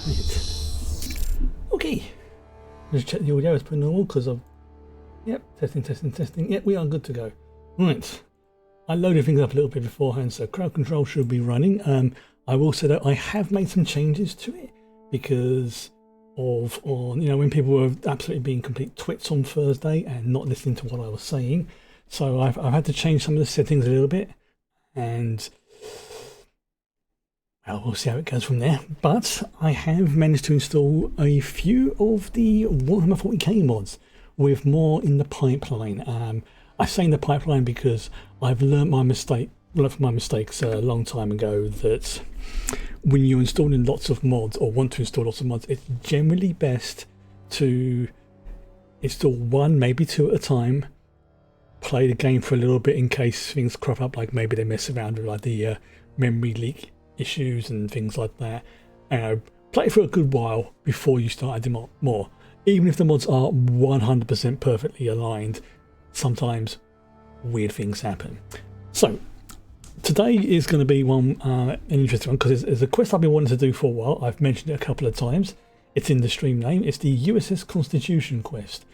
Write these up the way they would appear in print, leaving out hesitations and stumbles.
Right. Okay. Just check the audio is pretty normal because of. Yep, testing. Yep, we are good to go. Right. I loaded things up a little bit beforehand, so crowd control should be running. I will say that I have made some changes to it because of when people were absolutely being complete twits on Thursday and not listening to what I was saying. So I've had to change some of the settings a little bit, and well, we'll see how it goes from there. But I have managed to install a few of the Warhammer 40k mods with more in the pipeline. I say in the pipeline because I've learned from my mistakes a long time ago that when you're installing lots of mods or want to install lots of mods, it's generally best to install one, maybe two at a time, play the game for a little bit in case things crop up, like maybe they mess around with like the memory leak issues and things like that. Play for a good while before you start adding more. Even if the mods are 100% perfectly aligned, sometimes weird things happen. So today is going to be an interesting one because it's a quest I've been wanting to do for a while. I've mentioned it a couple of times. It's in the stream name. It's the USS Constitution quest,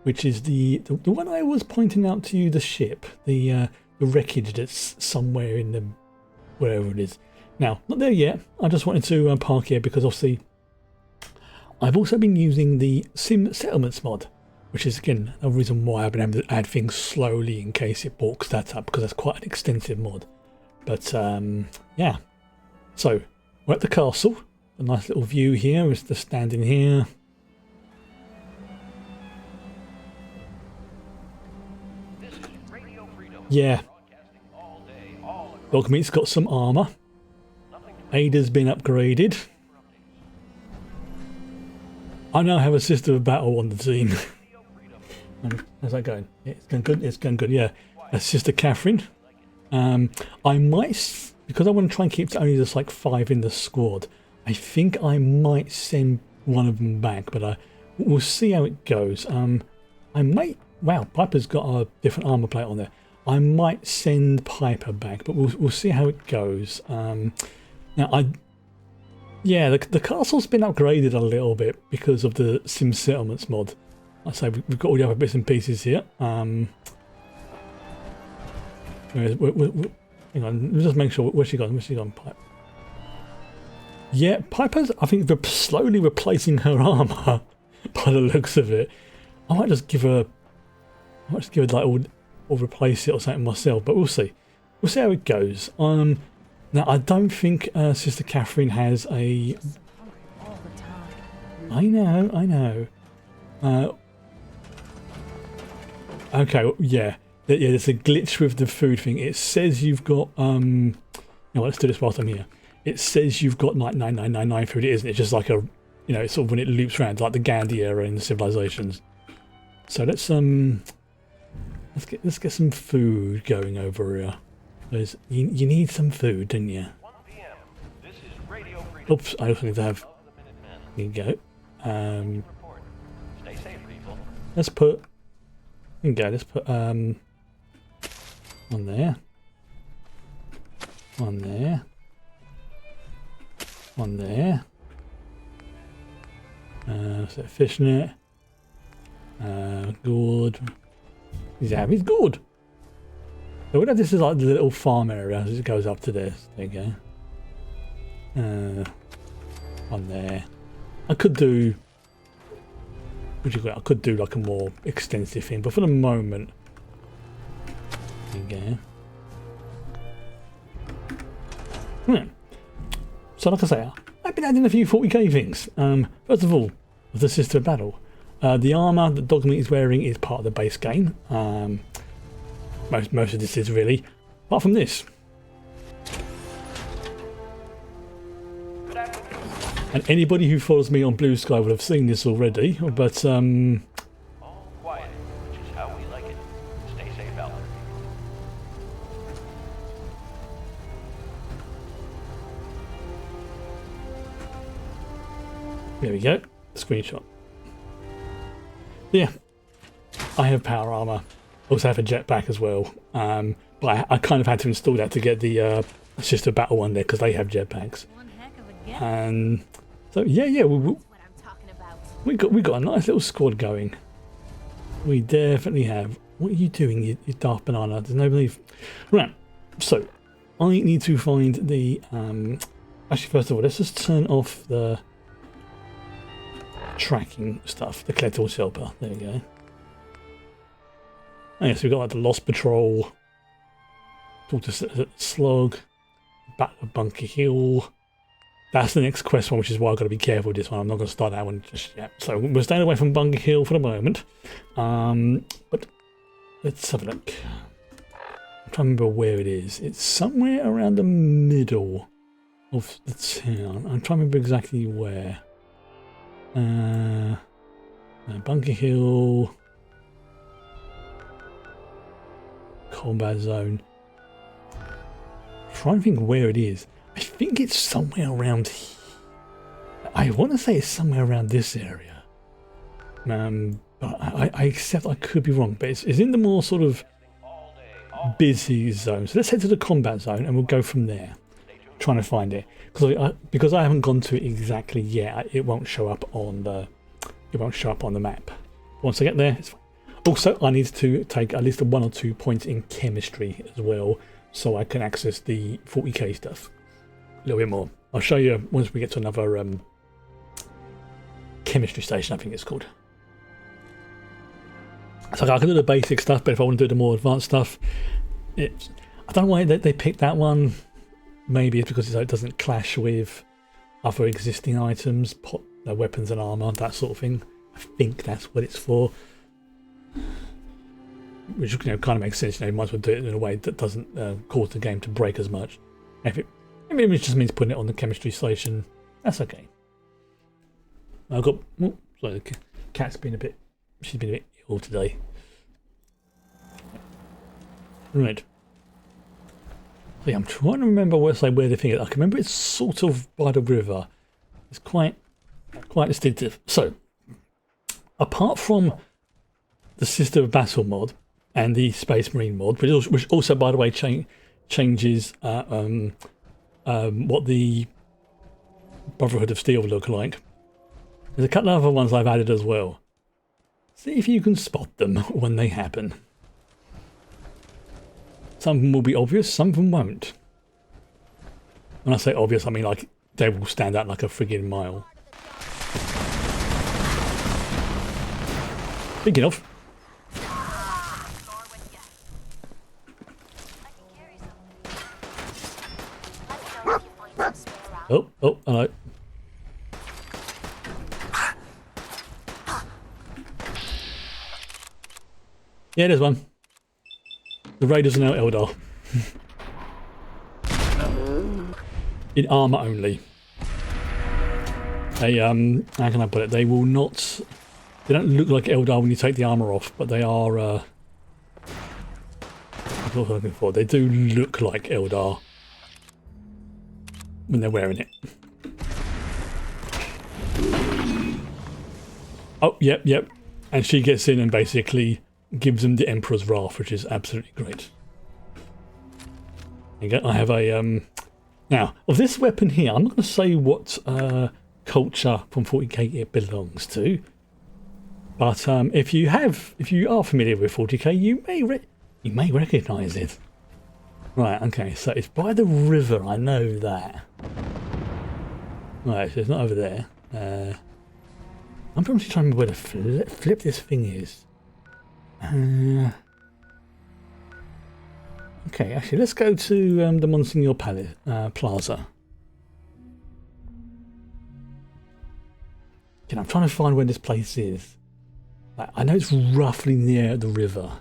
which is the one I was pointing out to you, the ship, the wreckage that's somewhere in the wherever it is. Now, not there yet. I just wanted to park here because obviously I've also been using the Sim Settlements mod, which is again a reason why I've been able to add things slowly in case it bulks that up, because that's quite an extensive mod. But yeah, so we're at the castle. A nice little view here is just standing here. Yeah, Dogmeat's got some armour. Ada's been upgraded. I now have a sister of battle on the team. How's that going? Yeah, it's going good. It's going good. Yeah, Sister Catherine. I might, because I want to try and keep only just like 5 in the squad. I think I might send one of them back, but we'll see how it goes. I might. Wow, Piper's got a different armor plate on there. I might send Piper back, but we'll see how it goes. Now yeah, the castle's been upgraded a little bit because of the Sim Settlements mod. Like I say, we've got all the other bits and pieces here. Hang on, let's just make sure. Where's she gone? Piper? Yeah, Piper's, I think, they're slowly replacing her armour by the looks of it. I might just give her like, or replace it or something myself, but we'll see. We'll see how it goes. Now, I don't think Sister Catherine has a... I know. Okay, yeah. There's a glitch with the food thing. It says you've got... let's do this whilst I'm here. It says you've got like 9999 food. It isn't. It's just like a... it's sort of when it loops around, like the Gandhi era in the civilizations. So let's get some food going over here. You need some food, don't you? Oops, I also need to have... There you go. Let's put... There you go, let's put... One there. One there. One there. So fishnet. Good. He's good. So this is like the little farm area as it goes up to this. There you go. On there. I could do... I could do like a more extensive thing, but for the moment... There you go. So like I say, I've been adding a few 40k things. First of all, with the Sister of Battle. The armour that Dogmeat is wearing is part of the base game. Most of this is really, apart from this. And anybody who follows me on Blue Sky will have seen this already, but all quiet, which is how we like it. Stay safe out there. There we go. Screenshot. Yeah, I have power armor. Also have a jetpack as well. But I kind of had to install that to get the Sister Battle one there because they have jetpacks. And So yeah, What I'm talking about. we got a nice little squad going. We definitely have. What are you doing, you daft banana? There's nobody. Right. So I need to find the. Actually, first of all, let's just turn off the tracking stuff. The collectible helper. There we go. Oh, yes, we've got like the Lost Patrol. Talk to Slug. Battle of Bunker Hill. That's the next quest one, which is why I've got to be careful with this one. I'm not going to start that one just yet. So we're staying away from Bunker Hill for the moment. But let's have a look. I'm trying to remember where it is. It's somewhere around the middle of the town. I'm trying to remember exactly where. Bunker Hill. Combat zone. I'm trying to think where it is. I think it's somewhere around here. I want to say it's somewhere around this area. But I accept I could be wrong, but it's in the more sort of busy zone. So let's head to the combat zone and we'll go from there. Trying to find it. Because I haven't gone to it exactly yet, it won't show up on the map. Once I get there, it's fine. Also, I need to take at least 1 or 2 points in chemistry as well, so I can access the 40k stuff. A little bit more. I'll show you once we get to another chemistry station, I think it's called. So I can do the basic stuff, but if I want to do the more advanced stuff, I don't know why they picked that one. Maybe it's because it doesn't clash with other existing items, weapons and armor, that sort of thing. I think that's what it's for. Which kind of makes sense. You might as well do it in a way that doesn't cause the game to break as much. If it just means putting it on the chemistry station, that's okay. I've got. Oh, sorry, the cat's been a bit. She's been a bit ill today. Right. So yeah, I'm trying to remember where the thing is. I can remember it's sort of by the river. It's quite distinctive. So, apart from the Sister of Battle mod and the Space Marine mod, which also, by the way, changes what the Brotherhood of Steel look like. There's a couple of other ones I've added as well. See if you can spot them when they happen. Some of them will be obvious, some of them won't. When I say obvious, I mean like they will stand out like a friggin' mile. Speaking of. Oh, hello. Yeah, there's one. The Raiders are now Eldar. In armour only. They, how can I put it? They will not... They don't look like Eldar when you take the armour off, but they are... What am I looking for? They do look like Eldar when they're wearing it. Oh, yep. And she gets in and basically gives them the Emperor's Wrath, which is absolutely great. There you go. I have a... Now, of this weapon here, I'm not going to say what culture from 40k it belongs to. But if you are familiar with 40k, you may recognise it. Right, okay, so it's by the river, I know that. Right, so it's not over there. I'm probably trying to remember where the flip this thing is. Okay, actually, let's go to the Monsignor Palace, Plaza. I'm trying to find where this place is. I know it's roughly near the river,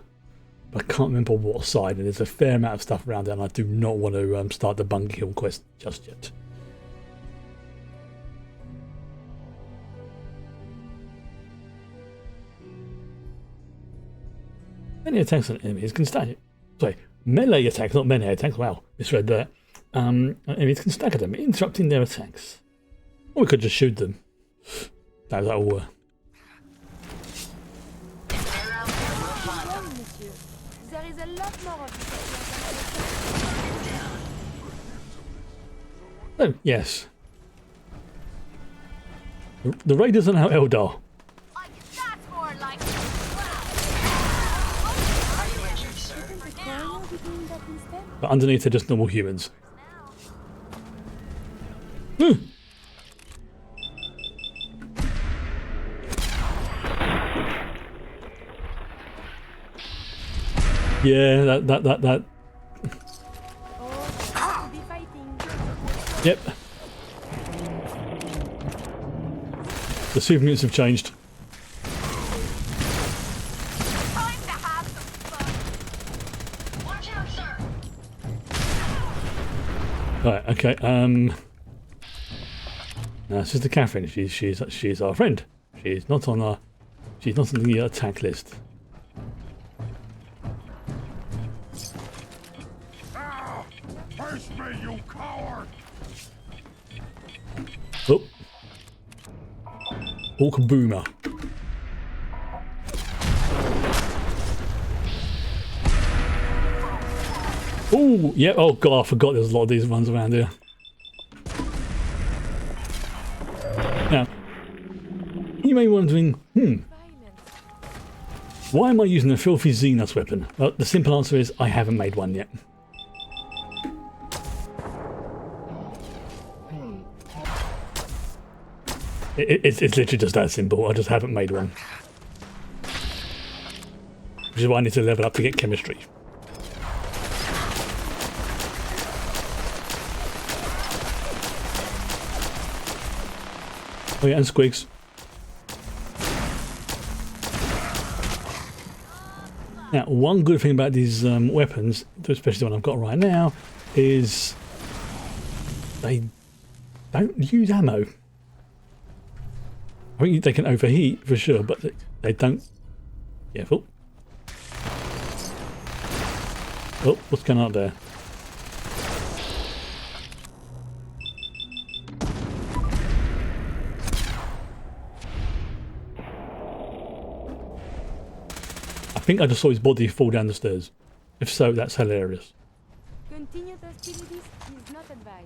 but I can't remember what side, and there's a fair amount of stuff around there, and I do not want to start the Bunker Hill quest just yet. Any attacks on enemies can stagger. Sorry, melee attacks, not melee attacks. Wow, misread that. Enemies can stagger them, interrupting their attacks. Or we could just shoot them. That'll work. Oh, yes. The Raiders are now Eldar. That's more like. But underneath they're just normal humans. Hmm. Yeah, that. Yep. The super mutants have changed. Time to have some fun. Watch out, sir. Right, okay, now Sister Catherine, she's our friend. She's not on the attack list. Face me, you coward! Oh. Orc Boomer. Oh, yeah, oh god, I forgot there's a lot of these ones around here. Now, you may be wondering, why am I using a filthy Xenos weapon? Well, the simple answer is I haven't made one yet. It's literally just that simple. I just haven't made one. Which is why I need to level up to get chemistry. Oh yeah, and squigs. Now, one good thing about these weapons, especially the one I've got right now, is they don't use ammo. I think they can overheat for sure, but they don't. Careful. Oh, what's going on up there? I think I just saw his body fall down the stairs. If so, that's hilarious. Continued hostilities is not advised.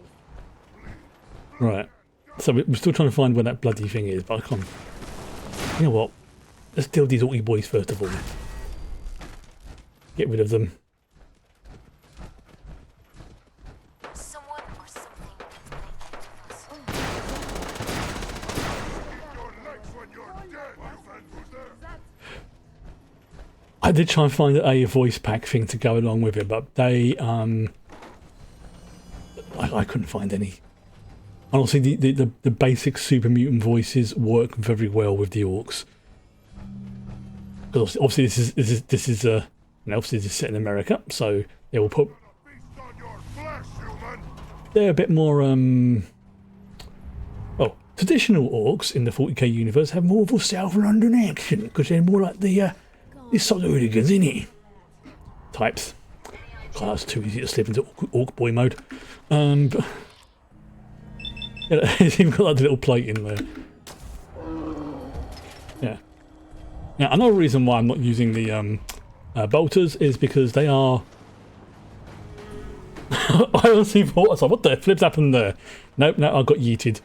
Right. So we're still trying to find where that bloody thing is, but I can't. You know what? Let's deal with these orky boys first of all. Get rid of them. Someone or something is making us. Your legs when you're dead, my friend was there. I did try and find a voice pack thing to go along with it, but they I couldn't find any. Honestly, the basic super mutant voices work very well with the orcs. Because obviously this is obviously this is set in America, so they will put. Feast on your flesh, human! They're a bit more well, traditional orcs in the 40k universe have more of a South London accent because they're more like the sort of hooligans, innit? Types. God, that's too easy to slip into orc boy mode. But yeah, it's even got that little plate in there. Yeah. Now, another reason why I'm not using the bolters is because they are. I honestly thought, I was like, what the flips happened there? Nope, no, I got yeeted.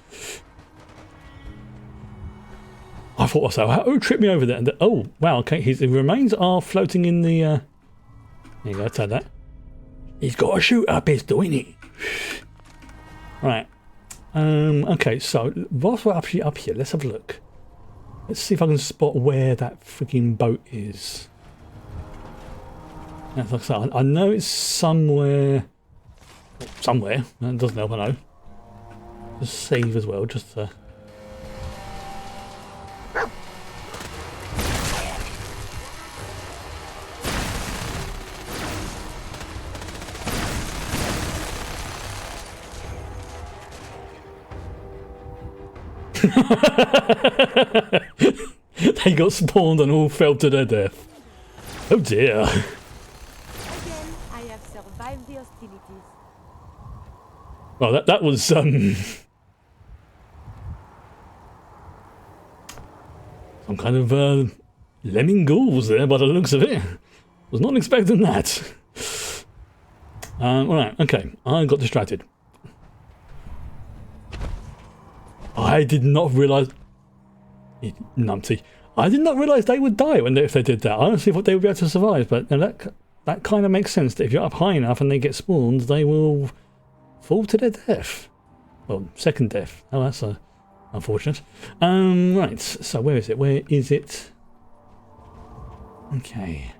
I thought, so who tripped me over there? And oh, wow, okay, his remains are floating in the. There you go, take that. He's got a shooter pistol, innit? Right. Okay, so whilst we're actually up here, let's have a look. Let's see if I can spot where that freaking boat is. As I said, I know it's somewhere. Somewhere. That doesn't help, I know. Just save as well, just to. They got spawned and all fell to their death. Oh dear. Again, I have survived the hostilities. Well, that was some kind of lemming ghouls there by the looks of it. Was not expecting that. Alright, okay, I got distracted. I did not realise. Numpty. I did not realise they would die if they did that. I honestly thought they would be able to survive, but that kind of makes sense. That if you're up high enough and they get spawned, they will fall to their death. Well, second death. Oh, that's unfortunate. Right. So where is it? Where is it? Okay.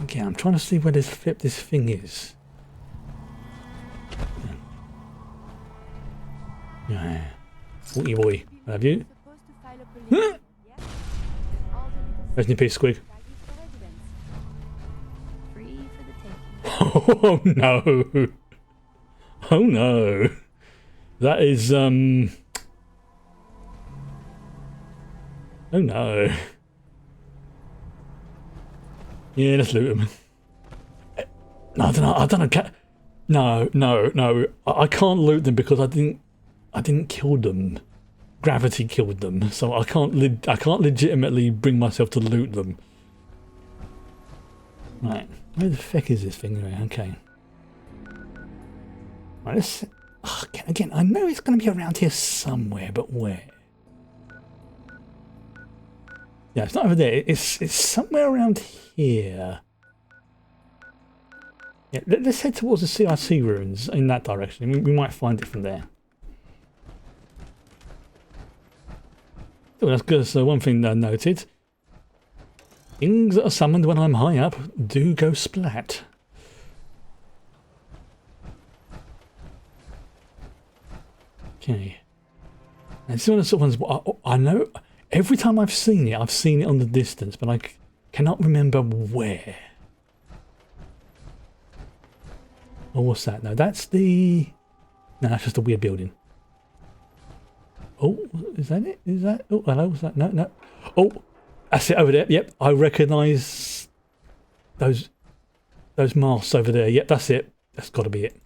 Okay, I'm trying to see where this thing is. Yeah. What you boy? Have you? There's your piece, Squig. Oh no! Oh no! That is Oh no! Yeah, let's loot them. No, I don't know. No. I can't loot them because I didn't kill them. Gravity killed them, so I can't legitimately bring myself to loot them. Right, where the feck is this thing anyway? Okay. Right, let's... again, I know it's going to be around here somewhere, but where? Yeah, it's not over there. It's somewhere around here. Yeah, let's head towards the CRC ruins in that direction. We might find it from there. Oh, that's good. So one thing I noted. Things that are summoned when I'm high up do go splat. Okay. And it's one of the sort of ones I know every time I've seen it on the distance, but I cannot remember where. Oh, what's that? No, that's the... No, that's just a weird building. Oh, is that it? Is that... Oh, hello, what's that? No. Oh, that's it over there. Yep, I recognise those masts over there. Yep, that's it. That's got to be it.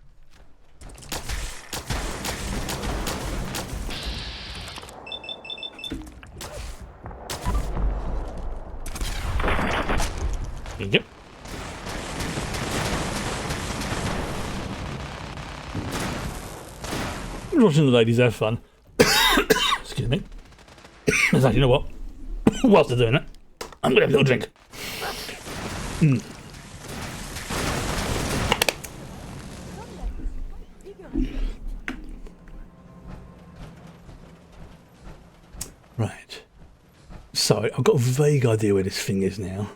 Yep. Watching the ladies have fun. Excuse me. It's like, you know what? Whilst they're doing it, I'm going to have a little drink. Right. So, I've got a vague idea where this thing is now.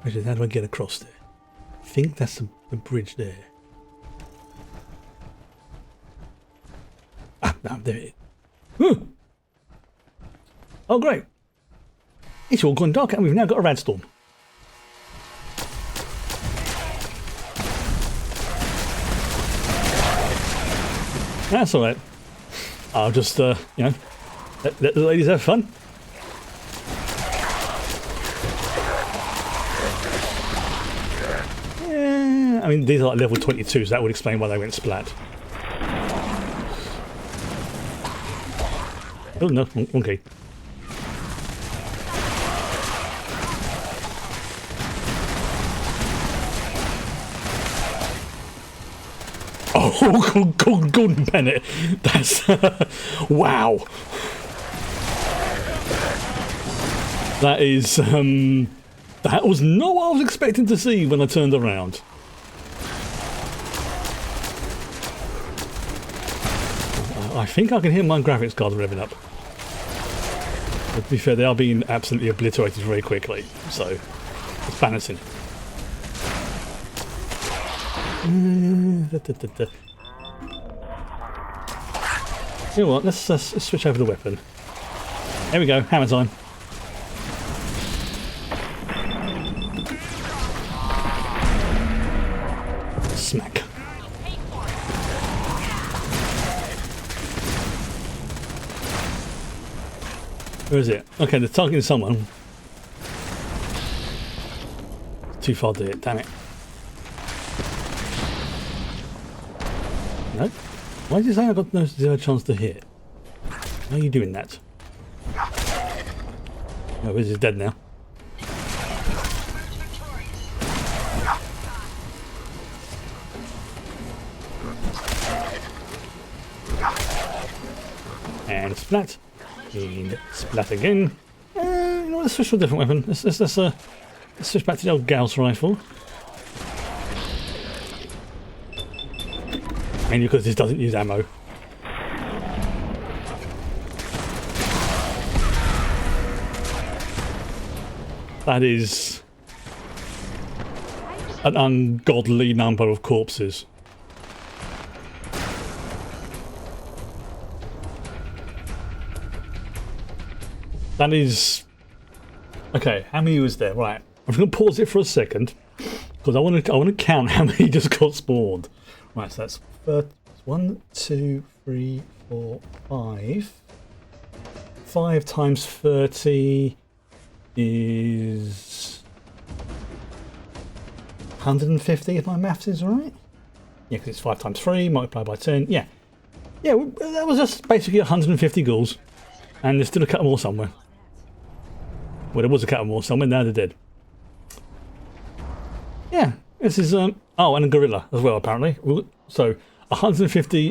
How do I get across there? I think that's the bridge there. Ah, no, there it is. Oh, great. It's all gone dark and we've now got a radstorm. That's alright. I'll just, you know, let the ladies have fun. Yeah, I mean, these are like level 22, so that would explain why they went splat. Oh no, okay. Oh, Gordon Bennett. That's wow. That is that was not what I was expecting to see when I turned around. I think I can hear my graphics card revving up. But to be fair, they are being absolutely obliterated very quickly, so it's balancing. You know what, let's switch over the weapon. There we go, hammer time. Smack. Where is it? Okay, they're targeting someone. Too far to hit, damn it. No? Why did you say I got no zero chance to hit? Why are you doing that? Oh, this is dead now. And splat. And splat again. You know, let's switch to a different weapon. Let's switch back to the old Gauss rifle. Mainly because this doesn't use ammo. That is an ungodly number of corpses. That is... Okay, how many was there? Right, I'm going to pause it for a second because I want to count how many just got spawned. Right, so that's 1, 2, 3, 4, 5. 5 times 30 is 150 if my maths is right. Yeah, because it's 5 times 3 multiplied by 10. Yeah, that was just basically 150 ghouls, and there's still a couple more somewhere. Well, there was a couple more somewhere. Now they're dead. Yeah, this is oh, and a gorilla as well apparently. So 150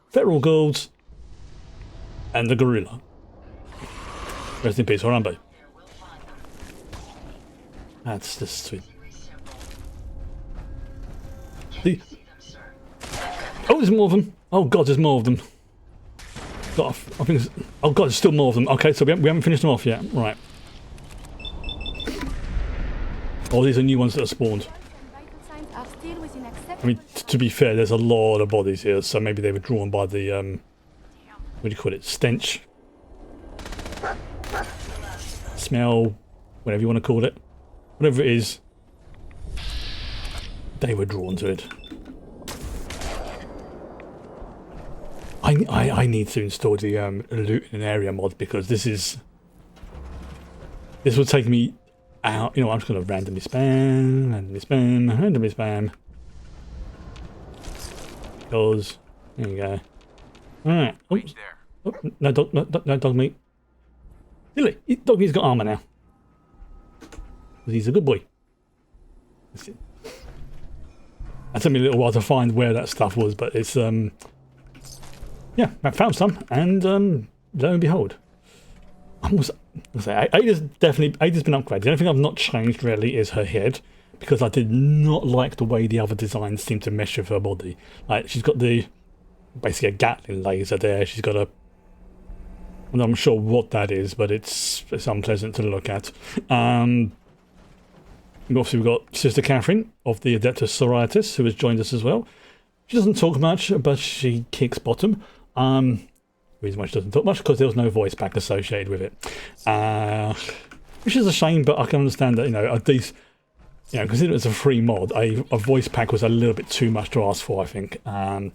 federal ghouls and the gorilla. Rest in peace, Harambe. That's just sweet. Oh, there's more of them. Oh god, there's more of them. God, I think oh god, there's still more of them. Okay, so we haven't finished them off yet. Right. Oh, these are new ones that are spawned. I mean, to be fair, there's a lot of bodies here, so maybe they were drawn by the what do you call it? Stench, smell, whatever you want to call it, whatever it is. They were drawn to it. I need to install the loot in an area mod because this will take me out. You know, I'm just going to randomly spam. Because there you go. All right. Oh, no dog meat. Really, dog meat's got armor now. He's a good boy. That's it. That took me a little while to find where that stuff was, but it's yeah, I found some, and lo and behold, Ada's Ada's been upgraded. The only thing I've not changed really is her head, because I did not like the way the other designs seem to mesh with her body. Like, she's got basically a Gatling laser there. She's got I'm not sure what that is, but it's unpleasant to look at. Obviously we've got Sister Catherine of the Adeptus Sororitas, who has joined us as well. She doesn't talk much, but she kicks bottom. The reason why she doesn't talk much, because there was no voice pack associated with it. Which is a shame, but I can understand that, you know, considering it's a free mod, a voice pack was a little bit too much to ask for, I think. Oh,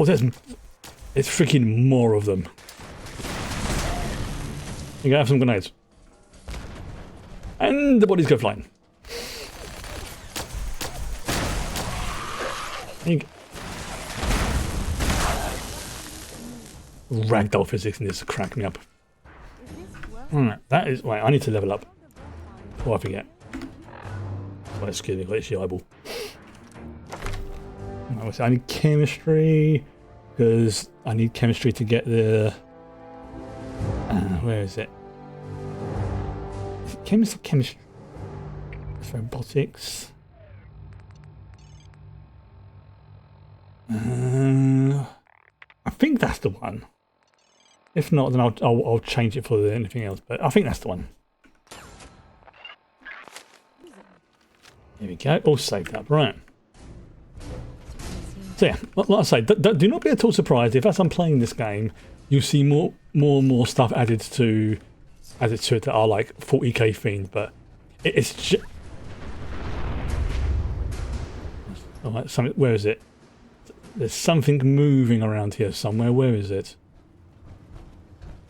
there's freaking more of them. You gotta have some grenades. And the bodies go flying. Ragdoll physics needs to crack me up. Alright, that is... Wait, I need to level up before I forget. Well, excuse me, got itchy eyeball. I need chemistry, because I need chemistry to get the... where is it? Chemistry. Robotics. I think that's the one. If not, then I'll change it for anything else. But I think that's the one. Here we go. All saved up. Right. So yeah, like I say, do not be at all surprised if as I'm playing this game, you see more and more stuff added to it that are like 40k themed. But it's just... Alright, where is it? There's something moving around here somewhere. Where is it?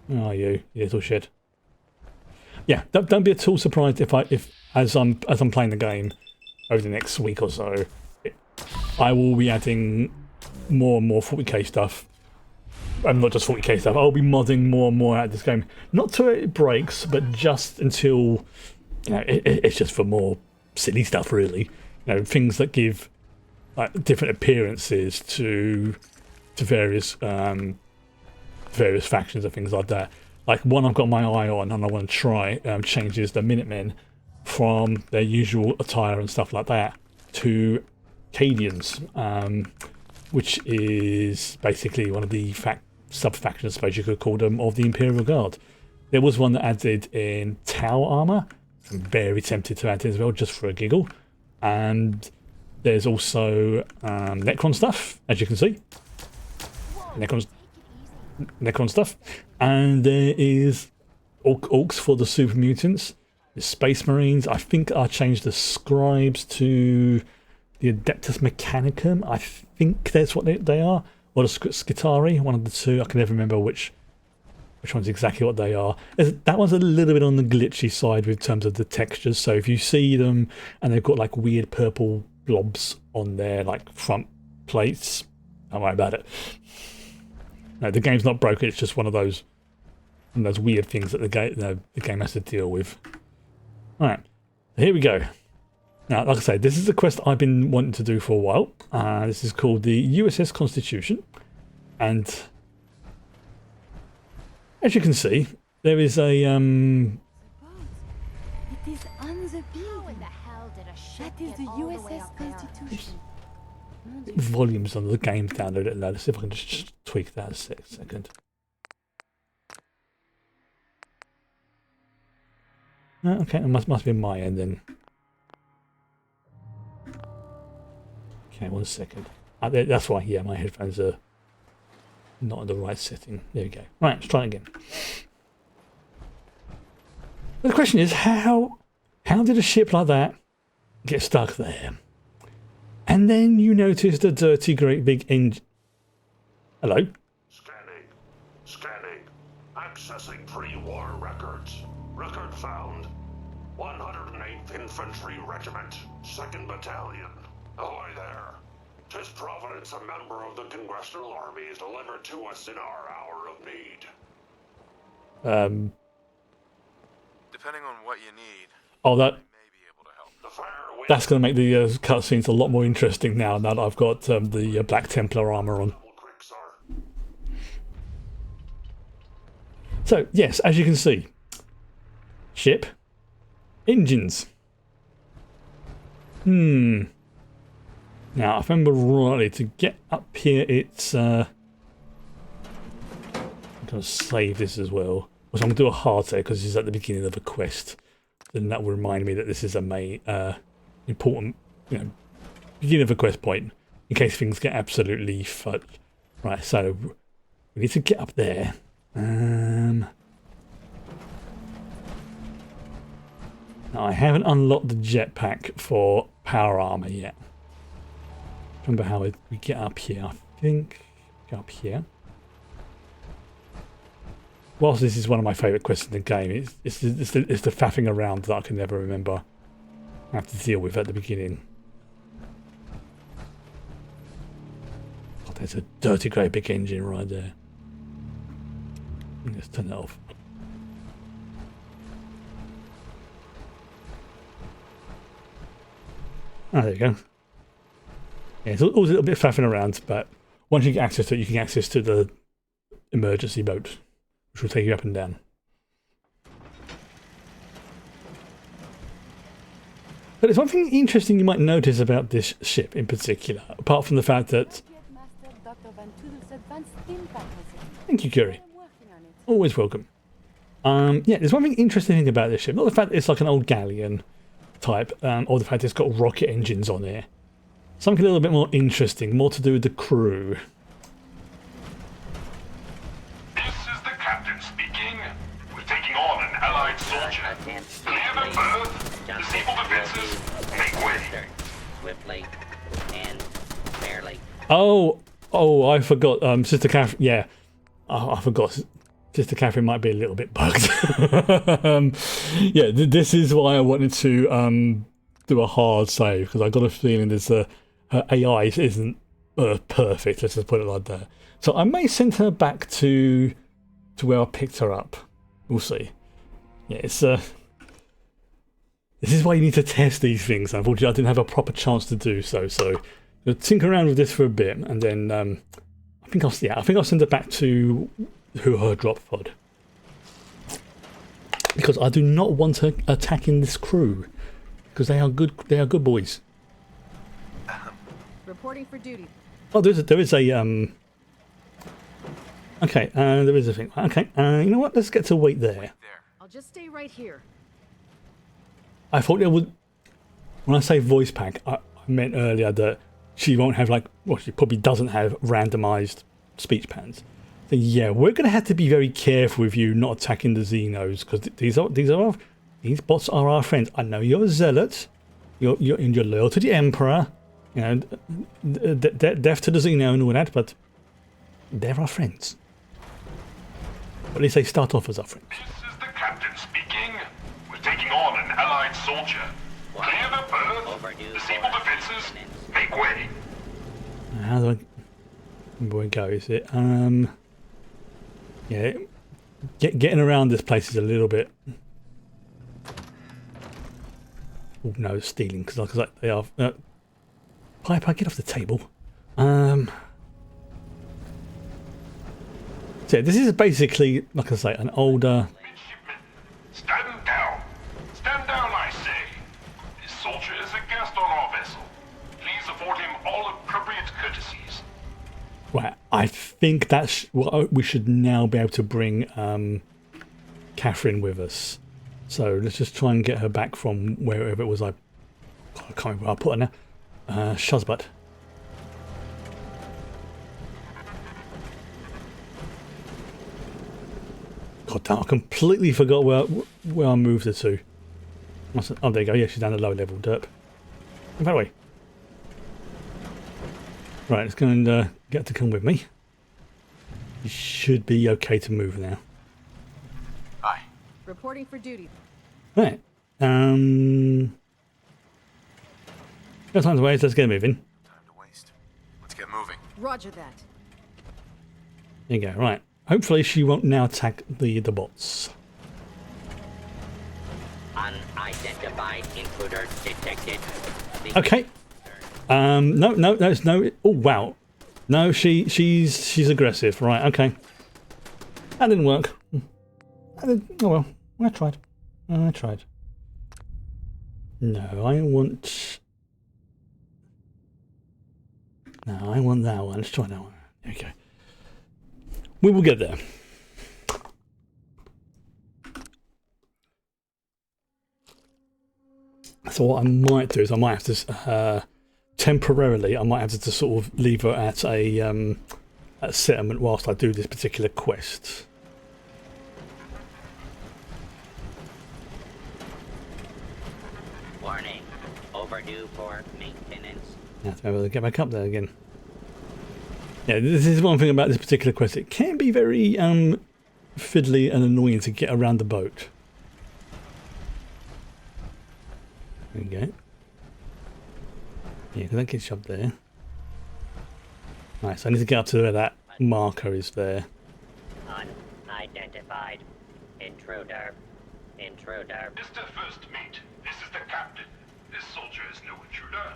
Where are you little shit? Yeah, don't be at all surprised if as I'm playing the game over the next week or so, I will be adding more and more 40k stuff. And not just 40k stuff. I'll be modding more and more out of this game. Not till it breaks, but just until, you know, it's just for more silly stuff, really. You know, things that give like different appearances to various various factions and things like that. Like one I've got my eye on and I want to try changes the Minutemen from their usual attire and stuff like that to Cadians, which is basically one of the sub-factions, I suppose you could call them, of the Imperial Guard. There was one that added in Tau armor. I'm very tempted to add it as well, just for a giggle. And there's also Necron stuff, as you can see. Necron stuff. And there is Orcs for the Super Mutants. The Space Marines. I think I changed the Scribes to the Adeptus Mechanicum. I think that's what they are. Or the Skitari, one of the two. I can never remember which one's exactly what they are. That one's a little bit on the glitchy side with terms of the textures. So if you see them and they've got like weird purple blobs on their like front plates, don't worry about it. No, the game's not broken. It's just one of those weird things that the game has to deal with. All right, here we go. Now, like I say, this is a quest I've been wanting to do for a while. This is called the USS Constitution, and as you can see, there is a It is on the beam. How in the hell did a ship That is the get all the way USS up there? Constitution. volumes on the game download it. Let's see if I can just tweak that a second. Okay, it must be my end then. Okay, 1 second. That's why, yeah, my headphones are not in the right setting. There we go. Right, let's try it again. But the question is, how did a ship like that get stuck there? And then you notice the dirty, great big engine. Hello? Scanning. Accessing pre-war records. Record found. 108th Infantry Regiment, 2nd Battalion. Ahoy there. 'Tis Providence, a member of the Congressional Army, is delivered to us in our hour of need. Depending on what you need, Oh, that I may be able to help. The fair wind that's going to make the cutscenes a lot more interesting now that I've got the Black Templar armor on. quick, sir. So, yes, as you can see, ship, engines. Now, if I remember rightly, to get up here, it's... I'm going to save this as well. So I'm going to do a hard save because this is at the beginning of a quest. Then that will remind me that this is a important, beginning of a quest point, in case things get absolutely fudged. Right, so we need to get up there. Now, I haven't unlocked the jetpack for power armor yet. Remember how we get up here? I think get up here. Whilst this is one of my favourite quests in the game, it's the faffing around that I can never remember. I have to deal with at the beginning. God, there's a dirty great big engine right there. Let's turn it off. Oh, there you go. Yeah, it's always a little bit faffing around, but once you get access to it, you can get access to the emergency boat, which will take you up and down. But there's one thing interesting you might notice about this ship in particular, apart from the fact that... Master Dr. Van Toodle's advanced steam packaging. Thank you, Curie. I'm working on it. Always welcome. Yeah, there's one thing interesting about this ship. Not the fact that it's like an old galleon type, or the fact it's got rocket engines on it. Something a little bit more interesting, more to do with the crew. This is the captain speaking. We're taking on an allied soldier. Clear the berth. Disable defenses. Make way. Swiftly and barely. Oh, I forgot. Sister Catherine. Yeah, I forgot. Sister Catherine might be a little bit bugged. Yeah, this is why I wanted to do a hard save, because I got a feeling her AI isn't perfect. Let's just put it like that. So I may send her back to where I picked her up. We'll see. Yeah, it's this is why you need to test these things. Unfortunately, I didn't have a proper chance to do so. So We'll tinker around with this for a bit, and then I think I'll send it back to her drop pod, because I do not want her attacking this crew, because they are good. They are good boys. Reporting for duty. Oh, there is a okay, there is a thing. Okay, you know what? Let's get to wait there. There. I'll just stay right here. I thought there would. When I say voice pack, I meant earlier that she won't have she probably doesn't have randomized speech patterns. So yeah, we're going to have to be very careful with you not attacking the Xenos, because these bots are our friends. I know you're a zealot, you're loyal to the Emperor, you know, death to the Xeno and all that, but they're our friends. At least they start off as our friends. This is the captain speaking. We're taking on an allied soldier. Clear the berth. Overdue Disable for defenses. maintenance. Make way. How do I... Where it go, is it? Yeah, getting around this place is a little bit... Oh no, stealing, because they are... Piper, get off the table. So yeah, this is basically, like I say, an older... Midshipmen, stand down. Stand down, I say. This soldier is a guest on our vessel. Please afford him all appropriate courtesies. Right, I think that's what we should now be able to bring Catherine with us. So let's just try and get her back from wherever it was I can't remember where I put her now. Shazbat. God damn, I completely forgot where I moved her to. Oh, there you go. Yeah, she's down the low level. Derp. That way. Right, let's go and get to come with me. You should be okay to move now. Aye. Reporting for duty. Right. No time to waste. Let's get moving. Time to waste. Let's get moving. Roger that. There you go. Right. Hopefully she won't now attack the bots. Unidentified intruder detected. Okay. No. Oh wow. No, she's aggressive. Right. Okay. That didn't work. Oh well. I tried. No, I want that one. Let's try that one. Okay. We will get there. So what I might do is I might have to temporarily sort of leave her at a settlement whilst I do this particular quest. Warning. Overdue for maintenance. I have to be able to get back up there again. Yeah, this is one thing about this particular quest. It can be very fiddly and annoying to get around the boat. There you go. Yeah, because that gets you up there. Right, so I need to get up to where that marker is there. Unidentified intruder. Mr. First Mate, this is the captain. This soldier is no intruder.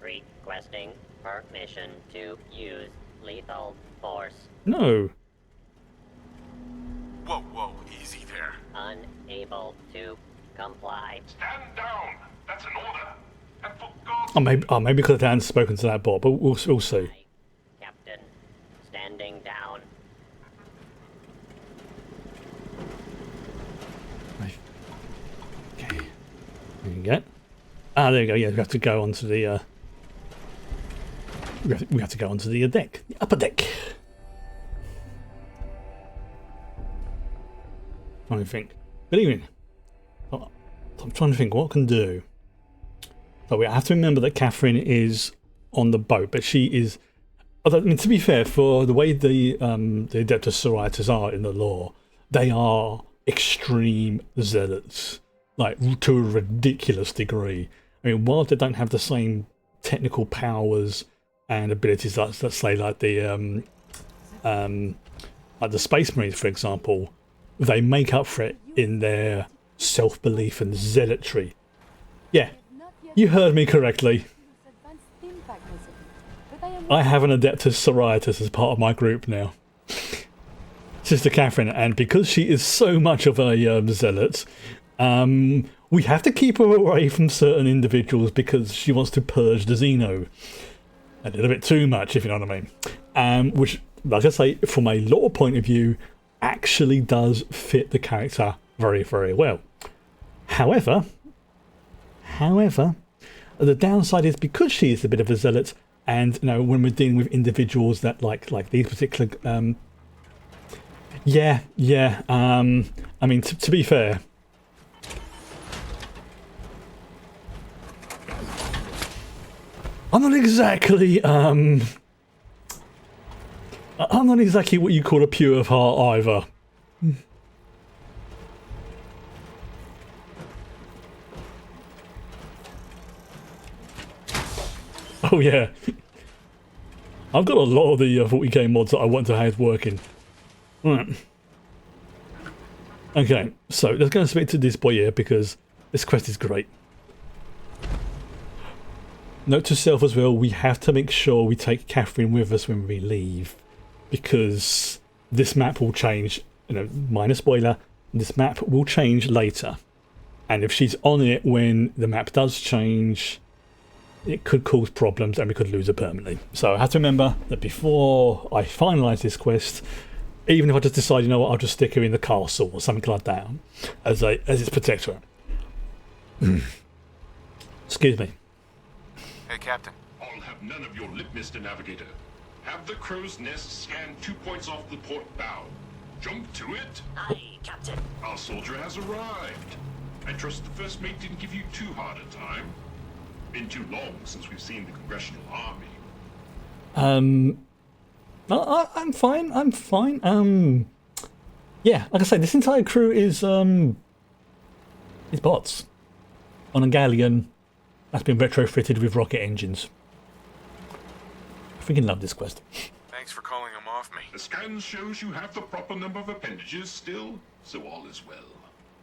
Requesting permission to use lethal force. No. Whoa, easy there. Unable to comply. Stand down. That's an order. And for God's Maybe because I hadn't spoken to that bot, but we'll see. Captain, standing down. Okay. There you go. Ah, there you go. Yeah, we have to go onto the. We have to go onto the deck, the upper deck. Trying to think. Good evening. I'm trying to think what I can do. So we have to remember that Catherine is on the boat, but she is. I mean, to be fair, for the way the Adeptus Sororitas are in the lore, they are extreme zealots, like to a ridiculous degree. I mean, while they don't have the same technical powers and abilities that say like the Space Marines, for example, they make up for it in their self-belief and zealotry. Yeah, you heard me correctly. Advanced impact I have an Adeptus Sororitas as part of my group now. Sister Catherine, and because she is so much of a zealot, we have to keep her away from certain individuals because she wants to purge the Xeno. A little bit too much, if you know what I mean. Which, like I say, from a lore point of view, actually does fit the character very, very well. However, the downside is because she is a bit of a zealot, and you know, when we're dealing with individuals that like these particular, I mean, to be fair, I'm not exactly what you call a pure of heart either. Oh yeah, I've got a lot of the 40k mods that I want to have working. Right. Okay, so let's go and speak to this boy here because this quest is great. Note to self as well, we have to make sure we take Catherine with us when we leave, because this map will change, you know, minor spoiler, this map will change later. And if she's on it when the map does change, it could cause problems and we could lose her permanently. So I have to remember that before I finalise this quest, even if I just decide, you know what, I'll just stick her in the castle or something like that as its protector. Excuse me. Hey, Captain. I'll have none of your lip, Mr. Navigator. Have the crow's nest scan 2 points off the port bow. Jump to it. Aye, Captain. Our soldier has arrived. I trust the first mate didn't give you too hard a time. Been too long since we've seen the Congressional Army. I'm fine. Yeah, like I say, this entire crew is bots on a galleon that's been retrofitted with rocket engines. I freaking love this quest. Thanks for calling him off me. The scan shows you have the proper number of appendages still, so all is well.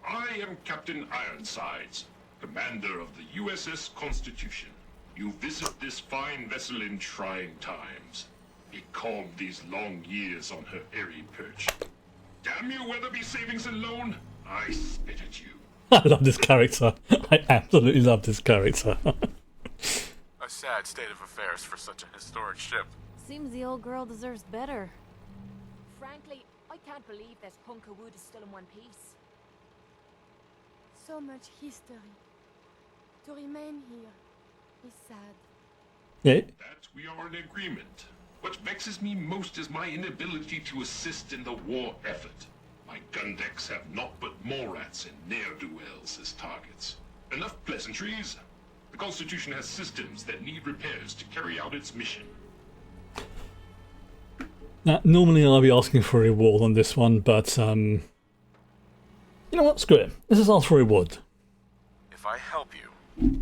I am Captain Ironsides, commander of the USS Constitution. You visit this fine vessel in trying times. Be calm these long years on her airy perch. Damn you, Weatherby Savings and Loan! I spit at you. I love this character. I absolutely love this character. A sad state of affairs for such a historic ship. Seems the old girl deserves better. Frankly, I can't believe that hunk of wood is still in one piece. So much history. To remain here is sad. Yeah. That we are in agreement. What vexes me most is my inability to assist in the war effort. My gun decks have naught but Morats and ne'er-do-wells as targets. Enough pleasantries. The Constitution has systems that need repairs to carry out its mission. Now, normally I'll be asking for a reward on this one, but you know what? Screw it. Let's just ask for a reward. If I help you,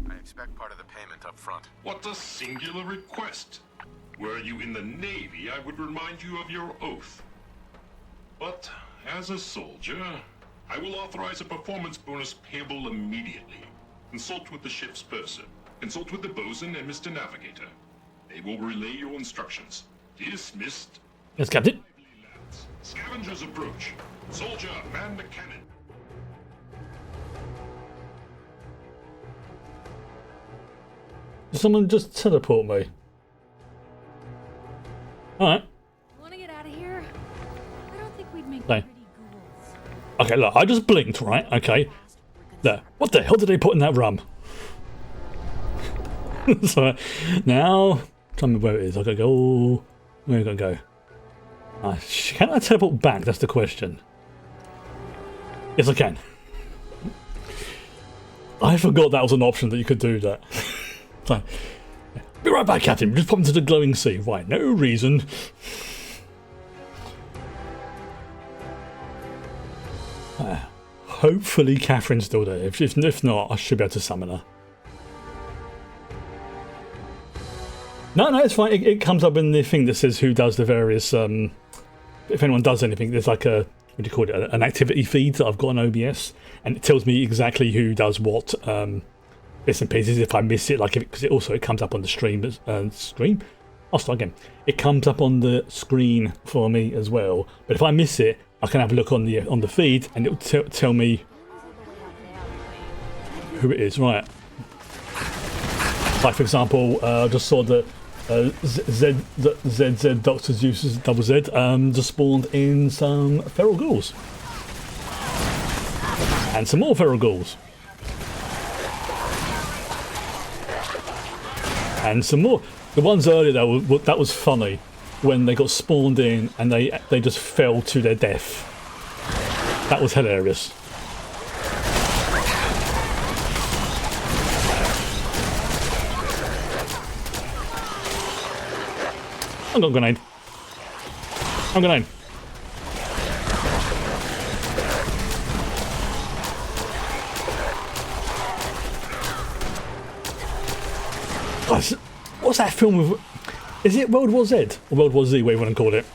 I expect part of the payment up front. What a singular request. Were you in the Navy, I would remind you of your oath. But as a soldier, I will authorize a performance bonus payable immediately. Consult with the ship's purser. Consult with the bosun and Mr. Navigator. They will relay your instructions. Dismissed. Yes, Captain. Lads. Scavengers approach. Soldier, man the cannon. Did someone just teleport me? Alright. Wanna get out of here? I don't think we'd make No. pretty ghouls. Okay, look, I just blinked, right? Okay. There. What the hell did they put in that rum? So, now, tell me where it is. I gotta go. Where are we gonna go? Can I teleport back? That's the question. Yes, I can. I forgot that was an option that you could do that. So, be right back, Captain. Just pop into the glowing sea. Right, no reason. Hopefully Catherine's still there. If not, I should be able to summon her. No, it's fine. It comes up in the thing that says who does the various... if anyone does anything, there's like a... What do you call it? An activity feed that I've got on OBS. And it tells me exactly who does what bits and pieces if I miss it. Like, because it also comes up on the stream I'll start again. It comes up on the screen for me as well. But if I miss it, I can have a look on the feed, and it'll tell me who it is. Right. Like for example, I just saw that ZZ Doctor's uses double Z just spawned in some feral ghouls. And some more feral ghouls. And some more. The ones earlier that was funny when they got spawned in and they just fell to their death. That was hilarious. I got a grenade. I'm grenade. What's that film with? Is it World War Z or World War Z, whatever you want to call it?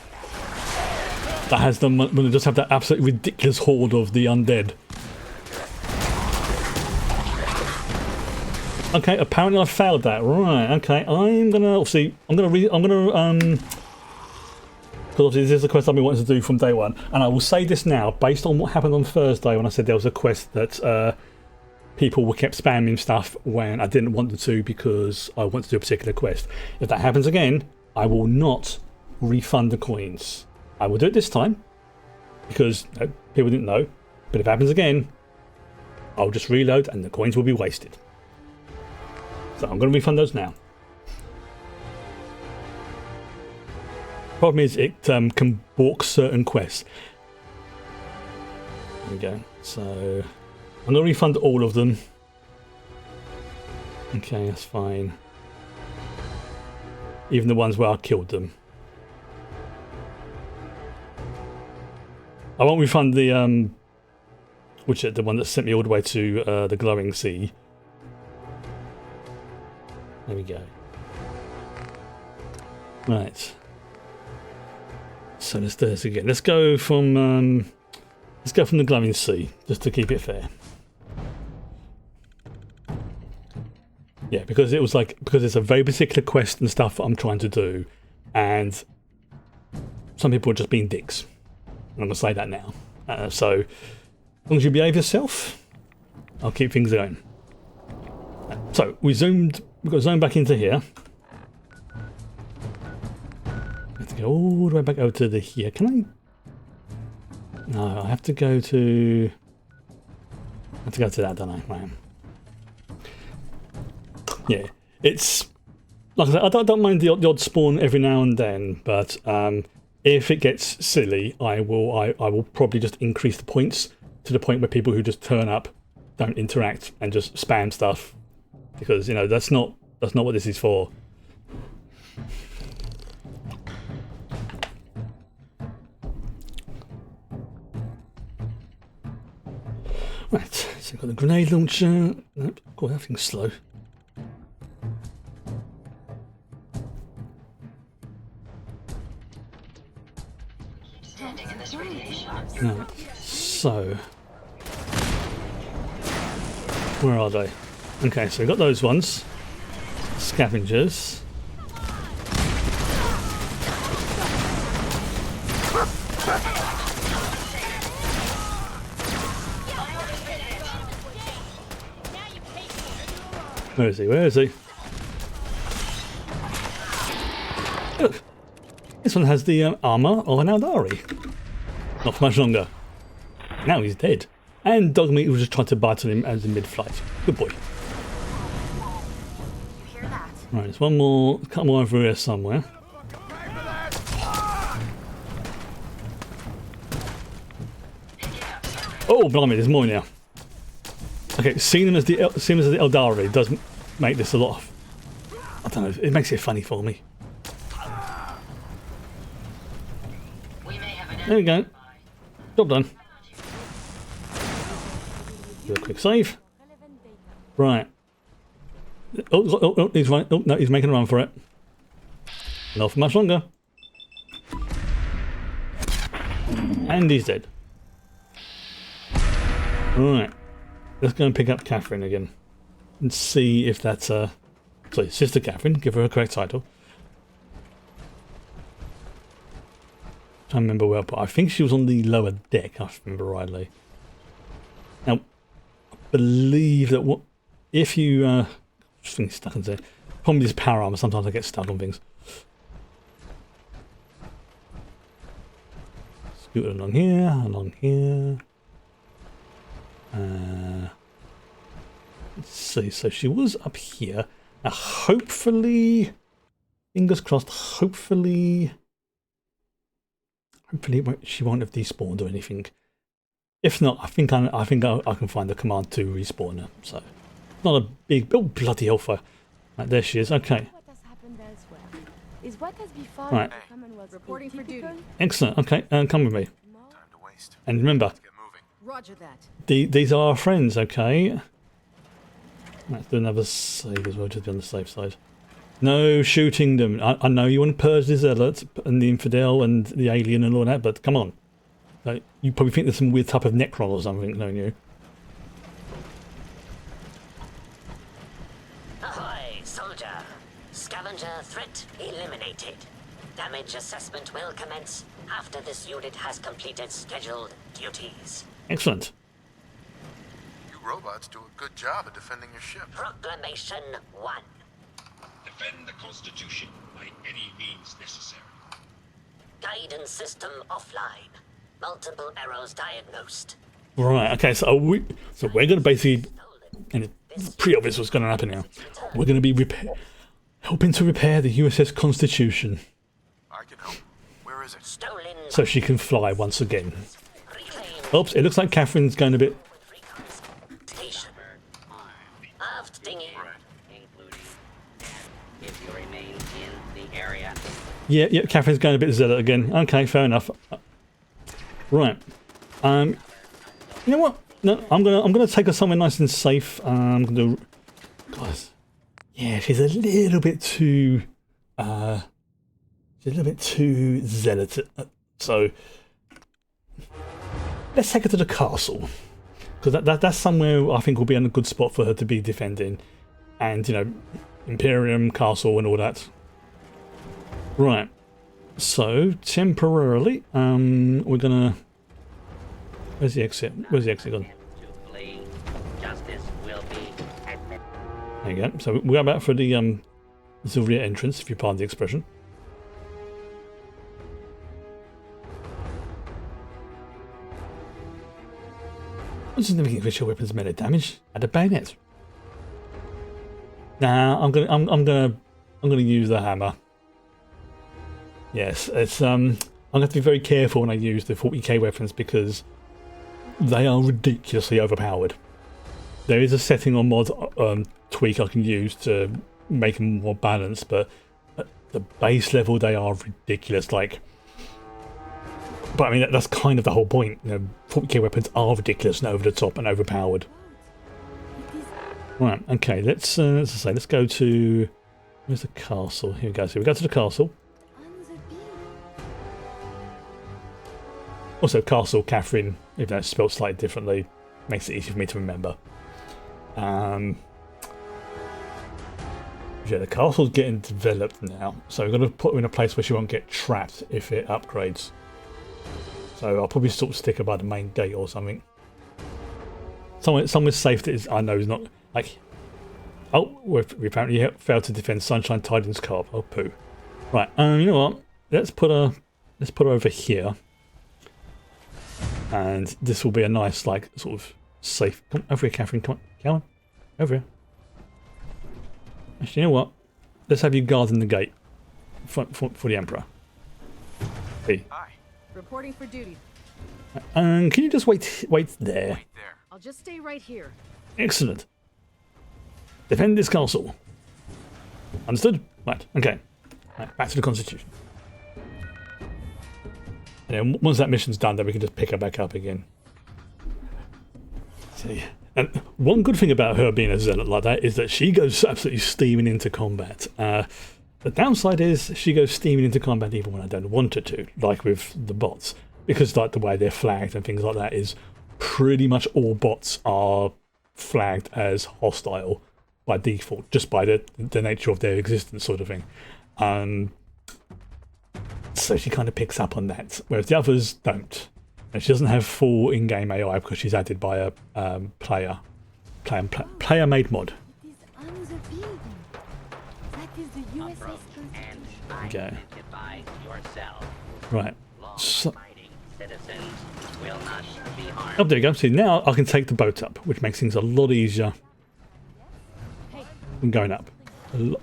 That has them when they just have that absolutely ridiculous horde of the undead. Okay, apparently I failed that. Right. Okay, because obviously this is a quest I've been wanting to do from day one, and I will say this now, based on what happened on Thursday when I said there was a quest that people were kept spamming stuff when I didn't want them to because I want to do a particular quest. If that happens again, I will not refund the coins. I will do it this time because people didn't know, but if it happens again, I'll just reload and the coins will be wasted. So I'm going to refund those now. Problem is it can balk certain quests. There we go. So I'm going to refund all of them. Okay, that's fine. Even the ones where I killed them. I won't refund the the one that sent me all the way to the glowing sea. There we go. Right. So let's do this again. Let's go from the glowing sea, just to keep it fair. Yeah, because it's a very particular quest and stuff that I'm trying to do, and some people are just being dicks. I'm gonna say that now. So as long as you behave yourself, I'll keep things going. So we've got to zoom back into here. I have to go all the way back over to here. Can I? No, I have to go to. I have to go to that, don't I? Right. Yeah, it's like I said. I don't mind the odd spawn every now and then, but if it gets silly, I will probably just increase the points to the point where people who just turn up, don't interact, and just spam stuff. Because, you know, that's not what this is for. Right, so I've got the grenade launcher. Nope, God, that thing's slow. Right, so where are they? Okay, so we've got those ones. Scavengers. Where is he? Where is he? Look! This one has the armour of an Eldari. Not for much longer. Now he's dead. And Dogmeat was just trying to bite on him as in mid-flight. Good boy. Right, there's one more, a couple more over here somewhere. Oh, blimey, there's more now. Okay, seeing them as the Eldari does make this a lot of, I don't know, it makes it funny for me. There we go. Job done. Do a quick save. Right. Oh, he's right. Oh, no, he's making a run for it. Not for much longer. And he's dead. Alright. Let's go and pick up Catherine again. And see if that's sorry, Sister Catherine. Give her a correct title. trying to remember where, but I think she was on the lower deck, if I remember rightly. Now, I believe that what if you just things stuck in there. Problem with this power armor, sometimes I get stuck on things. Scoot along here, along here. Let's see, so she was up here. Now hopefully, fingers crossed, hopefully she won't have despawned or anything. If not, I think I can find the command to respawn her. So not a big, oh bloody hellfire. Right, there she is. Okay. What has happened elsewhere? Is what has befallen Right. the Commonwealth Reporting for duty. atypical? Excellent. Okay, come with me. No? Time to waste. And remember, Let's get moving. Roger that. these are our friends. Okay. Let's do another save as well, just be on the safe side. No shooting them. I know you want to purge the zealot and the infidel and the alien and all that, but come on. Like, you probably think there's some weird type of Necron or something, don't you? Ahoy, soldier! Scavenger threat eliminated. Damage assessment will commence after this unit has completed scheduled duties. Excellent. You robots do a good job of defending your ship. Proclamation 1. Defend the Constitution by any means necessary. Guidance system offline. Multiple errors diagnosed. Right. Okay. So we're going to basically, and it's pretty obvious what's going to happen now. We're going to be helping to repair the USS Constitution, I can help. Where is it? Stolen. so she can fly once again. Reclaim. Oops. It looks like Catherine's going a bit. Station. Aft dinghy. Including if you remain in the area. Yeah. Catherine's going a bit zealot again. Okay. Fair enough. Right. You know what? No, I'm gonna take her somewhere nice and safe. I'm gonna. Guys, yeah, she's a little bit too. She's a little bit too zealot. So let's take her to the castle, because that's somewhere I think will be in a good spot for her to be defending, and you know, Imperium Castle and all that. Right. So temporarily, we're gonna. Where's the exit? Where's the exit gone? To flee. Justice will be administered. There you go. So we go back for the Zilria entrance, if you pardon the expression. What significant visual weapons melee damage at a bayonet? Nah, I'm gonna use the hammer. Yes, it's I'm gonna have to be very careful when I use the 40k weapons because they are ridiculously overpowered. There is a setting on mod tweak I can use to make them more balanced, but at the base level they are ridiculous. Like, but I mean that's kind of the whole point. You know, 40k weapons are ridiculous and over the top and overpowered. Right. Okay. Let's go to where's the castle? Here we go. So we go to the castle. Also, Castle Catherine, even though it's spelled slightly differently, makes it easy for me to remember. Yeah, the castle's getting developed now, so we're going to put her in a place where she won't get trapped if it upgrades. So I'll probably sort of stick her by the main gate or something. Somewhere safe that is, I know is not like. Oh, we apparently failed to defend Sunshine Tidings Carp. Oh poo. Right. You know what? Let's put her over here. And this will be a nice, like, sort of safe. Come over here, Catherine. Come on. Over here. Actually, you know what? Let's have you guarding the gate for the Emperor. Hey. Hi. Reporting for duty. Can you just wait there? Wait there. I'll just stay right here. Excellent. Defend this castle. Understood? Right. Okay. Right, back to the Constitution. And then once that mission's done, then we can just pick her back up again. See, and one good thing about her being a zealot like that is that she goes absolutely steaming into combat. The downside is she goes steaming into combat even when I don't want her to, like with the bots, because like the way they're flagged and things like that is pretty much all bots are flagged as hostile by default, just by the nature of their existence, sort of thing. so she kind of picks up on that, whereas the others don't. And she doesn't have full in-game AI because she's added by a player-made mod. It is on the building. That is the USS Constitution. Go. Yourself. Right. So, Fighting citizens will not be harmed. oh, there you go. See, now I can take the boat up, which makes things a lot easier than going up. A lot.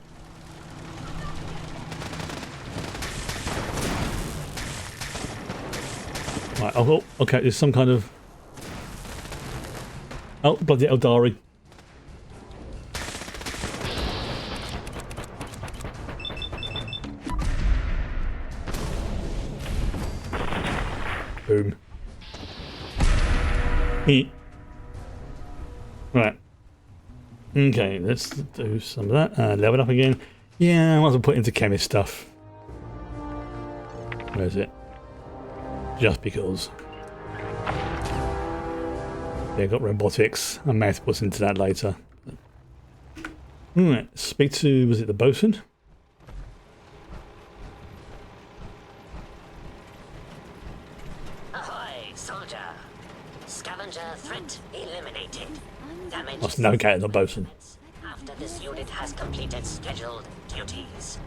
Right, oh, okay, there's some kind of... Oh, bloody Eldari. Boom. Right. Okay, let's do some of that. Level up again. Yeah, I might as well put into chemist stuff. Where is it? Just because. Yeah, got robotics. I may have to put into that later. Alright, speak to, was it the bosun? Ahoy, soldier. Scavenger threat eliminated. Damage That's no okay, the bosun. after this unit has completed scheduled duties.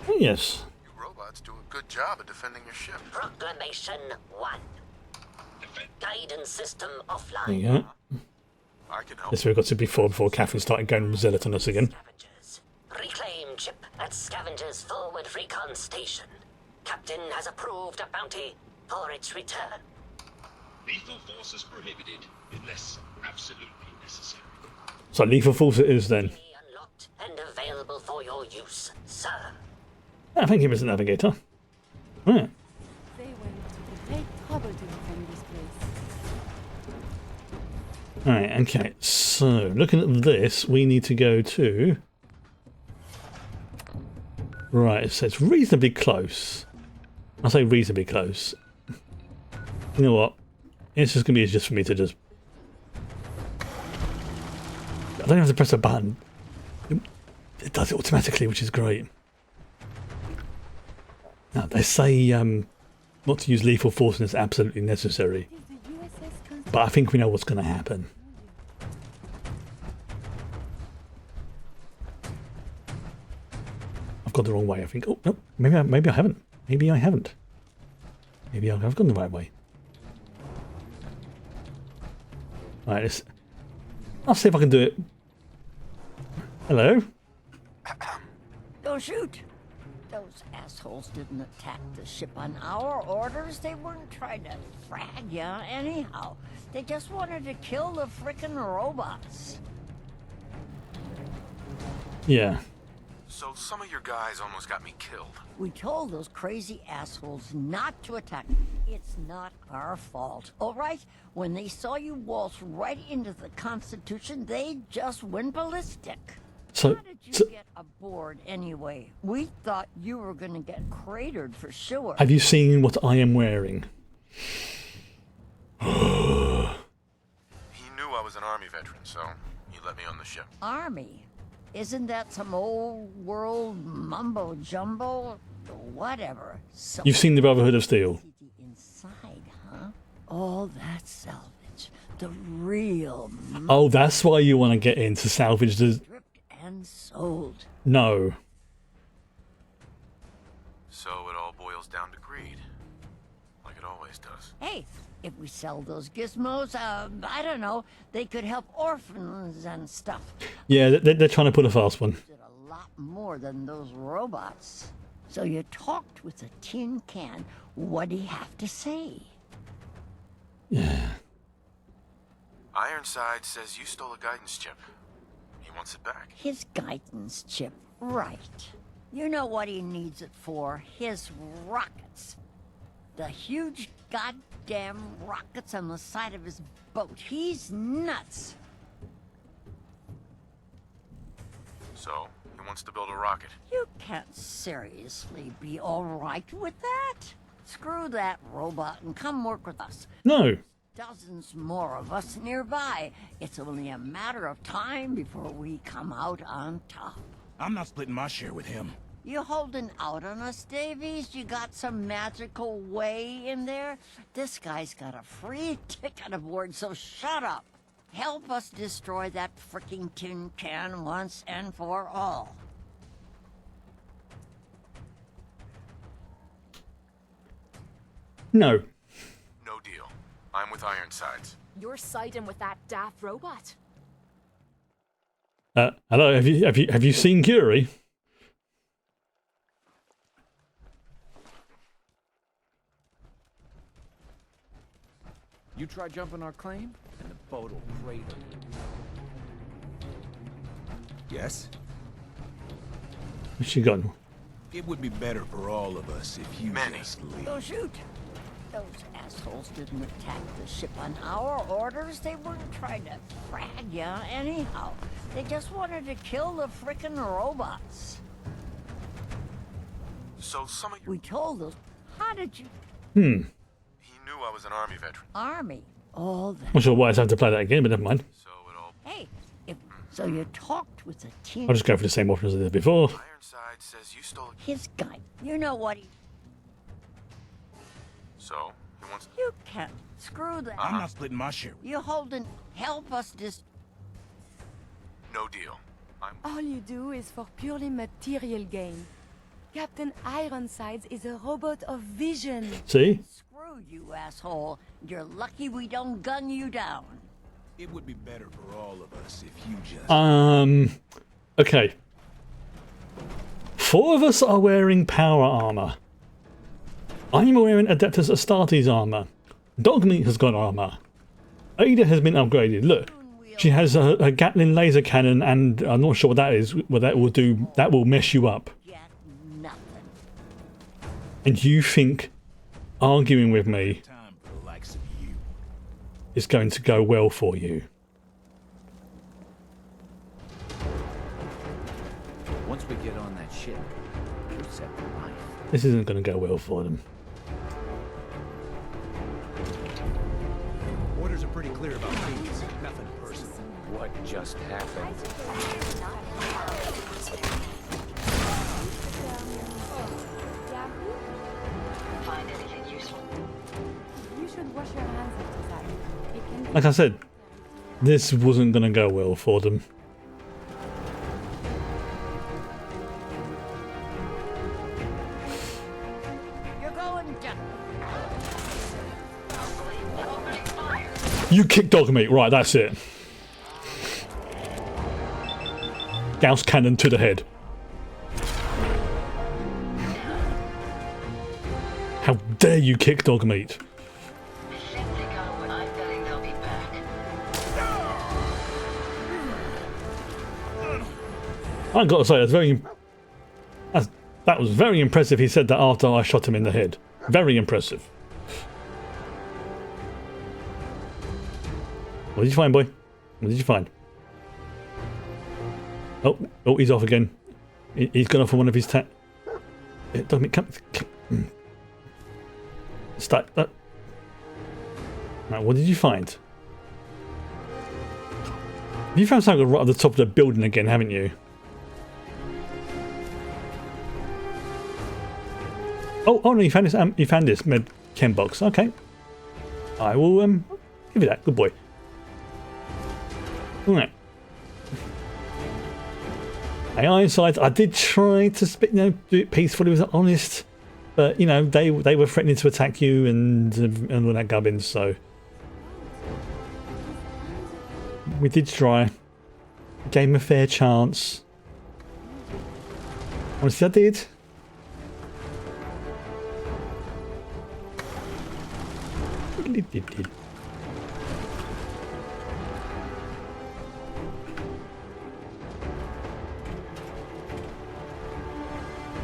Oh, yes. You robots do a good job of defending your ship. Proclamation 1. Guidance system There offline. you go. I can help. This we got to before Catherine started going zealot on us again. Scavengers. Reclaim chip at Scavenger's forward recon station. Captain has approved a bounty for its return. Lethal force is prohibited unless absolutely necessary. So lethal force it is then. Unlocked and available for your use, sir. Ah, thank you, Mr. Navigator. Right. They went to great trouble to defend this place. Alright, okay. So, looking at this, we need to go to... Right, so it's reasonably close. I say reasonably close. You know what? It's just going to be just for me to just... I don't have to press a button. It does it automatically, which is great. Now, they say not to use lethal force unless absolutely necessary. It is the USS Constitution. But I think we know what's going to happen. I've gone the wrong way, I think. Oh, no, maybe I haven't. Maybe I haven't. Maybe I've gone the right way. Right, I'll see if I can do it. Hello? Don't shoot! Those assholes didn't attack the ship on our orders. They weren't trying to frag ya anyhow. They just wanted to kill the frickin' robots. Yeah. So some of your guys almost got me killed. We told those crazy assholes not to attack. It's not our fault, all right? When they saw you waltz right into the Constitution, they just went ballistic. So, How did you get aboard anyway? We thought you were gonna get cratered for sure. have you seen what I am wearing? He knew I was an army veteran, so he let me on the ship. Army? Isn't that some old world mumbo jumbo? Whatever. You've seen the Brotherhood of Steel. Inside, huh? All that salvage. The real Oh, that's why you want to get into salvage the... stripped and sold. No. So it all boils down to greed. Like it always does. Hey, if we sell those gizmos, I don't know, they could help orphans and stuff. Yeah, they're trying to put a fast one. Did a lot more than those robots. So you talked with a tin can. What'd he have to say? Yeah. Ironside says you stole a guidance chip. He wants it back. His guidance chip, right. You know what he needs it for? His rockets. The huge goddamn rockets on the side of his boat. He's nuts. So he wants to build a rocket. You can't seriously be all right with that. Screw that robot and come work with us. No. Dozens more of us nearby. It's only a matter of time before we come out on top. I'm not splitting my share with him. You holding out on us, Davies? You got some magical way in there? This guy's got a free ticket aboard, so shut up. Help us destroy that frickin' tin can once and for all. No. No deal. I'm with Ironsides. You're siding with that daft robot. Hello. Have you seen Curie? You try jumping our claim, and the boat will crater you. Yes? What's she got? It would be better for all of us if you just leave. Don't shoot! Those assholes didn't attack the ship on our orders. They weren't trying to frag ya anyhow. They just wanted to kill the frickin' robots. So some of you... We told them. How did you... He knew I was an Army veteran. Army? All that. Not sure why I have to play that again, but never mind. So it all... Hey, so you talked with the team. I'll just go for the same option as I did before. Ironside says you stole... His guy. You know what he... So, he wants... You can't. Screw that. I'm not splitting my share. You holding... Help us No deal. All you do is for purely material gain. Captain Ironsides is a robot of vision. See? Screw you, asshole. You're lucky we don't gun you down. It would be better for all of us if you just... Okay. 4 of us are wearing power armor. I'm wearing Adeptus Astartes armor. Dogmeat has got armor. Ada has been upgraded. Look, she has a Gatling laser cannon, and I'm not sure what that is. What that will do? That will mess you up. Nothing. And you think arguing with me Time for the likes of you. is going to go well for you? Once we get on that ship, we're set for life. This isn't going to go well for them. Orders are pretty clear about things. Nothing personal. What just happened? Find anything useful? You should wash your hands after that. It can be... Like I said, this wasn't going to go well for them. You're going down. You kicked Dogmeat. Right, that's it. Gauss cannon to the head. How dare you kick Dogmeat? Simply go when I'm betting they'll be back. I've got to say, that was very impressive. He said that after I shot him in the head. Very impressive. What did you find, boy? What did you find? Oh, he's off again. He's gone off on one of his Dogmeat, come. Start that. Now, what did you find? You found something right at the top of the building again, haven't you? Oh no! You found this. You found this med chem box. Okay. I will give you that. Good boy. All right. Hey, Ironsides. I did try to do it peacefully, was honest, but you know they were threatening to attack you and all that gubbins. So we did try. Gave him a fair chance. Honestly, I did.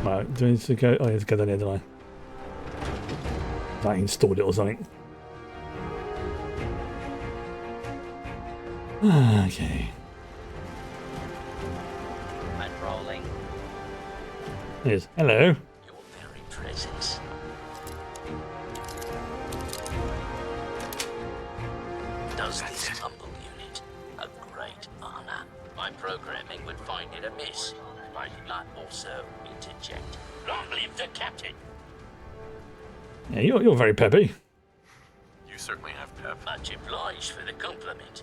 Right, do I need to go? Oh, I have to go down here, don't I? I installed it or something. Okay. Patrolling. Yes. Hello. Your very presence. Does this humble unit a great honor. My programming would find it amiss if I did not also introduce subject. Long live the captain. Yeah, you're very peppy. You certainly have pep. Much obliged for the compliment.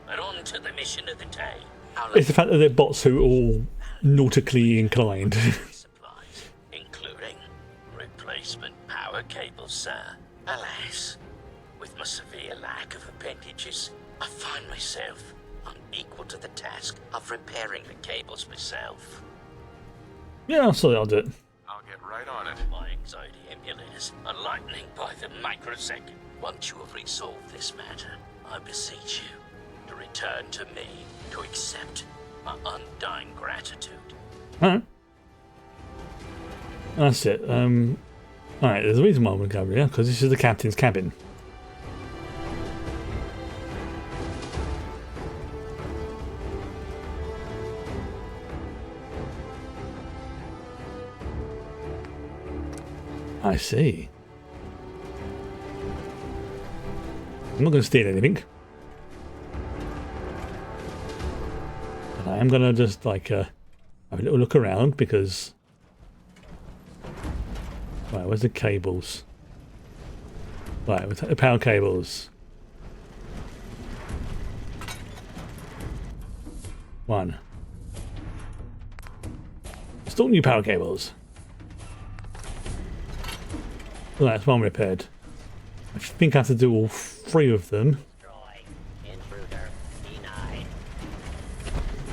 But on to the mission of the day. It's the fact that they're bots who are all nautically inclined. Supplies, including replacement power cables, sir. Alas, with my severe lack of appendages, I find myself unequal to the task of repairing the cables myself. Yeah, I'll do it. I'll get right on it. My anxiety emulators are lightning by the microsecond. Once you have resolved this matter, I beseech you to return to me to accept my undying gratitude. Alright. That's it. Alright, there's a reason why I want to go over here, because this is the captain's cabin. I see. I'm not going to steal anything. But I am going to just like have a little look around because... Right, where's the cables? Right, we'll take the power cables. One. Install new power cables. Well, that's one repaired. I think I have to do all three of them.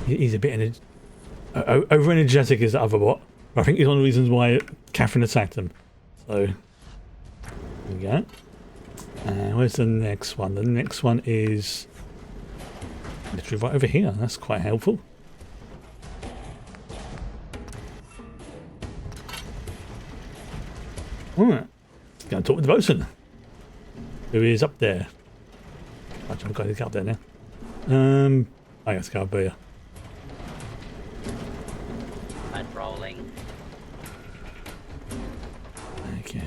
He's a bit over energetic as the other bot. I think he's one of the reasons why Catherine attacked him. So there we go. Where's the next one? The next one is literally right over here. That's quite helpful. Alright. Going to talk with the bosun, who is up there. Actually, I'm going to get up there now. I guess go up here. Patrolling. Okay.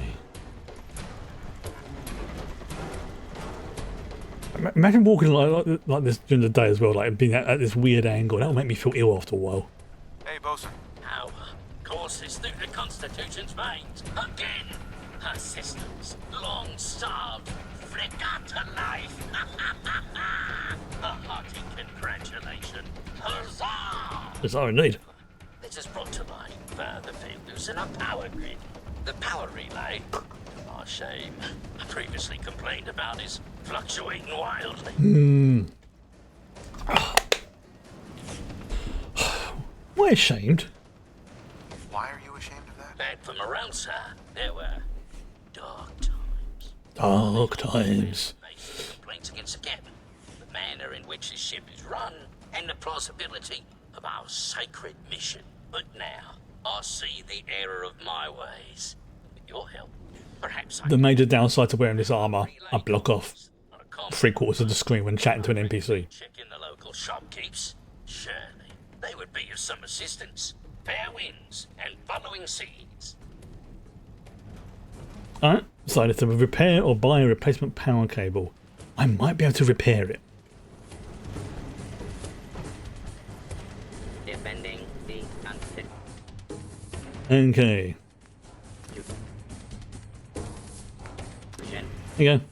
Imagine walking like this during the day as well, like being at this weird angle. That will make me feel ill after a while. Hey, bosun. Power courses through the Constitution's veins. Again! Her systems, long starved, flicker to life. A hearty congratulations. Huzzah! Yes, oh, indeed. This has brought to light further failures in our power grid. The power relay, to our shame, I previously complained about is fluctuating wildly. We're ashamed. Why are you ashamed of that? Bad for morale, sir. There were dark times. Dark times. Complaints against the captain, the manner in which his ship is run, and the plausibility of our sacred mission. But now, I see the error of my ways. With your help, perhaps I The major downside to wearing this armour, I block off 3/4 of the screen when chatting to an NPC. check in the local shopkeepers. Surely, they would be of some assistance. Fair winds and following seas. Alright, so it's to repair or buy a replacement power cable. I might be able to repair it. Defending the Constitution. Okay. There you go.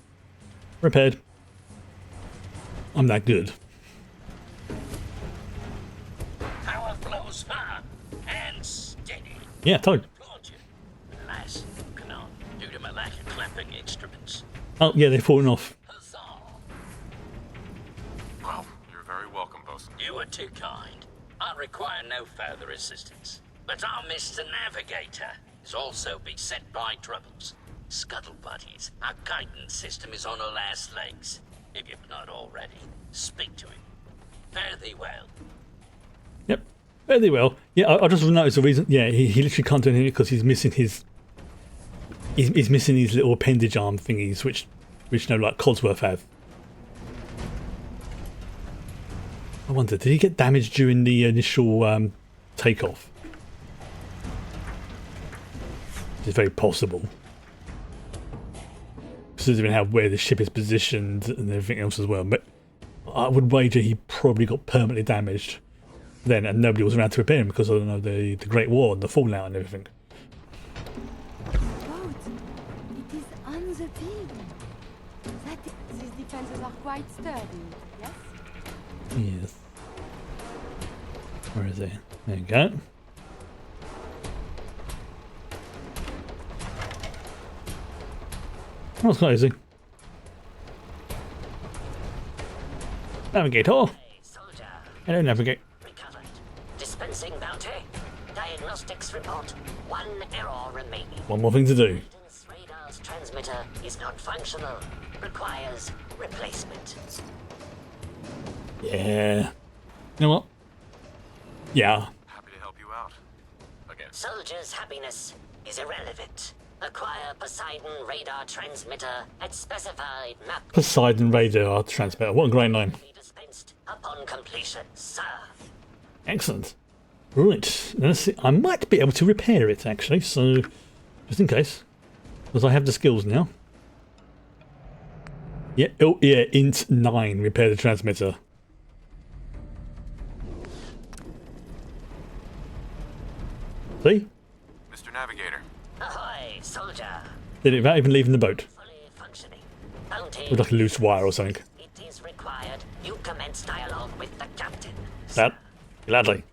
Repaired. I'm that good. Power flows far and steady. Yeah, totally. Applaud you. Alas, cannot, due to my lack of clamping instruments. Oh, yeah, they've fallen off. Huzzah! Well, you're very welcome, bosun. You are too kind. I require no further assistance. But our Mr. Navigator is also beset by troubles. Scuttle buddies, our guidance system is on her last legs. If you've not already, speak to him. Fare thee well. Yep, very well. Yeah, I just noticed the reason. Yeah, he literally can't do anything because he's missing his. He's missing his little appendage arm thingies, which you know, like Codsworth have. I wonder, did he get damaged during the initial takeoff? It's very possible, considering how where the ship is positioned and everything else as well. But I would wager he probably got permanently damaged then, and nobody was around to repair them because of the Great War and the fallout and everything. Boat. It is on the field. These defenses are quite sturdy, yes? Yes. Where is it? There you go. That was quite easy. Navigator. Soldier. Hello, Navigate. Recovered. Dispensing bounty. Diagnostics report. One error remaining. One more thing to do. Guidance radar's transmitter is not functional. Requires replacement. Yeah. You know what? Yeah. Happy to help you out. Again. Soldier's happiness is irrelevant. Acquire Poseidon radar transmitter at specified map. Poseidon radar transmitter. What a great name. Be dispensed upon completion, sir. Excellent. Right. Let's see. I might be able to repair it actually, so just in case. Because I have the skills now. Yeah, oh yeah, int 9, repair the transmitter. See? Mr. Navigator. Ahoy, soldier. Did it without even leaving the boat. Fully functioning. Bounty. With like a loose wire or something. It is required. You commence dialogue with the captain. That. Gladly.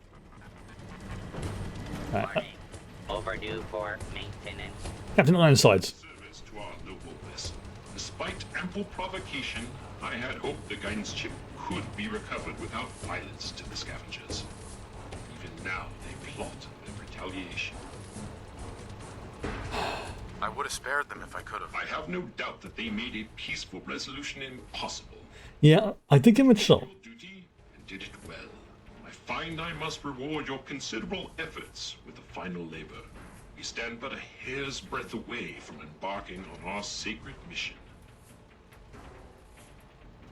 Overdue for maintenance. Captain Ironsides. Service to our noble vessel. Despite ample provocation, I had hoped the guidance chip could be recovered without violence to the scavengers. Even now, they plot their retaliation. I would have spared them if I could have. I have no doubt that they made a peaceful resolution impossible. Yeah, I did give him a shot. Duty and did it well. I find I must reward your considerable efforts with the final labor. We stand but a hair's breadth away from embarking on our sacred mission.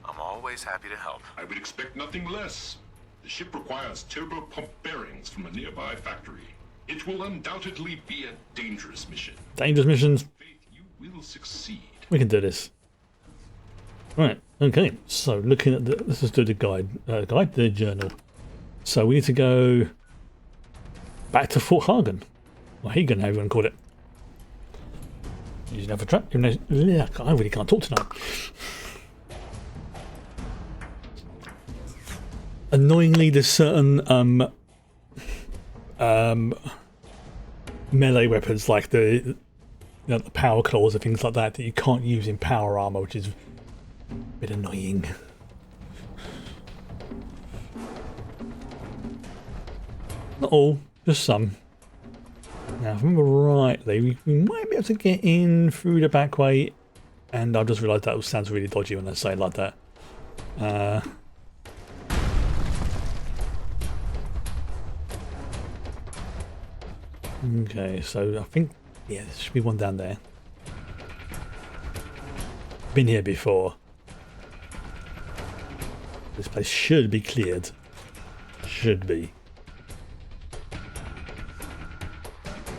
I'm always happy to help. I would expect nothing less. The ship requires turbo pump bearings from a nearby factory. It will undoubtedly be a dangerous mission. Dangerous missions. Faith, you will succeed. We can do this. Right, okay. So looking at the, let's just do the the journal. So we need to go back to Fort Hagen. Or Hagen, however you want to call it. Using another trap. I really can't talk tonight. Annoyingly, there's certain melee weapons like the power claws and things like that you can't use in power armor, which is a bit annoying. Not all, just some. Now, if I remember rightly, we might be able to get in through the back way, and I've just realised that sounds really dodgy when I say it like that. Okay, so I think, yeah, there should be one down there. Been here before. This place should be cleared. Should be.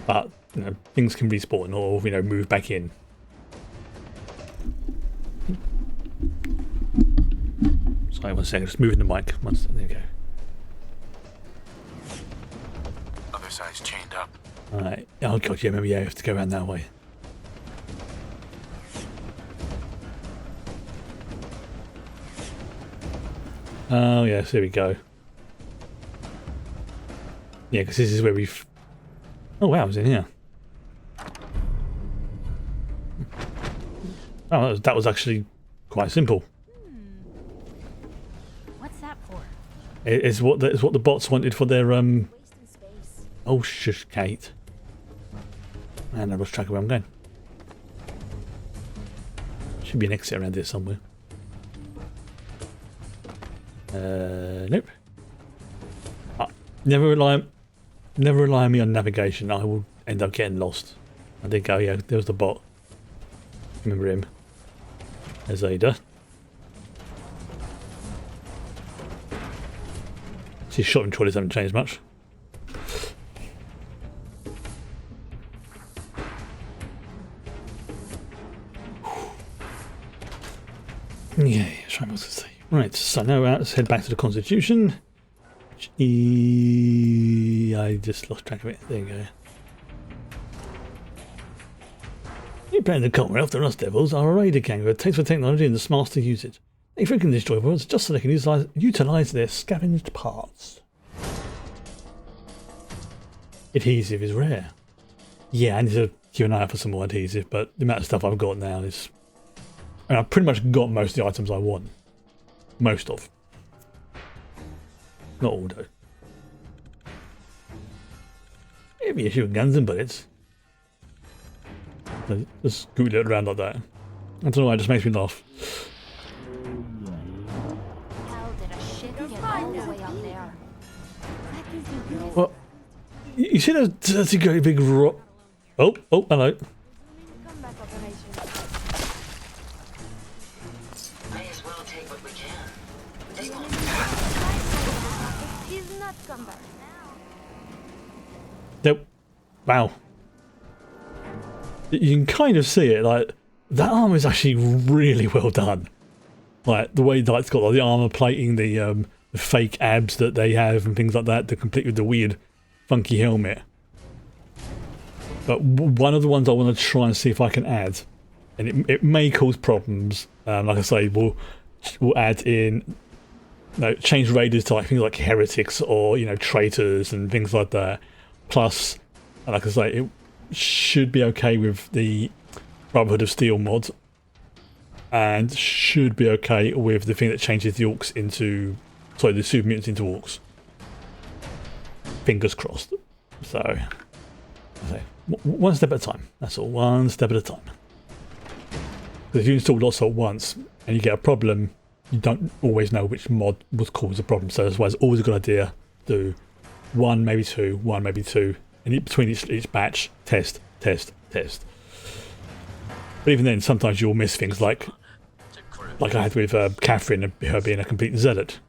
But, you know, things can respawn or, you know, move back in. Sorry, 1 second, just moving the mic. There you go. Other side's chained up. Alright. Oh god, yeah, maybe I have to go around that way. Oh yes, here we go. Yeah, because this is where we've... Oh wow, it's in here. Oh, that was actually quite simple. What's that for? It's what the bots wanted for their Oh shush, Kate. And I lost track of where I'm going. Should be an exit around here somewhere. Nope. Never rely on me on navigation. I will end up getting lost. I did go, yeah, there was the bot. Remember him. There's Ada. His shot and trolleys haven't changed much. Yeah, try not to see. Right, so now let's head back to the Constitution, which I just lost track of it. There you go. You plan to conquer after us devils are a raider gang who takes for technology and the smarts to use it. They frequently destroy worlds just so they can utilize their scavenged parts. Adhesive is rare. Yeah, I need to keep an eye out for some more adhesive, but the amount of stuff I've got now is... And I've pretty much got most of the items I want. Most of. Not all though. Maybe issue with guns and bullets. Just scoot it around like that. I don't know why, it just makes me laugh. How did a ship get all the way up there? Well, you see those dirty great big rock... Oh, hello. Combat operation. May as well take what we can. They won't. It is not combat. Nope. Wow. You can kind of see it, like, that armor is actually really well done. Like, the way that it's got like, the armor plating, the fake abs that they have and things like that to complete with the weird, funky helmet. But one of the ones I want to try and see if I can add, and it may cause problems, like I say, we'll add in, change raiders to like things like heretics or, traitors and things like that. Plus, like I say, it should be okay with the Brotherhood of Steel mod, and should be okay with the thing that changes the orcs into, the super mutants into orcs. Fingers crossed. So, one step at a time. That's all. One step at a time. Because if you install lots at once and you get a problem, you don't always know which mod was caused the problem. So that's why it's always a good idea to do one, maybe two, and between each batch, test. But even then, sometimes you'll miss things like I had with Catherine and her being a complete zealot.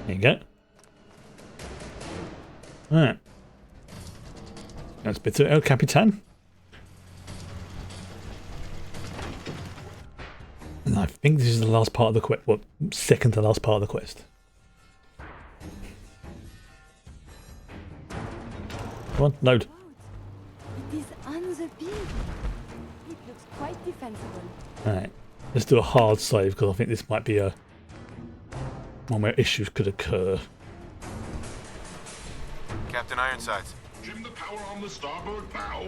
There you go. Alright. That's bitter El Capitan. And I think this is the last part of the quest. Well, second to last part of the quest. Come on, load. It is on the beam. It looks quite defensible. Alright. Let's do a hard save because I think this might be one where issues could occur. Captain Ironsides. Trim the power on the starboard bow.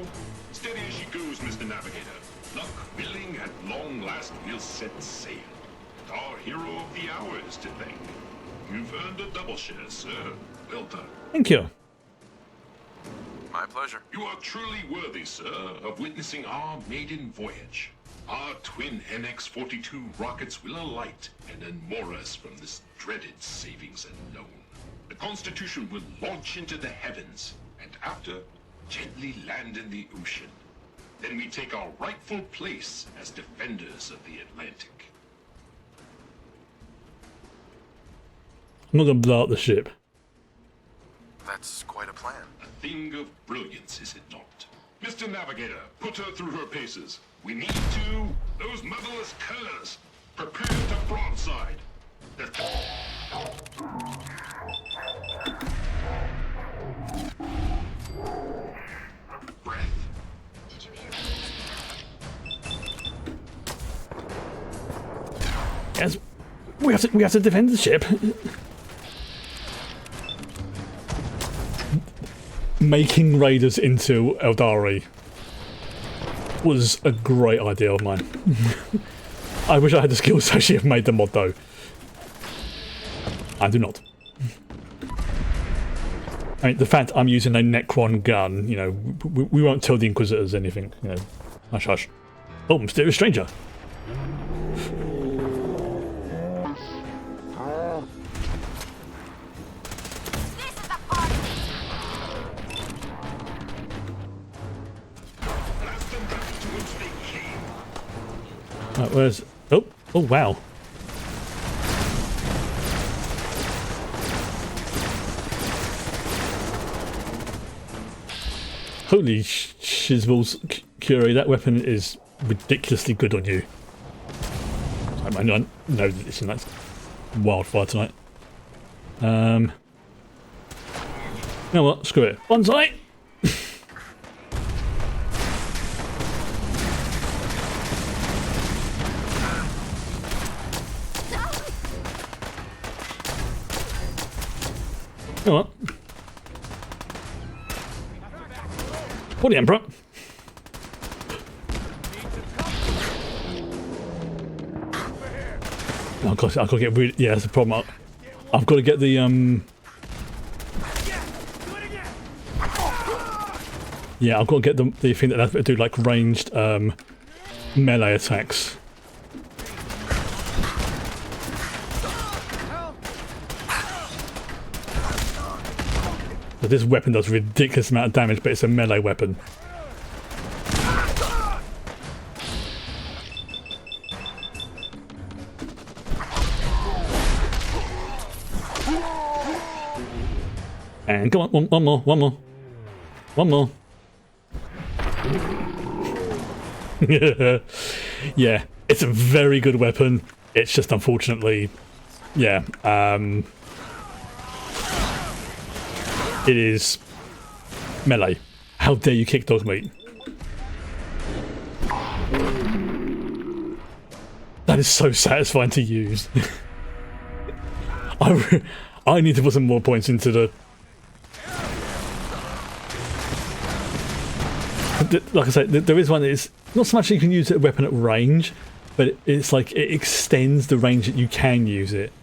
Steady as she goes, Mr. Navigator. Luck willing, at long last we'll set sail. And our hero of the hour is to thank. You've earned a double share, sir. Well done. Thank you. My pleasure. You are truly worthy, sir, of witnessing our maiden voyage. Our twin NX-42 rockets will alight and unmoor us from this dreaded savings unknown. The Constitution will launch into the heavens, and after, gently land in the ocean. Then we take our rightful place as defenders of the Atlantic. I'm not going to blow up the ship. That's quite a plan. A thing of brilliance, is it not? Mr. Navigator, put her through her paces. We need to... Those motherless curs! Prepare to broadside! Breath. Did you hear Yes, we have to defend the ship. Making raiders into Eldari was a great idea of mine. I wish I had the skills to actually have made the mod though. I do not. I mean, the fact I'm using a Necron gun, we won't tell the Inquisitors anything, Hush, hush. Oh, mysterious stranger. Right, where's... Oh, wow. Holy shizballs, Curie, that weapon is ridiculously good on you. I know that this is like wildfire tonight. You know what? Screw it. Bonsai! You know what? For the Emperor! Oh gosh, I've got to get rid. Yeah, that's the problem. I've got to get the yeah, I've got to get the thing that I do like ranged melee attacks. So this weapon does a ridiculous amount of damage, but it's a melee weapon. And come on, one more. Yeah, it's a very good weapon. It's just unfortunately, yeah, it is melee. How dare you kick dog meat? That is so satisfying to use. I need to put some more points into the... Like I said, there is one that is not so much you can use a weapon at range, but it's like it extends the range that you can use it.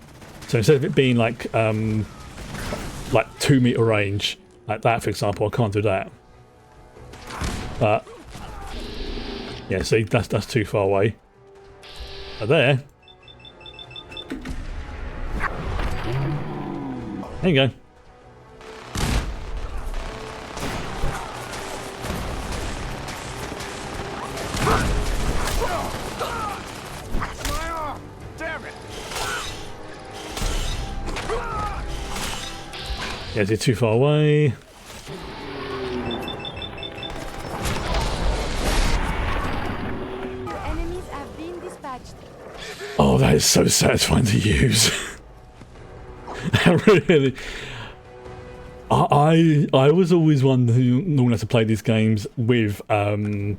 So instead of it being like 2 meter range, like that for example, I can't do that. But yeah, see, that's too far away. But there you go. Yeah, is it too far away? Your enemies have been dispatched. Oh, that is so satisfying to use. Really. I was always one who normally has to play these games with long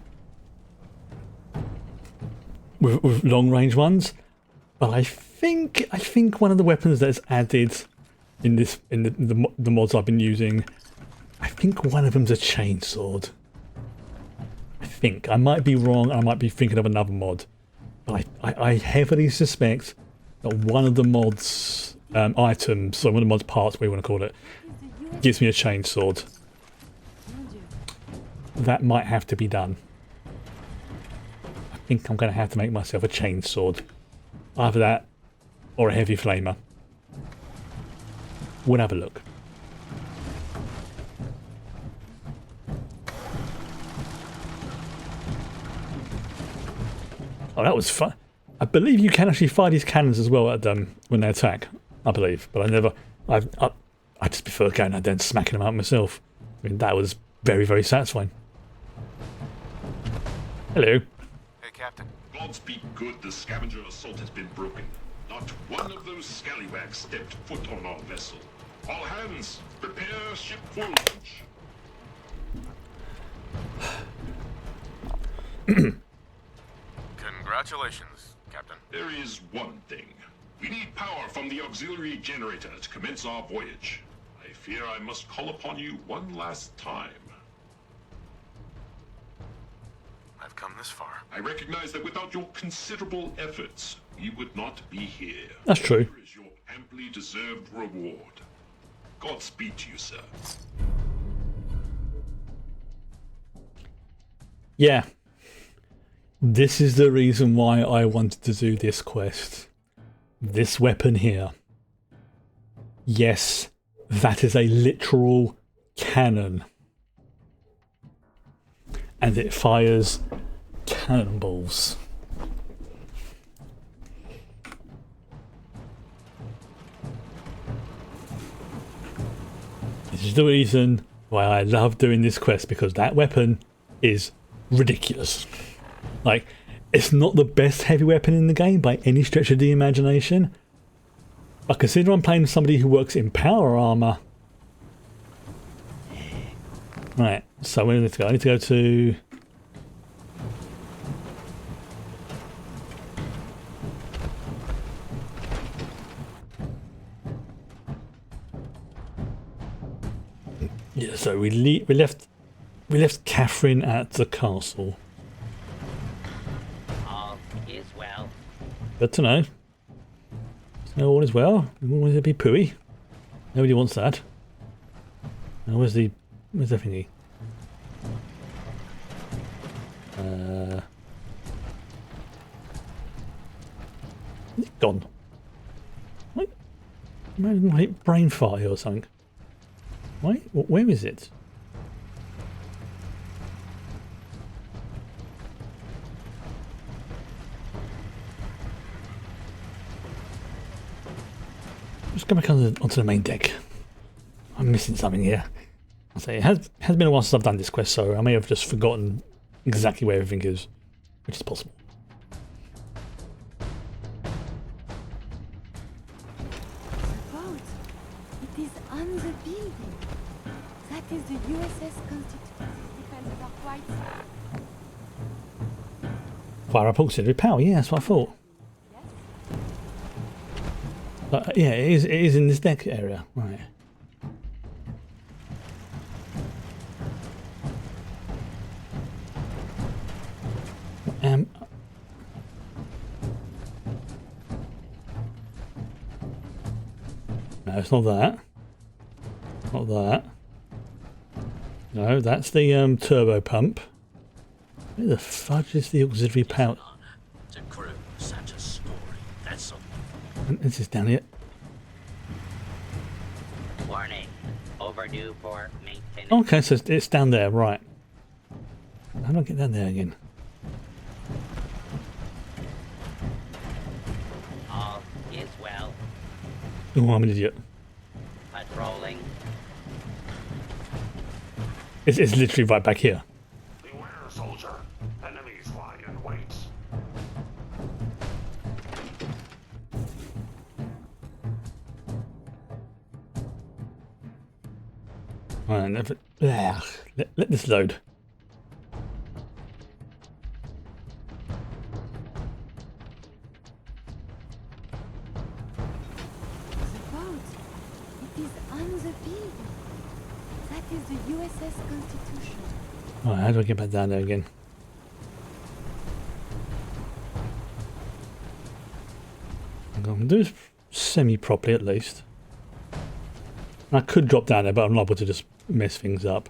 range ones, but I think one of the weapons that's added in the mods I've been using, I think one of them's a chainsword. I might be wrong. I might be thinking of another mod, but I heavily suspect that one of the mods items, so one of the mods parts, whatever you want to call it, gives me a chainsword. That might have to be done. I think I'm going to have to make myself a chainsword. Either that or a heavy flamer. We'll have a look. Oh, that was fun. I believe you can actually fire these cannons as well at them when they attack. I believe, but I just prefer going out there and smacking them out myself. I mean, that was very, very satisfying. Hello. Hey, Captain. Gods be good, the scavenger assault has been broken. Not one of those scallywags stepped foot on our vessel. All hands, prepare ship for launch. Congratulations, Captain. There is one thing. We need power from the auxiliary generator to commence our voyage. I fear I must call upon you one last time. I've come this far. I recognize that without your considerable efforts, we would not be here. That's true. Here is your amply deserved reward. Godspeed to you, sir. Yeah. This is the reason why I wanted to do this quest. This weapon here. Yes, that is a literal cannon. And it fires cannonballs. This is the reason why I love doing this quest, because that weapon is ridiculous. Like, It's not the best heavy weapon in the game by any stretch of the imagination. But consider I'm playing somebody who works in power armor. Right, so where do I need to go? I need to go to... Yeah, so we left Catherine at the castle. All is well. Good to know. So all is well. We want it to be pooey. Nobody wants that. Now where's the thingy? It's gone. Wait, my brain fart here or something. Wait, where is it? Let's go back onto the main deck. I'm missing something here. I'll say it has been a while since I've done this quest, so I may have just forgotten exactly where everything is, which is possible. The boat. It is on the building. That is the USS Constitution. Defenses are quite... Fire up auxiliary power, yeah, that's what I thought. Yeah, it is in this deck area, right. No, it's not that. Not that. No, that's the turbo pump. Where the fudge is the auxiliary power? To crew such a story. That's something. This is down here. Warning. Overdue for maintenance. Okay, so it's down there, right. How do I get down there again? All is well. Oh, I'm an idiot. Patrolling. It's literally right back here. Beware, soldier. Enemies lie in wait. Right, let this load. The boat. It is on the building. That is the USS Constitution. Right, how do I get back down there again? I'm going to do this semi-properly at least. I could drop down there, but I'm liable to just mess things up.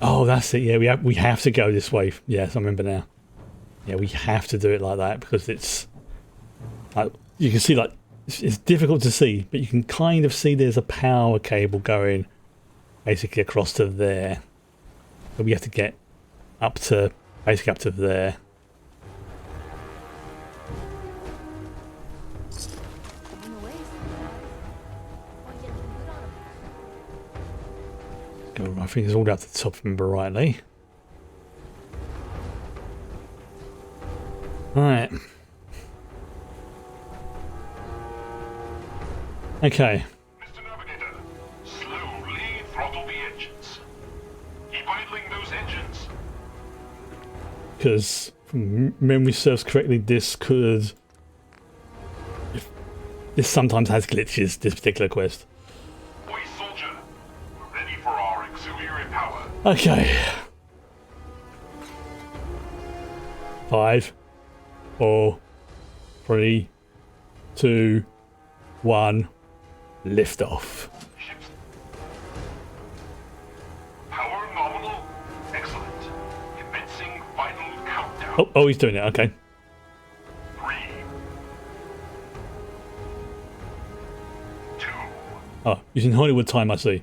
Oh, that's it. Yeah, we have to go this way. Yes, I remember now. Yeah, we have to do it like that because it's like you can see, like it's difficult to see, but you can kind of see there's a power cable going basically across to there. So we have to get up to basically up to there. Go, I think it's all down to the top, if I remember rightly. Right. Okay. Mr. Navigator, slowly throttle the engines. Keep idling those engines. Because, if memory serves correctly, this could... This sometimes has glitches, this particular quest. Boy soldier, we're ready for our auxiliary power. Okay. 5, 4, 3, 2, 1. Lift off. Power nominal. Excellent. Commencing final countdown. Oh, he's doing it. Okay. 3, 2, Oh, using Hollywood time, I see.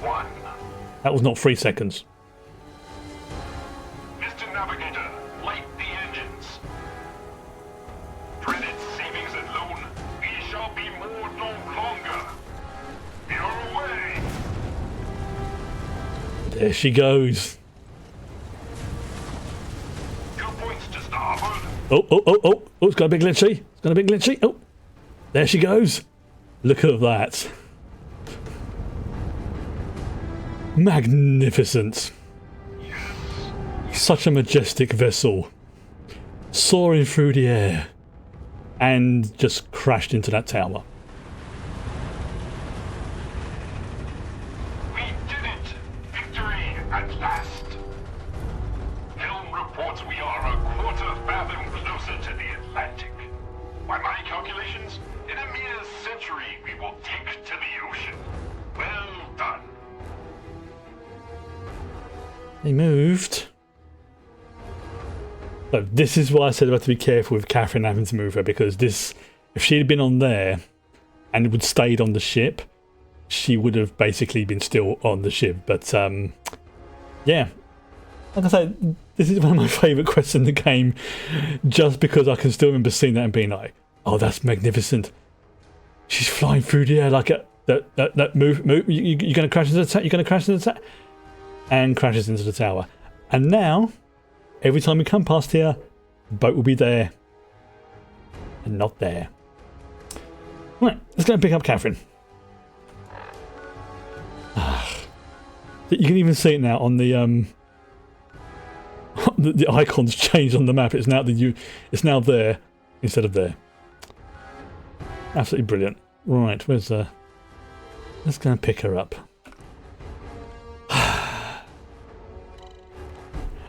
1. That was not 3 seconds. Mr. Navigator, light the engines. Dreaded savings and loan. We shall be moored no longer. We are away. There she goes. 2 points to starboard. Oh, it's got a big glitchy. It's got a big glitchy. Oh, there she goes. Look at that. Magnificent. Such a majestic vessel. Soaring through the air. And just crashed into that tower. We did it! Victory at last! Helm reports we are a quarter fathom closer to the Atlantic. By my calculations, in a mere century we will take to the ocean. Well done. They moved. So this is why I said about to be careful with Catherine having to move her, because this, if she had been on there and would stayed on the ship, she would have basically been still on the ship. But yeah, like I said, this is one of my favourite quests in the game, just because I can still remember seeing that and being like, oh, that's magnificent. She's flying through the air like a that move. You're going to crash into the tower. You're going to crash into the tower, and crashes into the tower. And now, every time we come past here, the boat will be there and not there. Right, let's go and pick up Catherine. You can even see it now on the the icons changed on the map. It's now it's now there instead of there. Absolutely brilliant. Right, where's let's go and pick her up.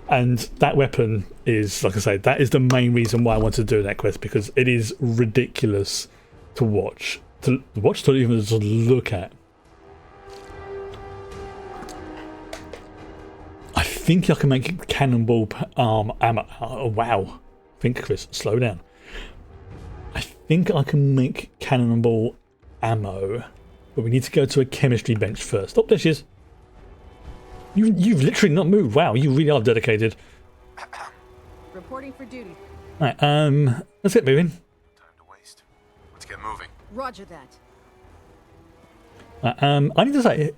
And that weapon is, like I say, that is the main reason why I want to do that quest, because it is ridiculous to watch. To even just look at. I think I can make cannonball ammo. Oh, wow. Think, Chris, slow down. I think I can make cannonball ammo, but we need to go to a chemistry bench first. Oh, there she is. You've literally not moved. Wow, you really are dedicated. Reporting for duty. Right, let's get moving. Time to waste. Let's get moving. Roger that. I need to say,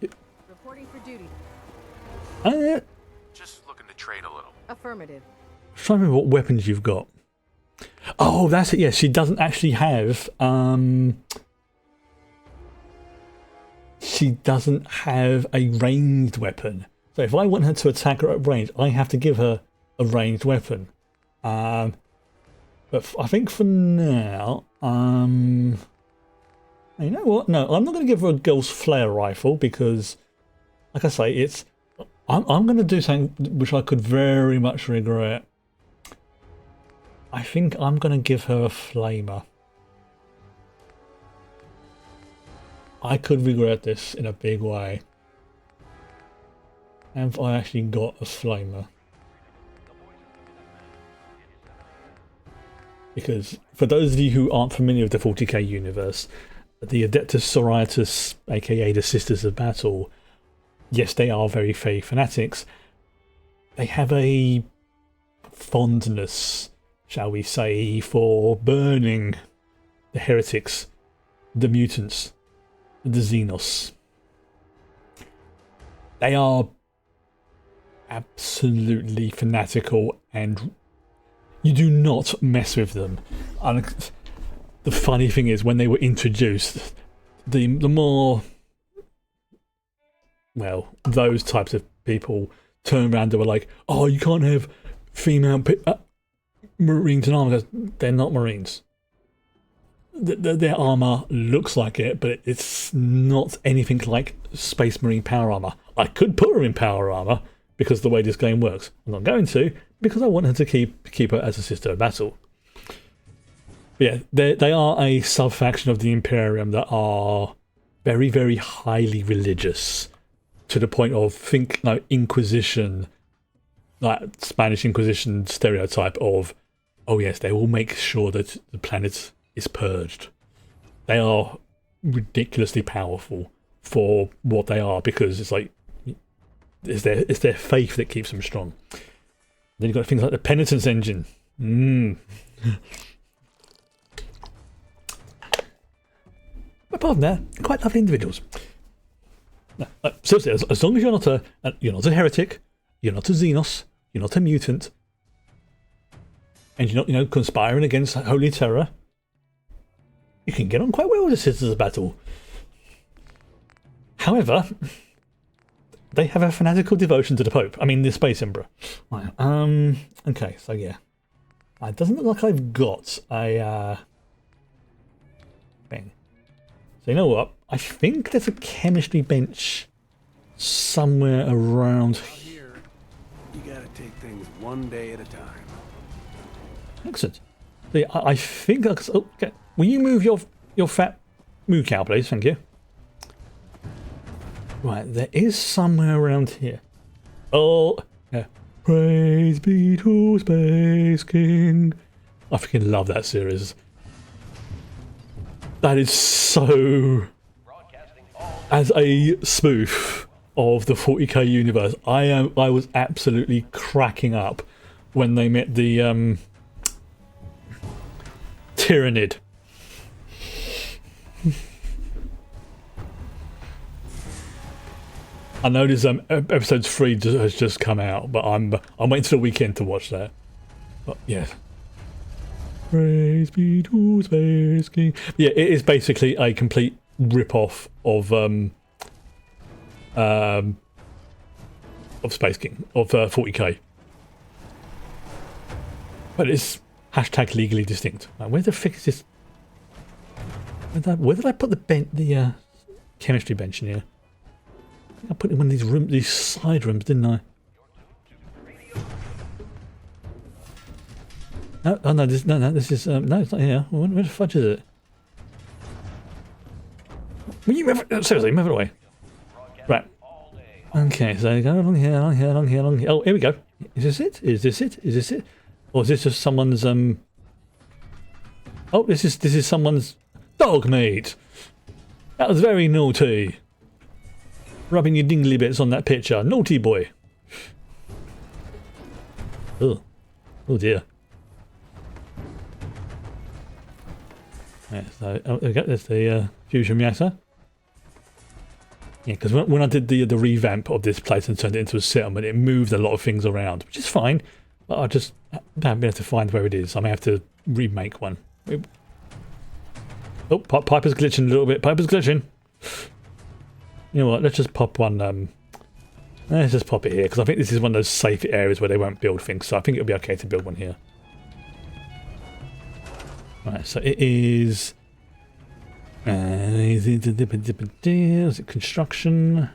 Reporting for duty. Just looking to trade a little. Affirmative. I'm trying to remember what weapons you've got. Oh, that's it. Yes, she doesn't actually have. She doesn't have a ranged weapon. So if I want her to attack her at range, I have to give her a ranged weapon. But I think for now, you know what? No, I'm not going to give her a girl's flare rifle because, like I say, I'm going to do something which I could very much regret. I think I'm going to give her a flamer. I could regret this in a big way. Have I actually got a flamer? Because for those of you who aren't familiar with the 40k universe, the Adeptus Sororitas, aka the Sisters of Battle, yes, they are very faith fanatics. They have a fondness, shall we say, for burning the heretics, the mutants, the Xenos. They are absolutely fanatical, and you do not mess with them. And the funny thing is, when they were introduced, the more, well, those types of people turned around and were like, oh, you can't have female Marines in armor. They're not Marines. Their armor looks like it, but it's not anything like Space Marine power armor. I could put her in power armor because of the way this game works. I'm not going to, because I want her to keep her as a sister of battle. But yeah, they are a sub-faction of the Imperium that are very, very highly religious, to the point of, think like Inquisition, like Spanish Inquisition stereotype of, oh yes, they will make sure that the planet is purged. They are ridiculously powerful for what they are, because it's like it's their faith that keeps them strong. Then you've got things like the penitence engine. But apart from that, they're quite lovely individuals. Seriously, as long as you're not a heretic, you're not a Xenos, you're not a mutant, and you're not, conspiring against holy terror, you can get on quite well with the Citizens of Battle. However, they have a fanatical devotion to the Pope. I mean, the Space Emperor. Right, okay, so yeah. It doesn't look like I've got a thing. So you know what? I think there's a chemistry bench somewhere around here. You gotta take things one day at a time. Excellent. So yeah, I think. Okay. Will you move your fat moo cow, please? Thank you. Right, there is somewhere around here. Oh, yeah. Praise be to Space King. I freaking love that series. That is so. As a spoof of the 40k universe, I was absolutely cracking up when they met the Tyrannid. I know this episode 3 has just come out, but I'm waiting till the weekend to watch that. But yeah. Praise be to Space King. Yeah, it is basically a complete rip-off of Space King, of 40k. But it's hashtag legally distinct. Where the frick is this? Where did I put the chemistry bench in here? I think I put it in one of these side rooms, didn't I? No, oh no, this is no, it's not here. Where the fudge is it? Will you move it? Seriously, move it away. Right. Okay, so go along here, along here, along here, along here. Oh, here we go. Is this it? Is this it? Is this it? Or is this just someone's Oh, this is someone's dog meat. That was very naughty. Rubbing your dingly bits on that picture. Naughty boy. Oh. Oh dear. Yeah, so there we go, there's the fusion reactor. Yeah, because when I did the revamp of this place and turned it into a settlement, it moved a lot of things around, which is fine. But I just haven't been able to find where it is. I may have to remake one. Oh, Piper's glitching a little bit. Piper's glitching. You know what? Let's just pop one. Let's just pop it here because I think this is one of those safe areas where they won't build things. So I think it'll be okay to build one here. Right, so it is. Is it construction?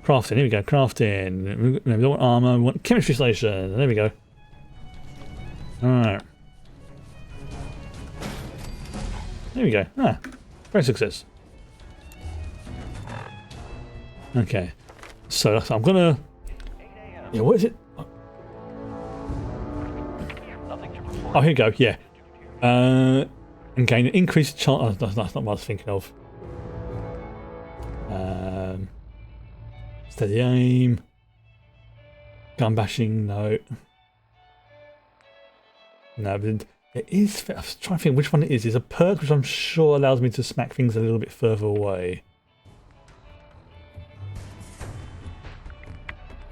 Crafting. Here we go. Crafting. We don't want armor. We want chemistry station. There we go. All right. There we go. Ah, great success. Okay, so I'm gonna. Yeah, what is it? Oh, here we go. Yeah. And gain an increased chance. Oh, that's not what I was thinking of. Steady aim. Gun bashing. No. No, but it is. I was trying to think which one it is. It's a perk which I'm sure allows me to smack things a little bit further away.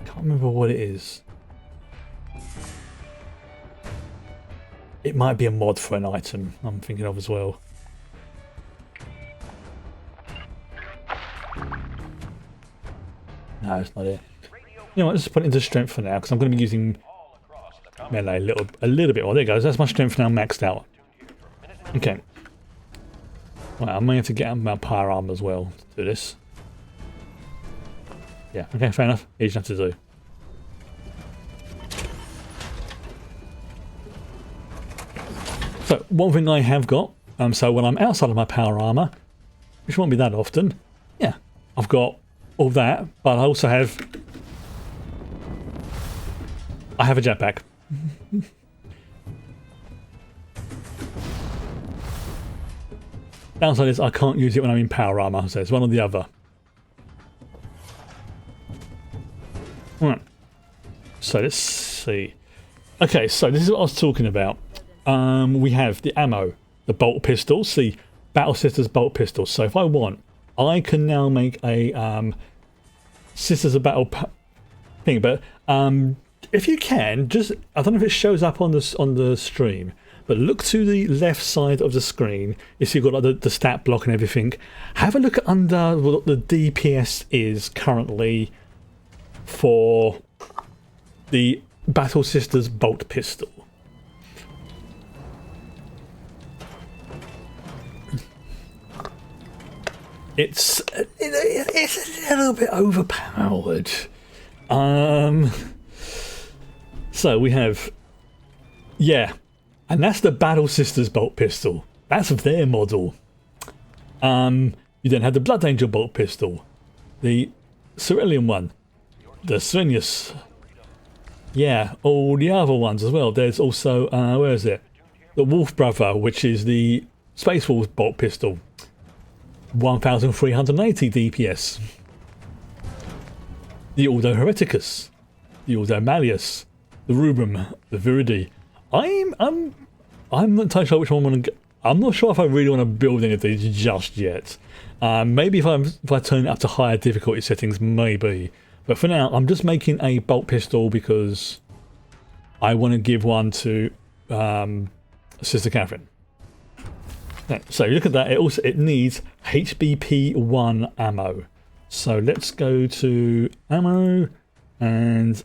Can't remember what it is. It might be a mod for an item I'm thinking of as well. No, it's not it. You know what, let's just put it into strength for now because I'm going to be using melee a little bit more. There it goes, that's my strength now maxed out. Okay. Well, I may have to get out my power armor as well to do this. Yeah, okay, fair enough. Easy enough to do. So, one thing I have got, so when I'm outside of my power armor, which won't be that often, yeah, I've got all that, but I also have a jetpack. Downside is I can't use it when I'm in power armor, so it's one or the other. Alright, so let's see. Okay, so this is what I was talking about. We have the ammo, the bolt pistols, the Battle Sisters bolt pistols. So if I want, I can now make a Sisters of Battle thing. But if you can, just I don't know if it shows up on the stream, but look to the left side of the screen. If you've got like the stat block and everything, have a look at under what the DPS is currently for the Battle Sisters bolt pistol. It's a little bit overpowered. So we have, yeah, and that's the Battle Sisters bolt pistol. That's their model. You then have the Blood Angel bolt pistol, the Cerulean one, the Svenus. Yeah, all the other ones as well. There's also, where is it? The Wolf Brother, which is the Space Wolf bolt pistol. 1380 DPS. The Ordo Hereticus, the Ordo Malleus, the Rubrum, the Viridi. I'm not entirely sure which one I want to. I'm not sure if I really want to build any of these just yet. Maybe if I turn it up to higher difficulty settings, maybe. But for now, I'm just making a bolt pistol because I want to give one to Sister Catherine. So you look at that. It needs HBP1 ammo. So let's go to ammo and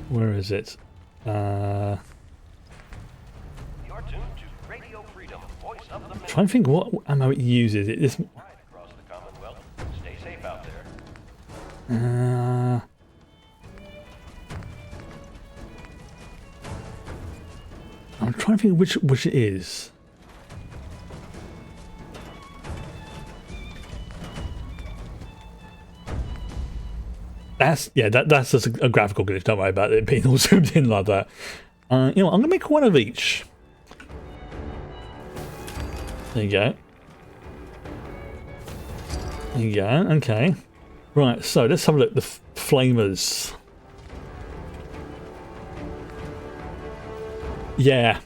where is it? I'm trying to think what ammo it uses. Stay safe out there. I'm trying to think which it is. That's just a graphical glitch. Don't worry about it being all zoomed in like that. You know what, I'm gonna make one of each. There you go. There you go. Okay. Right. So let's have a look. The flamers. Yeah.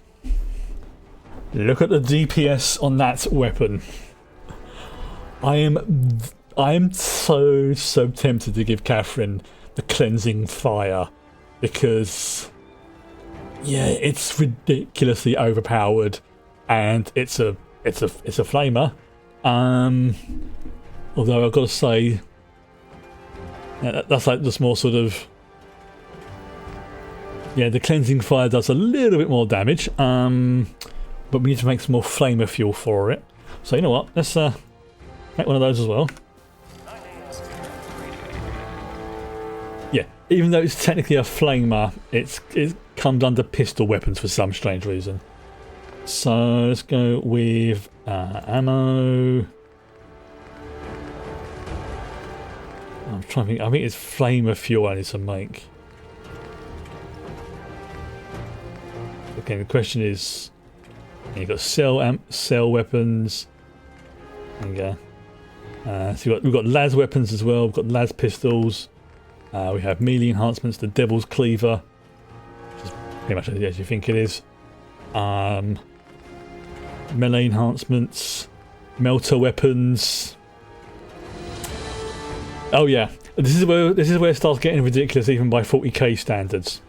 Look at the DPS on that weapon. I am so tempted to give Catherine the cleansing fire because yeah, it's ridiculously overpowered and it's a flamer. Although I've got to say that's like just more sort of, yeah, the cleansing fire does a little bit more damage, but we need to make some more flamer fuel for it. So you know what, let's make one of those as well. Yeah, even though it's technically a flamer, it comes under pistol weapons for some strange reason. So let's go with ammo. I'm trying to think. I think it's flamer fuel I need to make. Okay, the question is, you've got cell weapons. There you go. So we've got las weapons as well. We've got las pistols. We have melee enhancements. The Devil's Cleaver, which is pretty much as you think it is. Melee enhancements. Melter weapons. Oh yeah, this is where it starts getting ridiculous, even by 40k standards.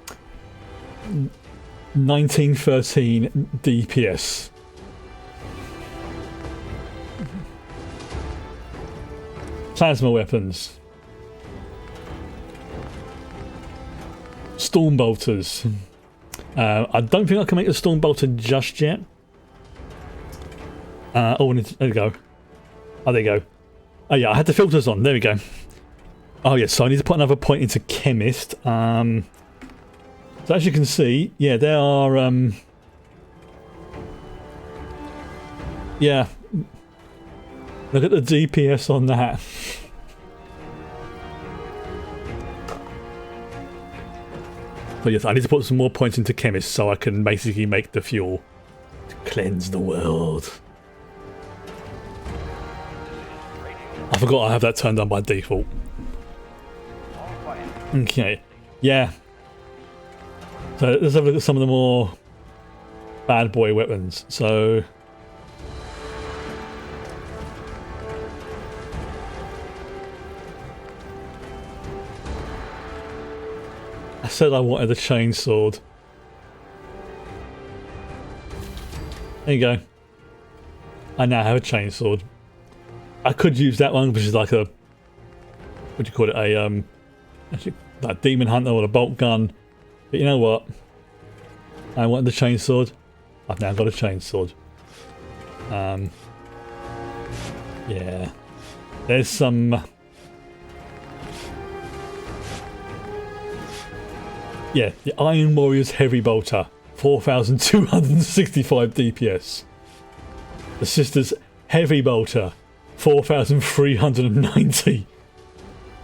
1913 DPS. Plasma weapons. Storm bolters. I don't think I can make a storm bolter just yet. There we go. Oh, there you go. Oh yeah, I had the filters on. There we go. Oh yeah, so I need to put another point into chemist. So as you can see, yeah, there are yeah. Look at the DPS on that. But yes, I need to put some more points into chemist so I can basically make the fuel to cleanse the world. I forgot I have that turned on by default. Okay, yeah. So let's have a look at some of the more bad boy weapons. So I said I wanted a chainsword. There you go. I now have a chainsword. I could use that one, which is like a, what do you call it? A actually, like demon hunter or a bolt gun. But you know what? I wanted the chainsword. I've now got a chainsword. Yeah. There's some. Yeah, the Iron Warrior's Heavy Bolter, 4,265 DPS. The Sisters Heavy Bolter, 4,390.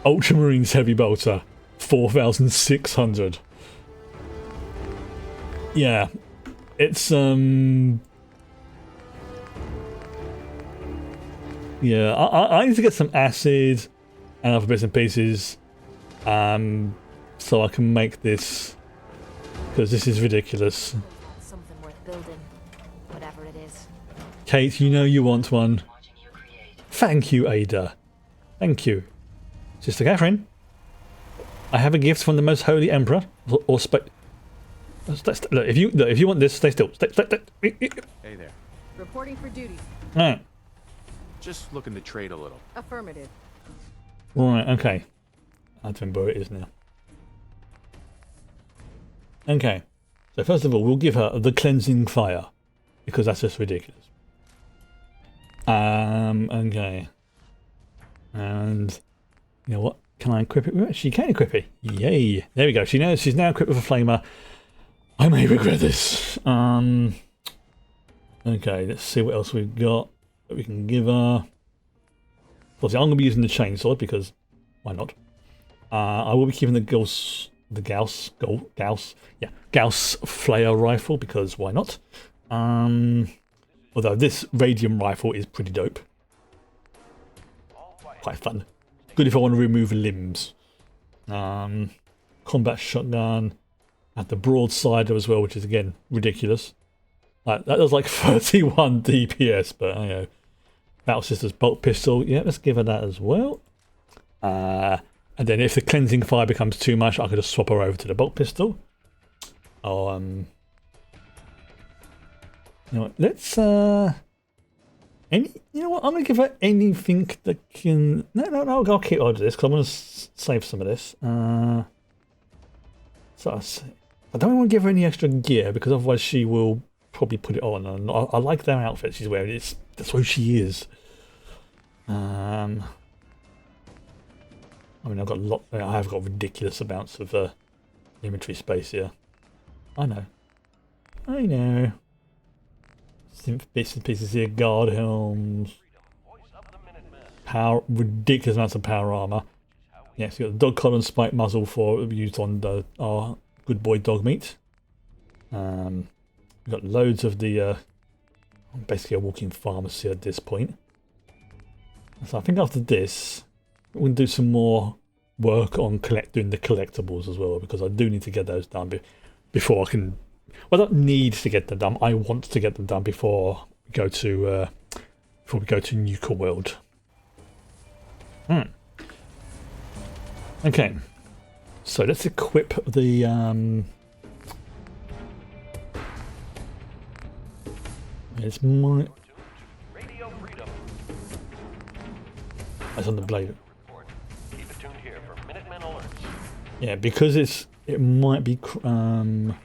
Ultramarines Heavy Bolter, 4,600. Yeah, it's yeah, I need to get some acid and other bits and pieces, so I can make this, because this is ridiculous. Something worth building, whatever it is. Kate, you know you want one. Thank you, Ada. Thank you. Sister Catherine, I have a gift from the Most Holy Emperor, or look, if you want this, stay still. Stay. Hey there. Reporting for duty. Alright. Just looking to trade a little. Affirmative. Right, okay. I don't remember where it is now. Okay. So first of all, we'll give her the cleansing fire, because that's just ridiculous. Okay. And you know what? Can I equip it with it? She can equip it. Yay. There we go. She's now equipped with a flamer. I may regret this. Okay, let's see what else we've got that we can give her. Obviously, I'm going to be using the chainsword because why not? I will be keeping the Gauss flare rifle because why not? Although this radium rifle is pretty dope. Quite fun. Good if I want to remove limbs. Combat shotgun. At the broadsider as well, which is again ridiculous. Like that does like 31 DPS, but you know, Battle Sisters bolt pistol. Yeah, let's give her that as well. And then if the cleansing fire becomes too much, I could just swap her over to the bolt pistol. Or you know what? Let's you know what? I'm gonna give her anything that can. No. I'll keep hold of this because I'm gonna save some of this. So I don't want to give her any extra gear because otherwise she will probably put it on. And I like their outfit she's wearing. That's who she is. I mean, I have got ridiculous amounts of inventory space here. I know. Some bits and pieces here. Guard helms. Ridiculous amounts of power armor. Yes, you got the dog collar and spike muzzle for used on our good boy dog meat. We've got loads of the. I'm basically a walking pharmacy at this point. So I think after this, we're going to do some more work on doing the collectibles as well because I do need to get those done before I can. Well, I don't need to get them done. I want to get them done before we go to Nuka World. Okay, so let's equip the it's my that's on the blade. Keep it tuned here for Minutemen alerts. Yeah, because it might be for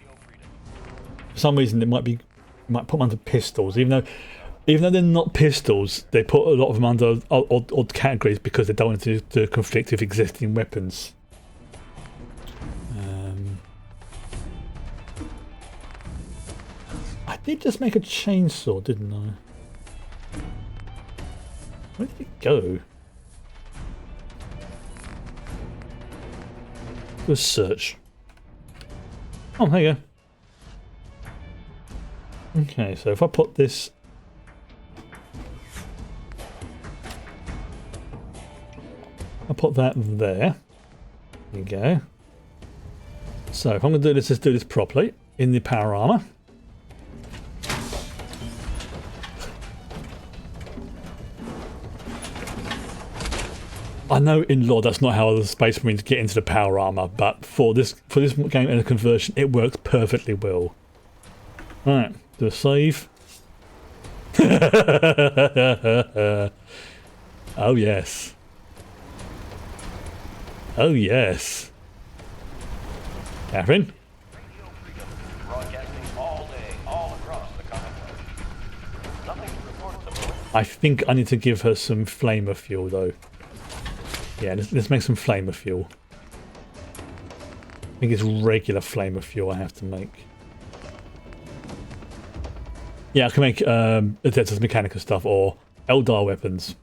some reason it might put them under pistols, even though they're not pistols, they put a lot of them under odd categories because they don't want to conflict with existing weapons. I did just make a chainsaw, didn't I? Where did it go? Do a search. Oh, there you go. Okay, so if I put this. I'll put that there. There you go. So if I'm going to do this, let's do this properly in the power armor. I know in lore that's not how the Space Marines get into the power armor, but for this game and a conversion, it works perfectly well. Right, do a save. Oh yes. Oh yes. Catherine? Broadcasting all day, all across the Commonwealth. Nothing to report at the moment. I think I need to give her some flamer fuel though. Yeah, let's make some flamer fuel. I think it's regular flamer fuel I have to make. Yeah, I can make Adeptus Mechanica stuff or Eldar weapons.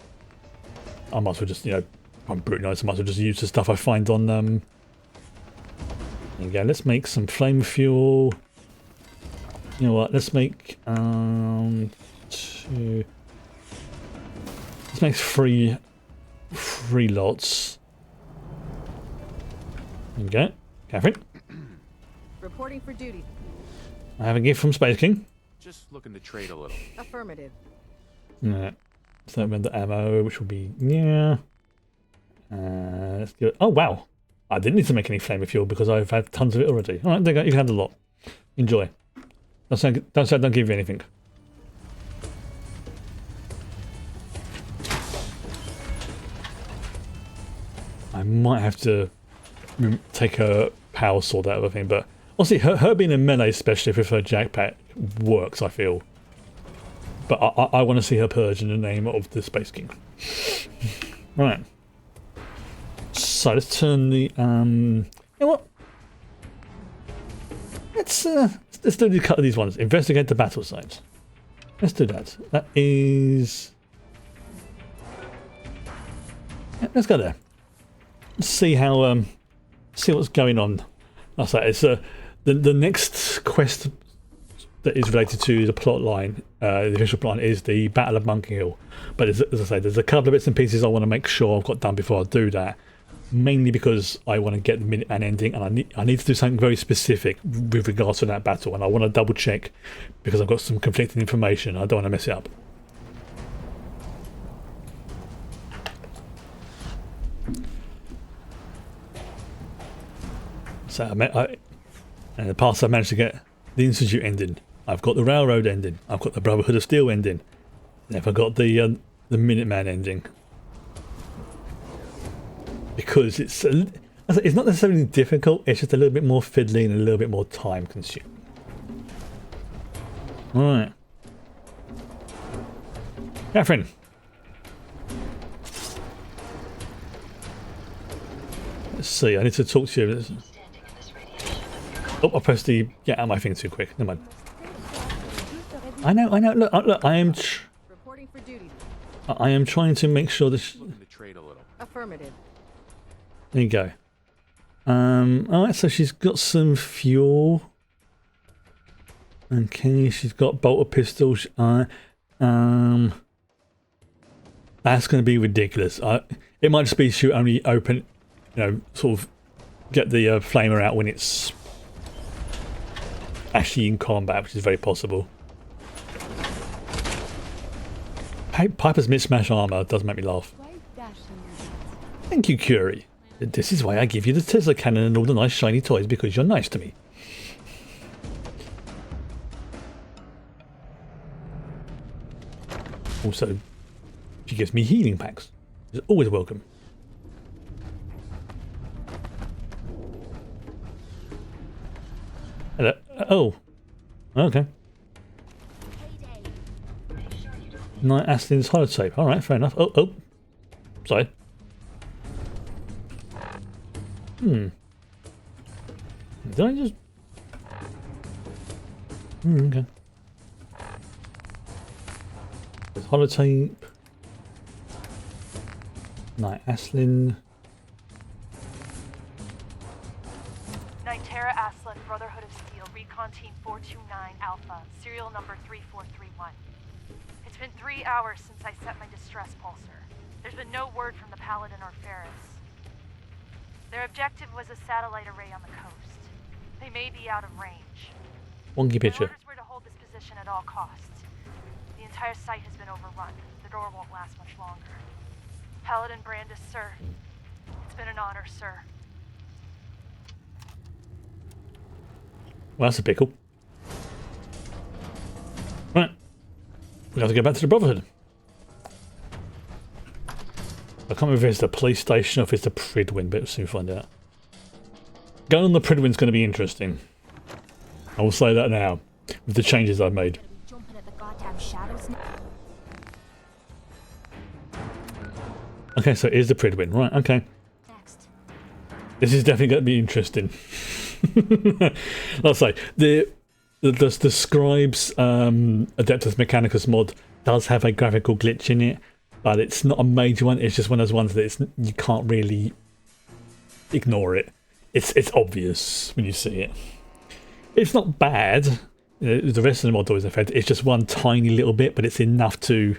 I might as well just, you know, I'm brute nice, I might as well just use the stuff I find on there you go, let's make some flame fuel. You know what, let's make let's make three lots. There you go. Catherine. Reporting for duty. I have a gift from Space King. Just looking to trade a little. Affirmative. Yeah. So that meant the ammo, which will be yeah. Let's do it. Oh wow. I didn't need to make any flamer fuel because I've had tons of it already. Alright, there you go, you can have a lot. Enjoy. Don't say I don't give you anything. I might have to take her power sword out of the thing, but obviously her being a melee specialist with her jackpack works, I feel. But I want to see her purge in the name of the Space King. Right. So let's turn the you know what? Let's do a cut of these ones. Investigate the battle sites. Let's do that. That is. Yeah, let's go there. Let's see how see what's going on. I say it's the next quest that is related to the plot line, the official plot line, is the Battle of Bunker Hill. But as I say, there's a couple of bits and pieces I want to make sure I've got done before I do that. Mainly because I want to get the Minuteman ending, and I need to do something very specific with regards to that battle, and I want to double check because I've got some conflicting information. I don't want to mess it up. So in the past I managed to get the Institute ending. I've got the Railroad ending. I've got the Brotherhood of Steel ending. Never got the Minuteman ending. Because it's not necessarily difficult, it's just a little bit more fiddly and a little bit more time consuming. Alright. Catherine. Let's see, I need to talk to you. Oh, I pressed the get out of my thing too quick. Never mind. I know. Look, I am Reporting for duty. I am trying to make sure this. Affirmative. There you go. Alright, so she's got some fuel. Okay, she's got bolter pistols. That's going to be ridiculous. It might just be she only open, you know, sort of get the flamer out when it's actually in combat, which is very possible. Piper's mismatch armor does make me laugh. Thank you, Curie. This is why I give you the Tesla cannon and all the nice shiny toys, because you're nice to me. Also, she gives me healing packs. It's always welcome. Hello. Oh. Okay. Night Aslin's holotape. Alright, fair enough. Oh. Sorry. Did I just... okay. There's holotape. Night Aslin. Nitera Aslin, Brotherhood of Steel, Recon Team 429 Alpha, serial number 3431. It's been 3 hours since I set my distress pulsar. There's been no word from the Paladin or Ferris. Their objective was a satellite array on the coast. They may be out of range. Wonky picture. My orders were to hold this position at all costs. The entire site has been overrun. The door won't last much longer. Paladin Brandis, sir. It's been an honor, sir. Well, that's a pickle. Right. We have to go back to the Brotherhood. I can't remember if it's the police station or if it's the Pridwin, but we'll soon find out. Going on the Pridwin's going to be interesting. I will say that now, with the changes I've made. Jumping at the goddamn shadows now. Okay, so here's the Pridwin. Right, okay. Next. This is definitely going to be interesting. I'll say, the Scribes Adeptus Mechanicus mod does have a graphical glitch in it, but it's not a major one. It's just one of those ones that you can't really ignore it. It's obvious when you see it. It's not bad. The rest of the mod always affected. It's just one tiny little bit, but it's enough to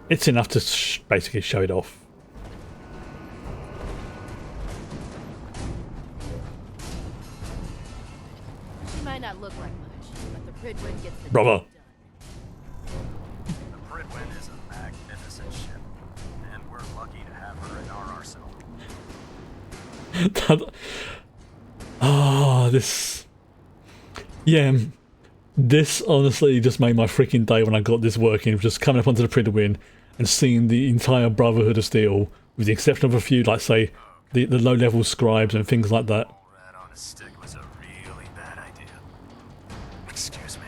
basically show it off. She might not look like much, but the Pridwin gets the Brother. The Pridwin is a magnificent ship, and we're lucky to have her in our arsenal. This... Yeah, this honestly just made my freaking day when I got this working, just coming up onto the Pridwin and seeing the entire Brotherhood of Steel, with the exception of a few, like say, the low-level scribes and things like that. All that on a stick was a really bad idea. Excuse me.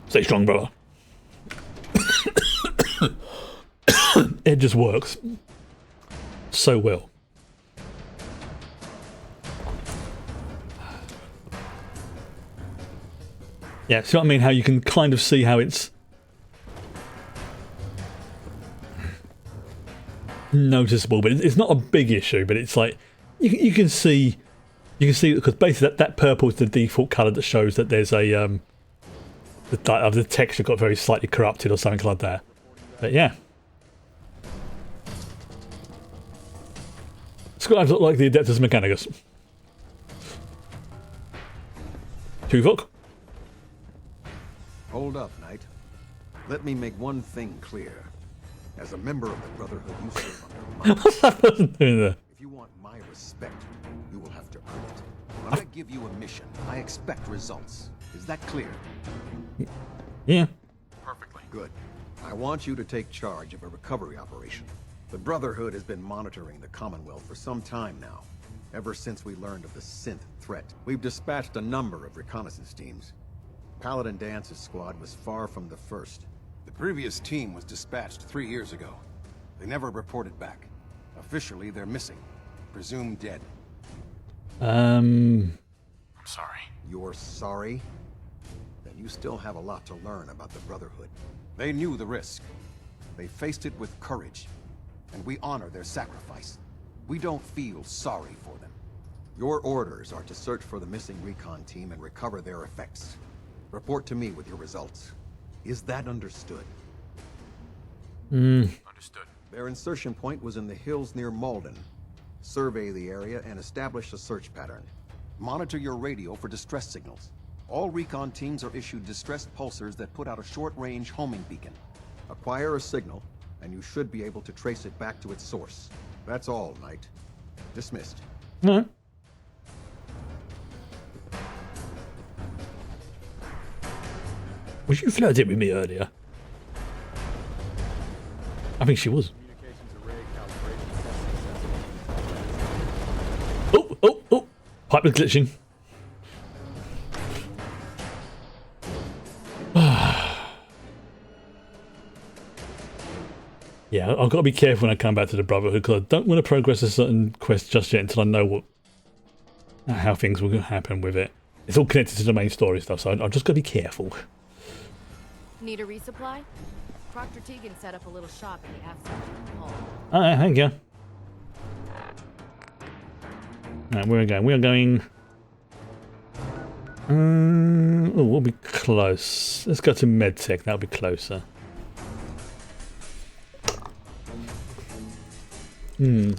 Stay strong, brother. It just works so well. Yeah, see what I mean? How you can kind of see how it's noticeable, but it's not a big issue. But it's like you can see because basically that purple is the default color that shows that there's a the texture got very slightly corrupted or something like that. But yeah, Scribes look like the Adeptus Mechanicus. Tuvok. Hold up, Knight. Let me make one thing clear. As a member of the Brotherhood, you serve under my... What's that person doing there? If you want my respect, you will have to earn it. When I give you a mission, I expect results. Is that clear? Yeah. Perfectly. Good. I want you to take charge of a recovery operation. The Brotherhood has been monitoring the Commonwealth for some time now. Ever since we learned of the synth threat, we've dispatched a number of reconnaissance teams. Paladin Dance's squad was far from the first. The previous team was dispatched 3 years ago. They never reported back. Officially, they're missing. Presumed dead. I'm sorry. You're sorry? Then you still have a lot to learn about the Brotherhood. They knew the risk. They faced it with courage. And we honor their sacrifice. We don't feel sorry for them. Your orders are to search for the missing recon team and recover their effects. Report to me with your results. Is that understood? Understood. Their insertion point was in the hills near Malden. Survey the area and establish a search pattern. Monitor your radio for distress signals. All recon teams are issued distressed pulsars that put out a short-range homing beacon. Acquire a signal, and you should be able to trace it back to its source. That's all, Knight. Dismissed. No. Was you flirting with me earlier? I think she was. Oh! Pipe was glitching. Yeah, I've got to be careful when I come back to the Brotherhood because I don't want to progress a certain quest just yet until I know how things will happen with it. It's all connected to the main story stuff, so I've just got to be careful. Need a resupply? Proctor Tegan set up a little shop in the absence of the hall. Alright, thank you. Alright, where are we going? We are going... oh, we'll be close. Let's go to MedTech, that'll be closer. I mean,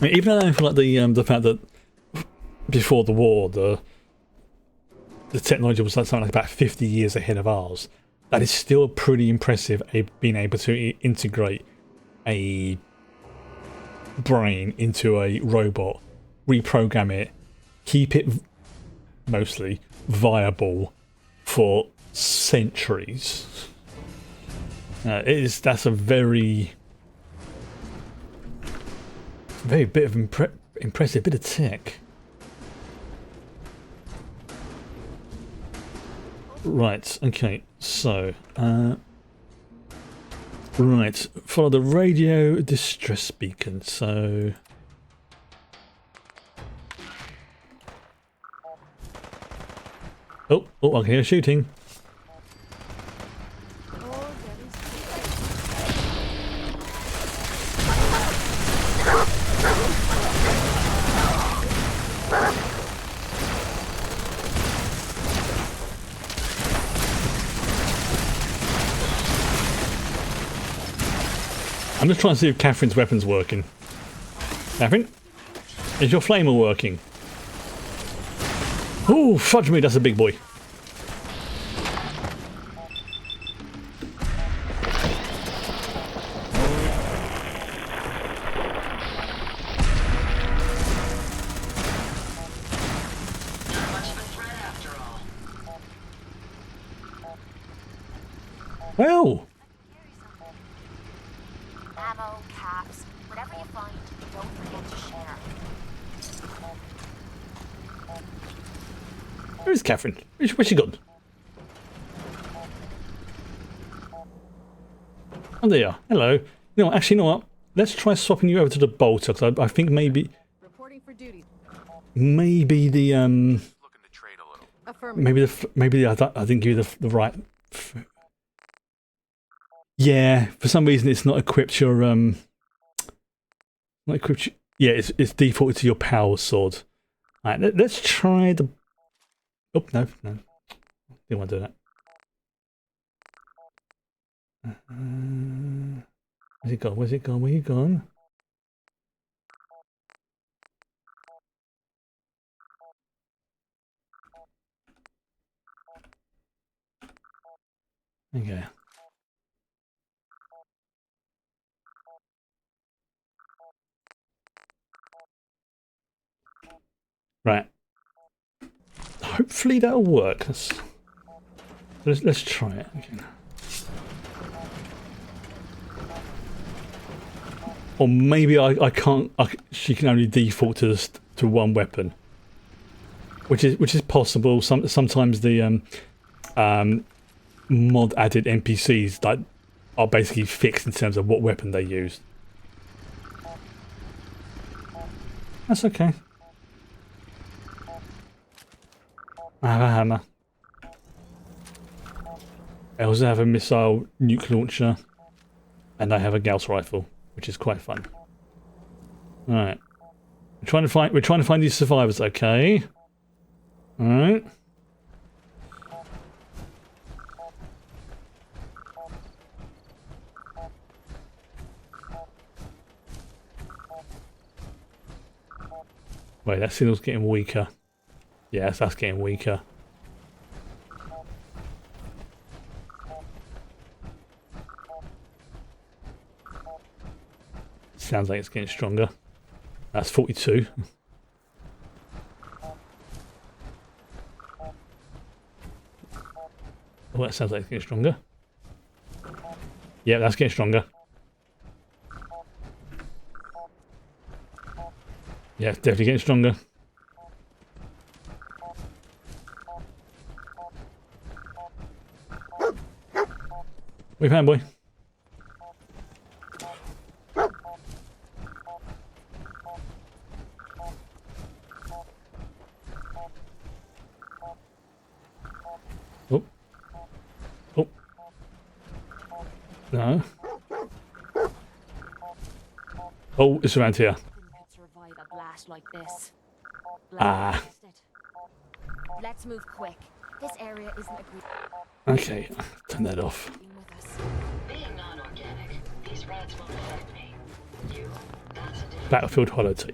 even though I feel like the fact that before the war the technology was something like about 50 years ahead of ours, that is still pretty impressive, being able to integrate a brain into a robot, reprogram it, keep it mostly viable for centuries. That's a very bit of impressive bit of tech. Right, okay, so right, follow the radio distress beacon, so oh, I can hear shooting. I'm just trying to see if Catherine's weapon's working. Catherine? Is your flamer working? Oh, fudge me, that's a big boy. Well. Ammo, caps, whatever you find, don't forget to share. Where is Catherine? Where's she gone? Oh, there you are. Hello. You know, actually, you know what? Let's try swapping you over to the bolter, because I think maybe Reporting for duty. maybe the Affirmative. maybe I didn't give you the right. Yeah, for some reason it's not equipped your not equipped. Yeah, it's defaulted to your power sword. All right, let's try the. Oh no, didn't want to do that. Where's it gone? Where's it gone? Where you gone? Okay. Right. Hopefully that'll work. Let's try it again. Or maybe I can't. She can only default to one weapon, which is possible. Sometimes the mod added NPCs that are basically fixed in terms of what weapon they use. That's okay. I have a hammer. I also have a missile nuke launcher, and I have a Gauss rifle, which is quite fun. All right, we're trying to find these survivors. Okay. All right. Wait, that signal's getting weaker. Yes, that's getting weaker. Sounds like it's getting stronger. That's 42. Oh, that sounds like it's getting stronger. Yeah, that's getting stronger. Yeah, it's definitely getting stronger. We've had boy. Oh. Oh. No. Oh, it's around here. Survive a blast like this. Ah. Let's move quick. This area isn't agreed. Okay, turn that off. Being non-organic, these rats won't affect me. You, that's a different... Battlefield holotape.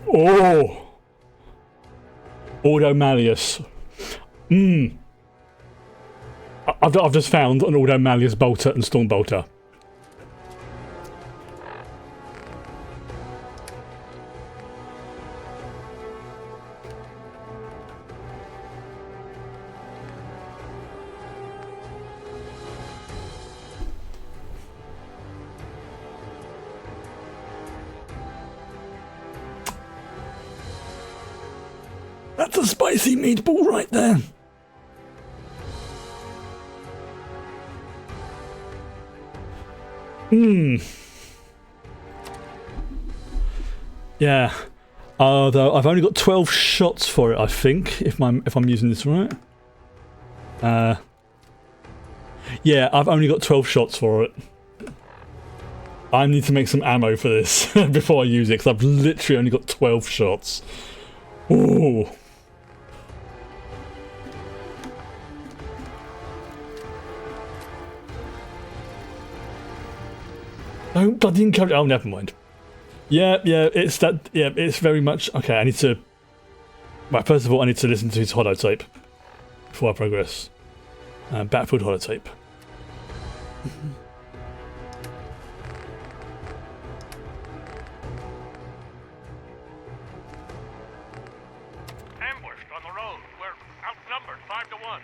Oh! Auto Malleus. I've just found an auto Malleus bolter and storm bolter. That's a spicy meatball right there. Yeah. Although I've only got 12 shots for it, I think, if I'm using this right. Yeah, I've only got 12 shots for it. I need to make some ammo for this before I use it, because I've literally only got 12 shots. Ooh. Don't bloody encourage. Oh, never mind. Yeah, it's that. Yeah, it's very much. Okay, I need to. Right, first of all, I need to listen to his holotape before I progress. Battlefield holotape. Ambushed on the road. We're outnumbered 5 to 1.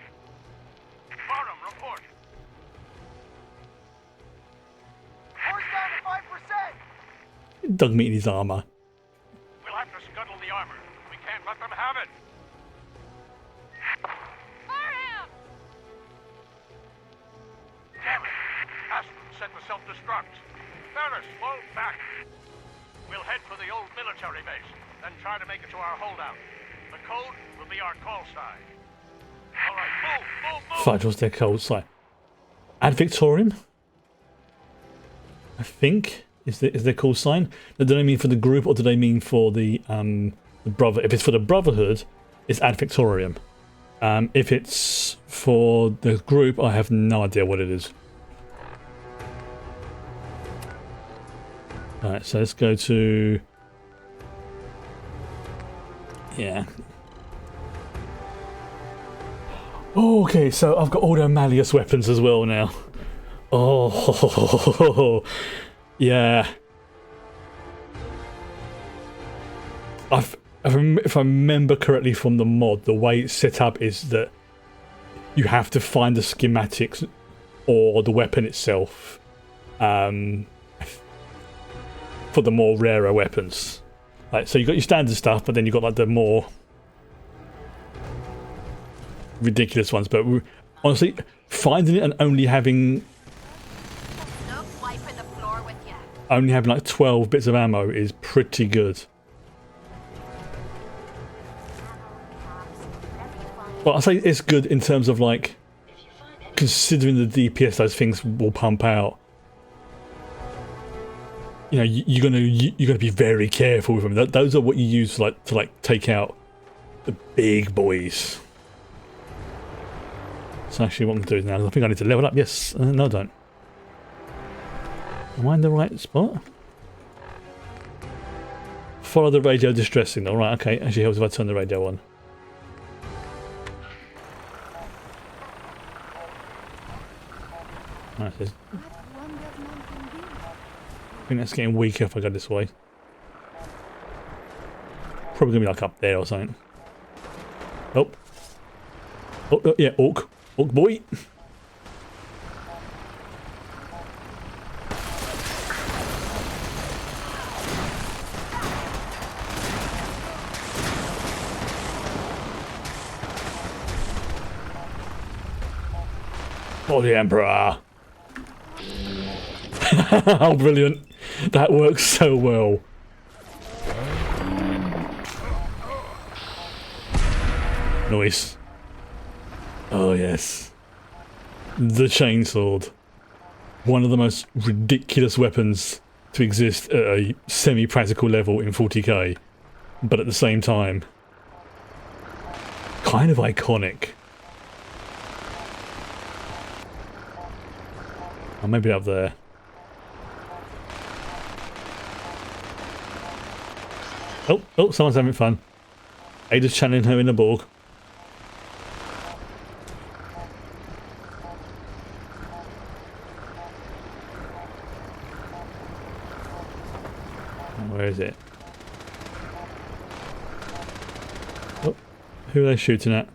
Bottom, report. Horse down to 5%! Dug meat in his armor. We'll have to scuttle the armor. We can't let them have it. Fire him! Damn it. Aston set the self-destruct. Ferris, fall back. We'll head for the old military base, then try to make it to our holdout. The code will be our call sign. All right, move! Fudge, what's their code sign? Ad Victorium? I think is their call sign. Do they mean for the group or do they mean for the brother? If it's for the Brotherhood, it's Ad Victorium. If it's for the group, I have no idea what it is. Alright, so let's go to... Yeah. Oh, okay, so I've got auto Malleus weapons as well now. Oh, yeah. If I remember correctly from the mod, the way it's set up is that you have to find the schematics or the weapon itself for the more rarer weapons. Like, so you got your standard stuff, but then you got like the more ridiculous ones. But honestly, finding it and only having like 12 bits of ammo is pretty good. But I say it's good in terms of like considering the DPS those things will pump out. You know, you're gonna be very careful with them. Those are what you use to take out the big boys. So actually, what I'm gonna do now is I think I need to level up. Yes, no, I don't. Am I in the right spot? Follow the radio distress signal. Right, okay. Actually helps if I turn the radio on. Right, I think that's getting weaker if I go this way. Probably gonna be like up there or something. Oh. Oh, yeah, Orc. Orc boy. Oh, the Emperor. Oh, brilliant. That works so well. Nice. Oh, yes. The chainsword. One of the most ridiculous weapons to exist at a semi-practical level in 40k. But at the same time, kind of iconic. Oh, maybe up there. Oh, someone's having fun. Ada's channeling her in the Borg. Where is it? Oh, who are they shooting at?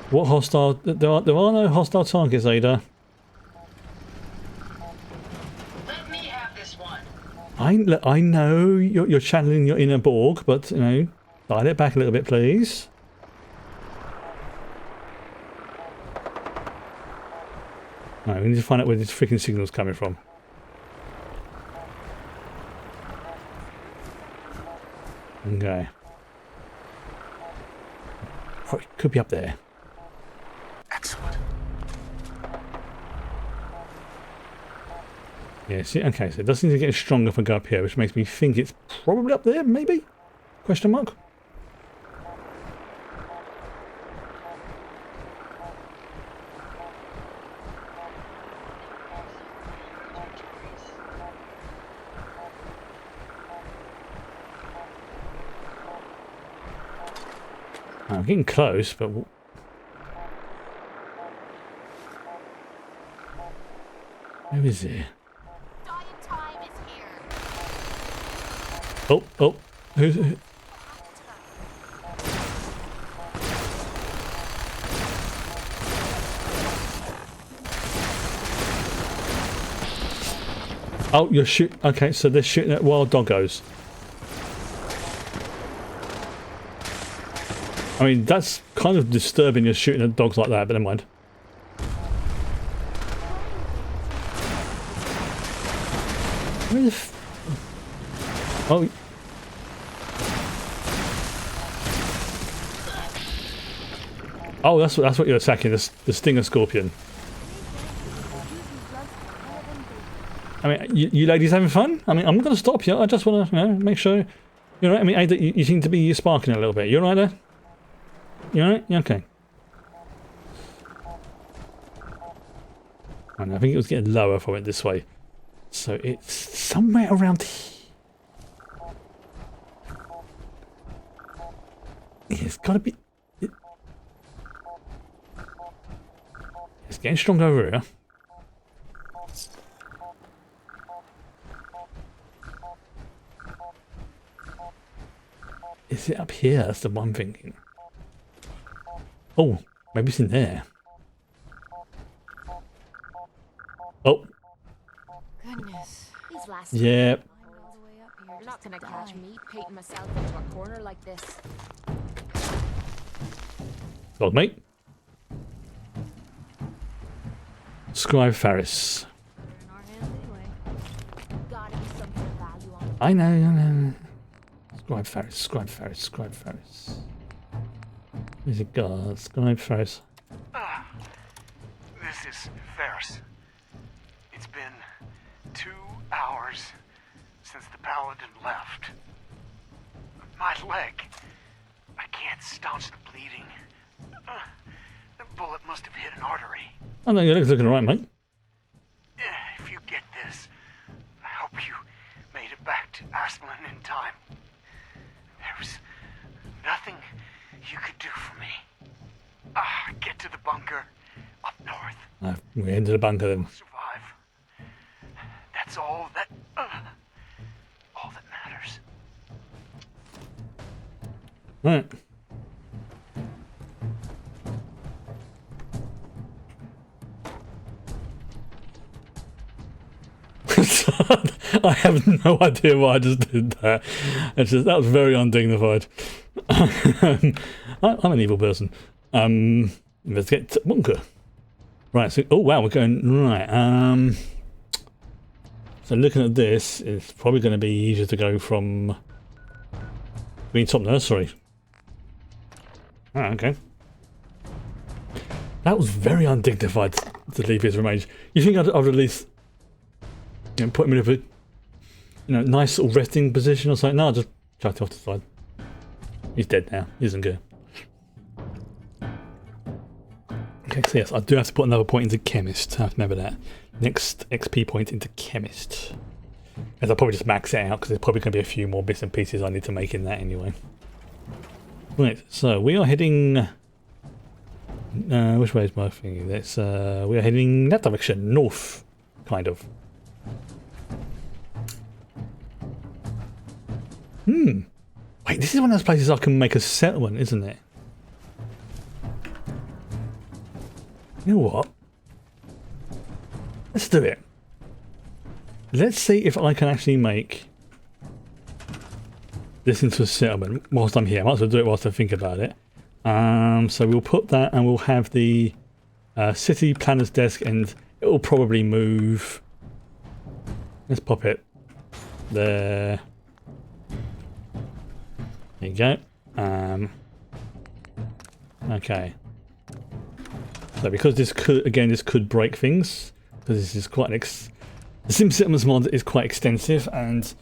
What hostile? There are no hostile targets, Ada. Let me have this one. I know you're channeling your inner Borg, but you know, dial it back a little bit, please. Right, we need to find out where this freaking signal's coming from. Okay. Oh, it could be up there. Excellent. Yeah, see, okay, so it does seem to get stronger if I go up here, which makes me think it's probably up there, maybe? Question mark? I'm getting close, but... Where is it? Oh, oh. Who's... Oh, you're shooting... Okay, so they're shooting at wild doggos. I mean, that's kind of disturbing, you're shooting at dogs like that, but never mind. Where the f... Oh. Oh, that's what you're attacking, the Stinger Scorpion. I mean, you ladies having fun? I mean, I'm going to stop you. I just want to, you know, make sure you're right. I mean, Ada, you seem to be sparking a little bit. You all right there? You all right? Yeah, okay. I think it was getting lower if I went this way. So it's somewhere around here. Yeah, it's got to be... It's getting stronger over here. Is it up here? That's the one I'm thinking. Oh, maybe it's in there. Oh. Goodness. These last Yeah. You're not gonna catch me painting myself into a corner like this. Dog mate. Scribe Ferris. I know. Scribe Ferris, Scribe Ferris, Scribe Ferris. Where's it gone? Scribe Ferris. This is Ferris. It's been 2 hours since the Paladin left. My leg. I can't staunch the bleeding. The bullet must have hit an artery. Oh no, your leg's looking alright, mate. If you get this, I hope you made it back to Aslan in time. There was nothing you could do for me. Get to the bunker up north. We're into the bunker then. Survive. That's all that matters. Right. I have no idea why I just did that. That was very undignified. I'm an evil person. Let's get to bunker. Right. So, oh wow, we're going right. So looking at this, it's probably going to be easier to go from Green Top Nursery. Oh, okay. That was very undignified to leave his remains. You think I'd at least, you know, put him in a, you know, nice little resting position or something? No, I just chucked it off the side. He's dead now. He isn't good. Okay, so yes, I do have to put another point into Chemist. I have to remember that. Next XP point into Chemist. As I'll probably just max it out because there's probably going to be a few more bits and pieces I need to make in that anyway. Right, so we are heading Which way is my thing? Let's we're heading that direction, north, kind of. Wait, this is one of those places I can make a settlement, isn't it? You know what? Let's do it. Let's see if I can actually make this into a settlement whilst I'm here. I might as well do it whilst I think about it. So we'll put that, and we'll have the city planner's desk, and it will probably move. Let's pop it there. There you go. Okay. So because this could break things, because this is quite the Sim Settlements mod is quite extensive, and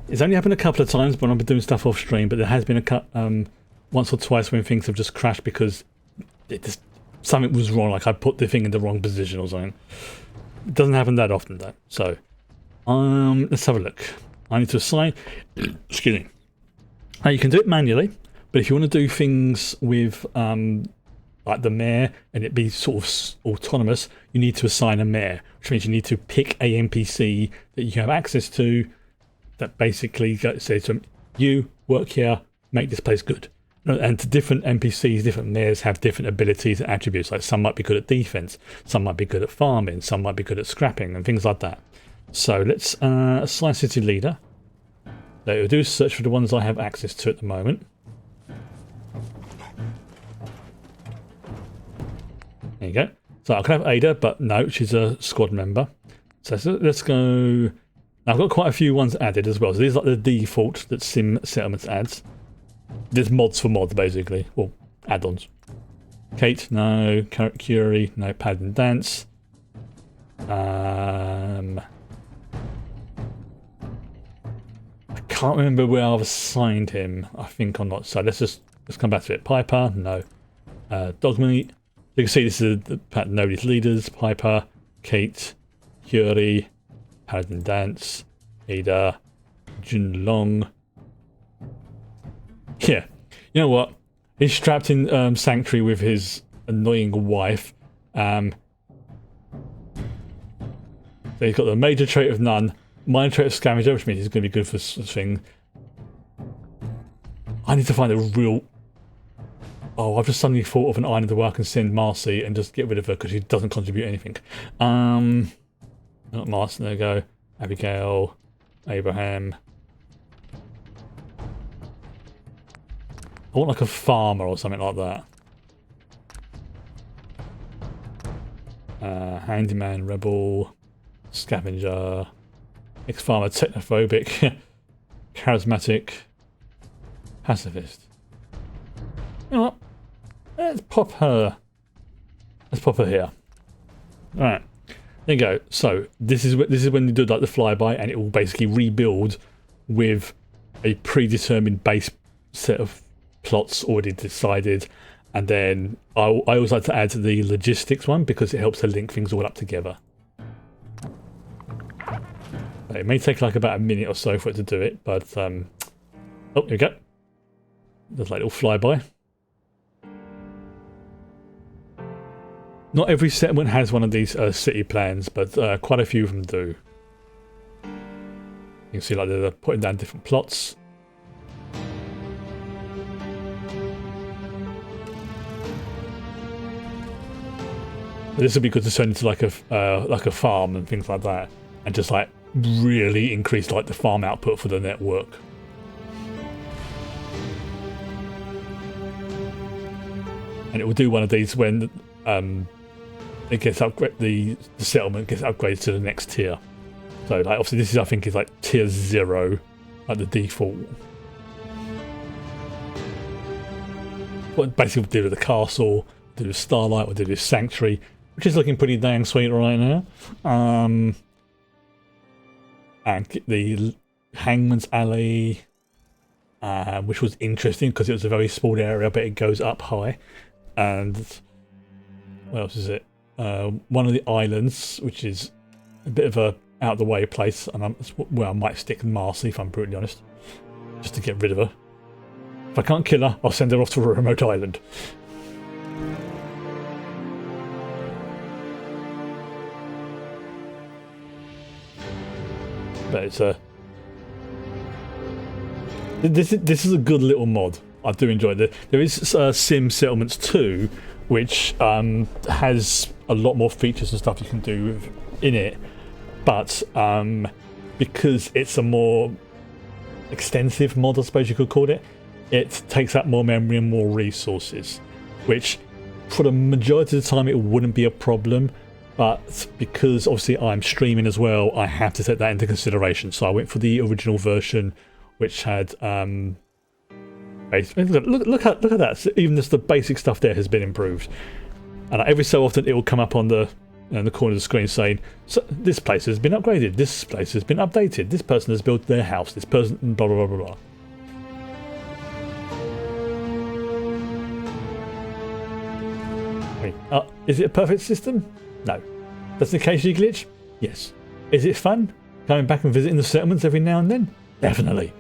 it's only happened a couple of times when I've been doing stuff off stream, but there has been once or twice when things have just crashed because something was wrong, like I put the thing in the wrong position or something. It doesn't happen that often though. So let's have a look. I need to assign excuse me. Now you can do it manually, but if you want to do things with like the mayor and it be sort of autonomous, you need to assign a mayor, which means you need to pick a NPC that you have access to that basically says to them, you work here, make this place good. And to different NPCs, different mayors have different abilities and attributes. Like some might be good at defense, some might be good at farming, some might be good at scrapping and things like that. So let's assign city leader. That will do search for the ones I have access to at the moment. There you go. So I can have Ada, but no, she's a squad member. So let's go. I've got quite a few ones added as well. So these are like the default that Sim Settlements adds. There's mods for mods basically, or add-ons. Kate, no. Curie, no. Paladin Dance. I can't remember where I've assigned him. I think I'm not. So let's come back to it. Piper, no. Dogmeat. You can see this is the nobody's leaders. Piper, Kate, Curie, Paladin Dance, Ada, Junlong. Yeah, you know what? He's strapped in Sanctuary with his annoying wife. So he's got the major trait of none, minor trait of scavenger, which means he's going to be good for this thing. I need to find a real... Oh, I've just suddenly thought of an island where I can send Marcy and just get rid of her because she doesn't contribute anything. Not Marcy, there we go. Abigail, Abraham. I want like a farmer or something like that. Handyman, rebel, scavenger, ex-farmer, technophobic, charismatic, pacifist. You know what? Let's pop her here. Alright. There you go. So this is when you do like the flyby, and it will basically rebuild with a predetermined base set of plots already decided, and then I always like to add the logistics one because it helps to link things all up together. It may take like about a minute or so for it to do it, but oh, here we go. There's like a little flyby. Not every settlement has one of these city plans, but quite a few of them do. You can see like they're putting down different plots. This would be good to turn into like a farm and things like that, and just like really increase like the farm output for the network. And it will do one of these when it gets the settlement gets upgraded to the next tier. So like obviously this is, I think, is like tier 0, like the default. What basically we'll do with the castle, do with Starlight, we'll do with Sanctuary, which is looking pretty dang sweet right now. And the Hangman's Alley, which was interesting because it was a very small area, but it goes up high. And what else is it? One of the islands, which is a bit of a out of the way place, and where I might stick Marcy if I'm brutally honest, just to get rid of her. If I can't kill her, I'll send her off to a remote island. but it's a this is a good little mod. I do enjoy it. There is Sim Settlements 2, which has a lot more features and stuff you can do in it, but because it's a more extensive mod, I suppose you could call it, it takes up more memory and more resources, which for the majority of the time it wouldn't be a problem, but because obviously I'm streaming as well, I have to take that into consideration. So I went for the original version, which had look at that. So even just the basic stuff there has been improved, and every so often it will come up on the in the corner of the screen saying, so this place has been upgraded, this place has been updated, this person has built their house, this person blah blah blah blah blah. Is it a perfect system? No. Does it occasionally glitch? Yes. Is it fun going back and visiting the settlements every now and then? Definitely.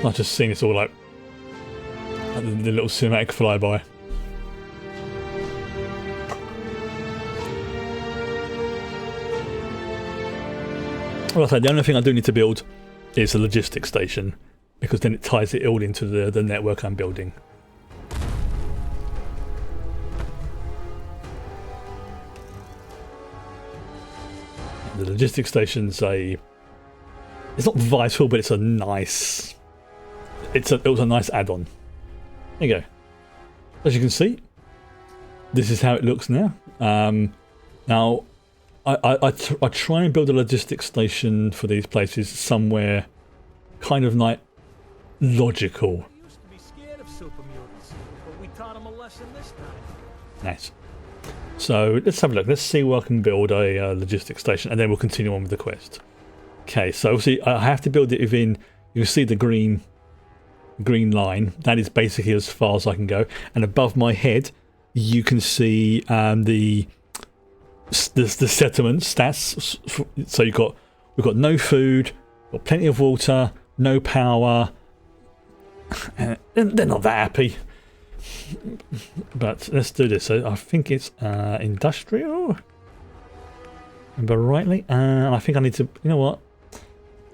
I've just seen this all like the little cinematic flyby. Well, I say the only thing I do need to build is a logistics station, because then it ties it all into the network I'm building. The logistics station's it's not vital, but it's a nice. It was a nice add-on. There you go. As you can see, this is how it looks now. Now, I try and build a logistics station for these places somewhere kind of like logical. We used to be scared of super mutants, but we taught them a lesson this time. Nice. So let's have a look. Let's see where I can build a logistics station, and then we'll continue on with the quest. Okay, so obviously I have to build it within. You can see the green line. That is basically as far as I can go, and above my head you can see the settlement stats. So we've got no food, got plenty of water, no power. They're not that happy, but let's do this. So I think it's industrial, remember rightly, and I think I need to, you know what,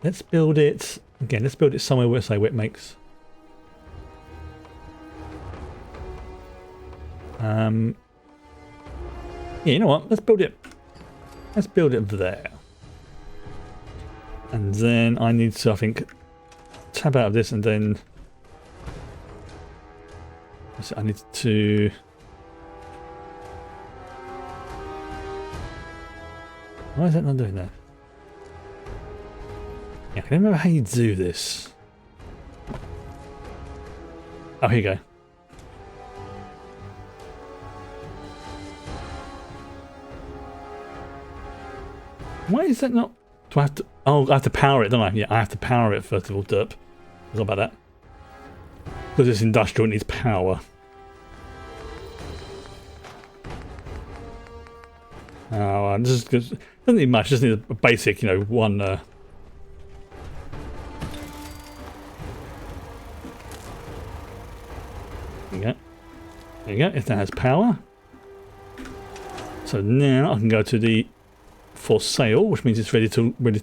let's build it again. Let's build it somewhere where it makes yeah, you know what, let's build it there, and then I need to, I think, tab out of this, and then I need to why is that not doing that? Yeah, I can remember how you do this. Oh, here you go. Why is that not? Do I have to? Oh, I have to power it, don't I? Yeah, I have to power it first of all. Derp. Forgot about that. Because it's industrial, it needs power. Oh, this doesn't need much. Just need a basic, you know, one. There you go. There you go. If that has power. So now I can go to the for sale, which means it's ready to there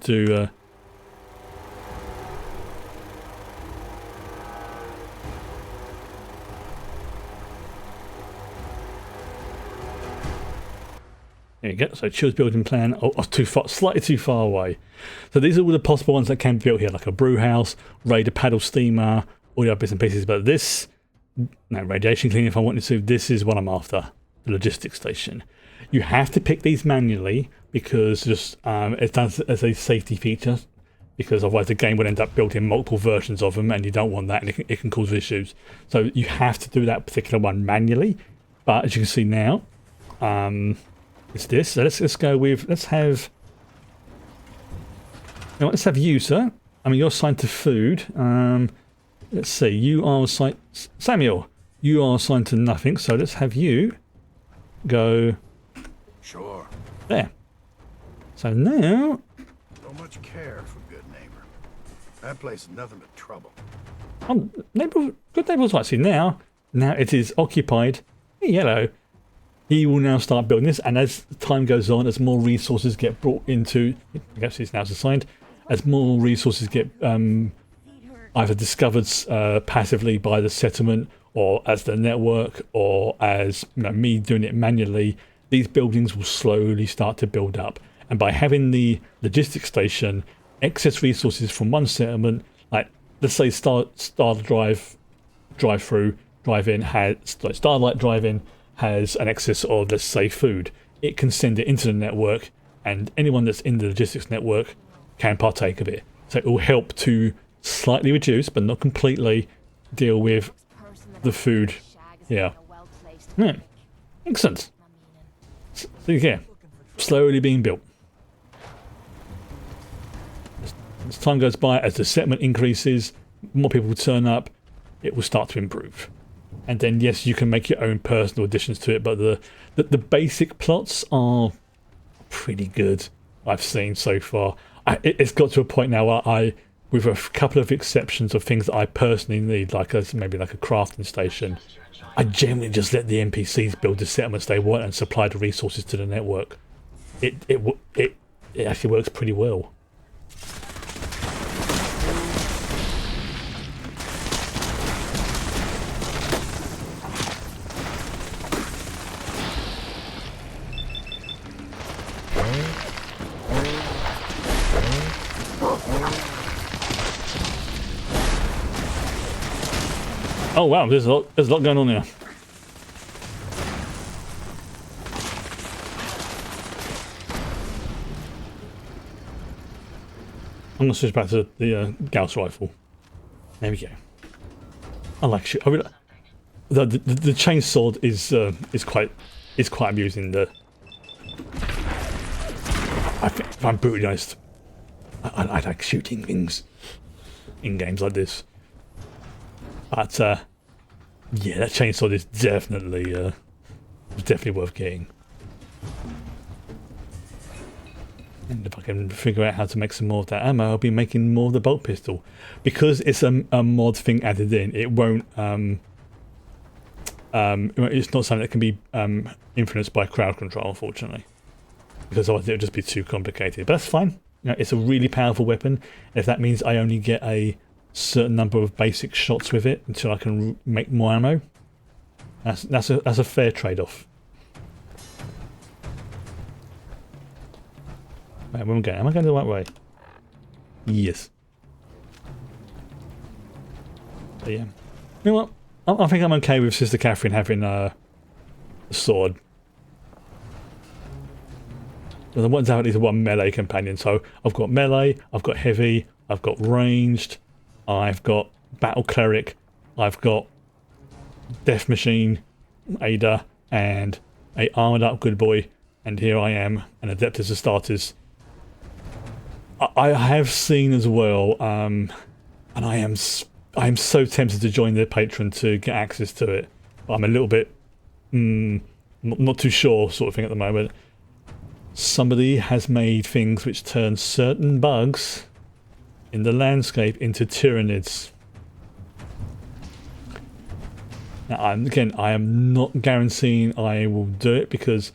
you go. So choose building plan. Oh, too far, slightly too far away. So these are all the possible ones that can be built here, like a brew house, raider paddle steamer, all the other bits and pieces. But this, no, radiation cleaning if I wanted to. This is what I'm after, the logistics station. You have to pick these manually because just it does as a safety feature, because otherwise the game would end up building multiple versions of them, and you don't want that, and it can cause issues. So you have to do that particular one manually. But as you can see now, it's this. So let's go with, let's have you, sir. I mean, you're assigned to food. Let's see, you are assigned, Samuel, you are assigned to nothing, so let's have you go sure there. So now, so much care for good neighbor. That place is nothing but trouble. good neighbor's right. See now Now it is occupied. Yellow. He will now start building this, and as time goes on, as more resources get brought into, I guess it's now assigned, as more resources get either discovered passively by the settlement, or as the network, or as me doing it manually, these buildings will slowly start to build up. And by having the logistics station, excess resources from one settlement, like let's say Starlight Drive-In has an excess of, let's say, food. It can send it into the network, and anyone that's in the logistics network can partake of it. So it will help to slightly reduce, but not completely, deal with the food. Yeah. Excellent. So yeah, slowly being built. As time goes by, as the settlement increases, more people turn up, it will start to improve. And then, yes, you can make your own personal additions to it, but the basic plots are pretty good, I've seen so far. It's got to a point now where with a couple of exceptions of things that I personally need, like maybe like a crafting station, I generally just let the NPCs build the settlements they want and supply the resources to the network. It actually works pretty well. Oh wow, there's a lot going on here. I'm gonna switch back to the Gauss rifle. There we go. I like shit. I mean, the chainsword is quite amusing. If I'm brutally honest, I like shooting things in games like this. But yeah, that chainsaw is definitely worth getting. And if I can figure out how to make some more of that ammo, I'll be making more of the bolt pistol. Because it's a mod thing added in, it won't. It's not something that can be influenced by crowd control, unfortunately. Because otherwise it would just be too complicated. But that's fine. It's a really powerful weapon. If that means I only get a certain number of basic shots with it until I can make more ammo, that's a fair trade-off. Right, where am I going? Am I going the right way? Yes. But yeah. You know what? I think I'm okay with Sister Catherine having a sword. But I want to have at least one melee companion. So I've got melee, I've got heavy, I've got ranged, I've got battle cleric, I've got death machine, Ada, and a armored up good boy. And here I am, an Adeptus Astartes. I have seen as well, and I am so tempted to join their patron to get access to it. But I'm a little bit not too sure, sort of thing at the moment. Somebody has made things which turn certain bugs in the landscape into Tyranids. Now, I am not guaranteeing I will do it because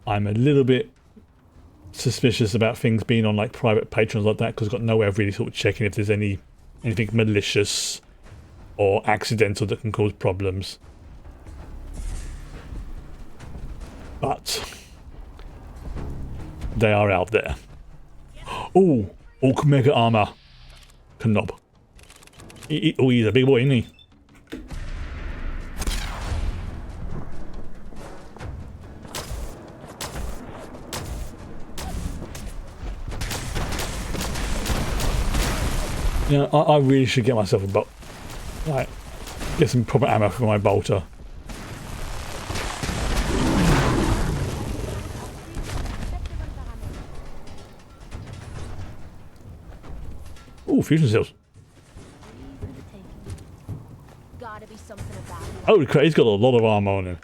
I'm a little bit suspicious about things being on like private patrons like that, because I've got nowhere of really sort of checking if there's anything malicious or accidental that can cause problems. But they are out there. Oh, Orc Mega Armor. Knob. Oh, he's a big boy, isn't he? Yeah, I really should get myself a bolt. Right, get some proper ammo for my bolter. Oh, fusion cells. Holy crap, he's got a lot of armor on him.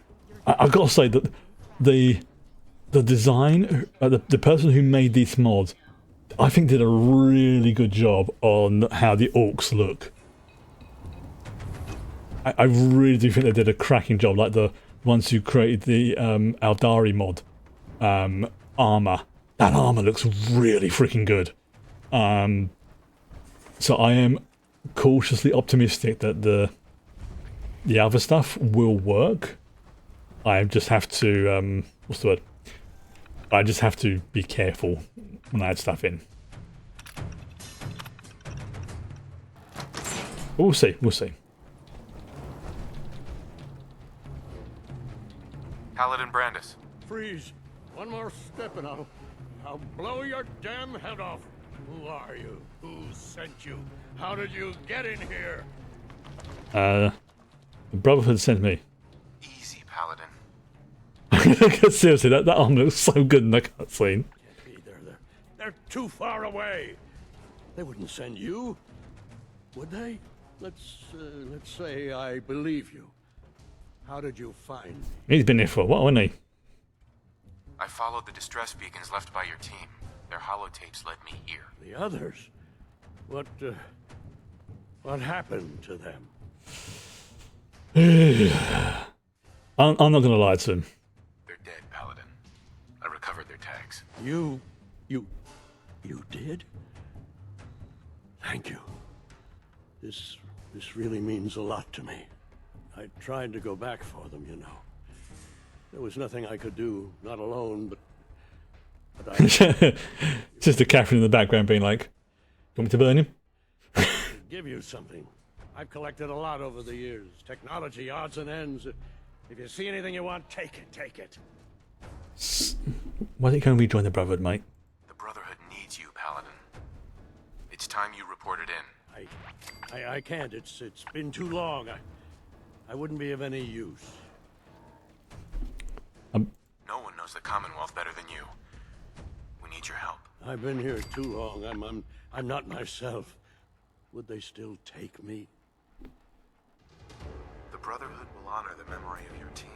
I've got to say that the design, the person who made this mod, I think did a really good job on how the orcs look. I really do think they did a cracking job. Like the ones who created the Aldari mod armor. That armor looks really freaking good. So I am cautiously optimistic that the other stuff will work. I just have to what's the word? I just have to be careful when I add stuff in. We'll see. We'll see. Paladin Brandis. Freeze. One more step and I'll blow your damn head off. Who are you? Who sent you? How did you get in here? The Brotherhood sent me. Easy, Paladin. Seriously, that arm looks so good in the cutscene. They're too far away. They wouldn't send you, would they? Let's say I believe you. How did you find me? He's been here for a while, hasn't he? I followed the distress beacons left by your team. Their holotapes led me here. The others? What happened to them? I'm not gonna lie to him. They're dead, Paladin. I recovered their tags. You did? Thank you. This really means a lot to me. I tried to go back for them, you know. There was nothing I could do, not alone, but I... Just a Catherine in the background being like, "You want me to burn him?" give you something. I've collected a lot over the years. Technology, odds and ends. If you see anything you want, take it. Why don't you go and rejoin the Brotherhood, mate? The Brotherhood needs you, Paladin. It's time you reported in. I can't. It's been too long. I wouldn't be of any use. No one knows the Commonwealth better than you. We need your help. I've been here too long. I'm not myself. Would they still take me? The Brotherhood will honor the memory of your team.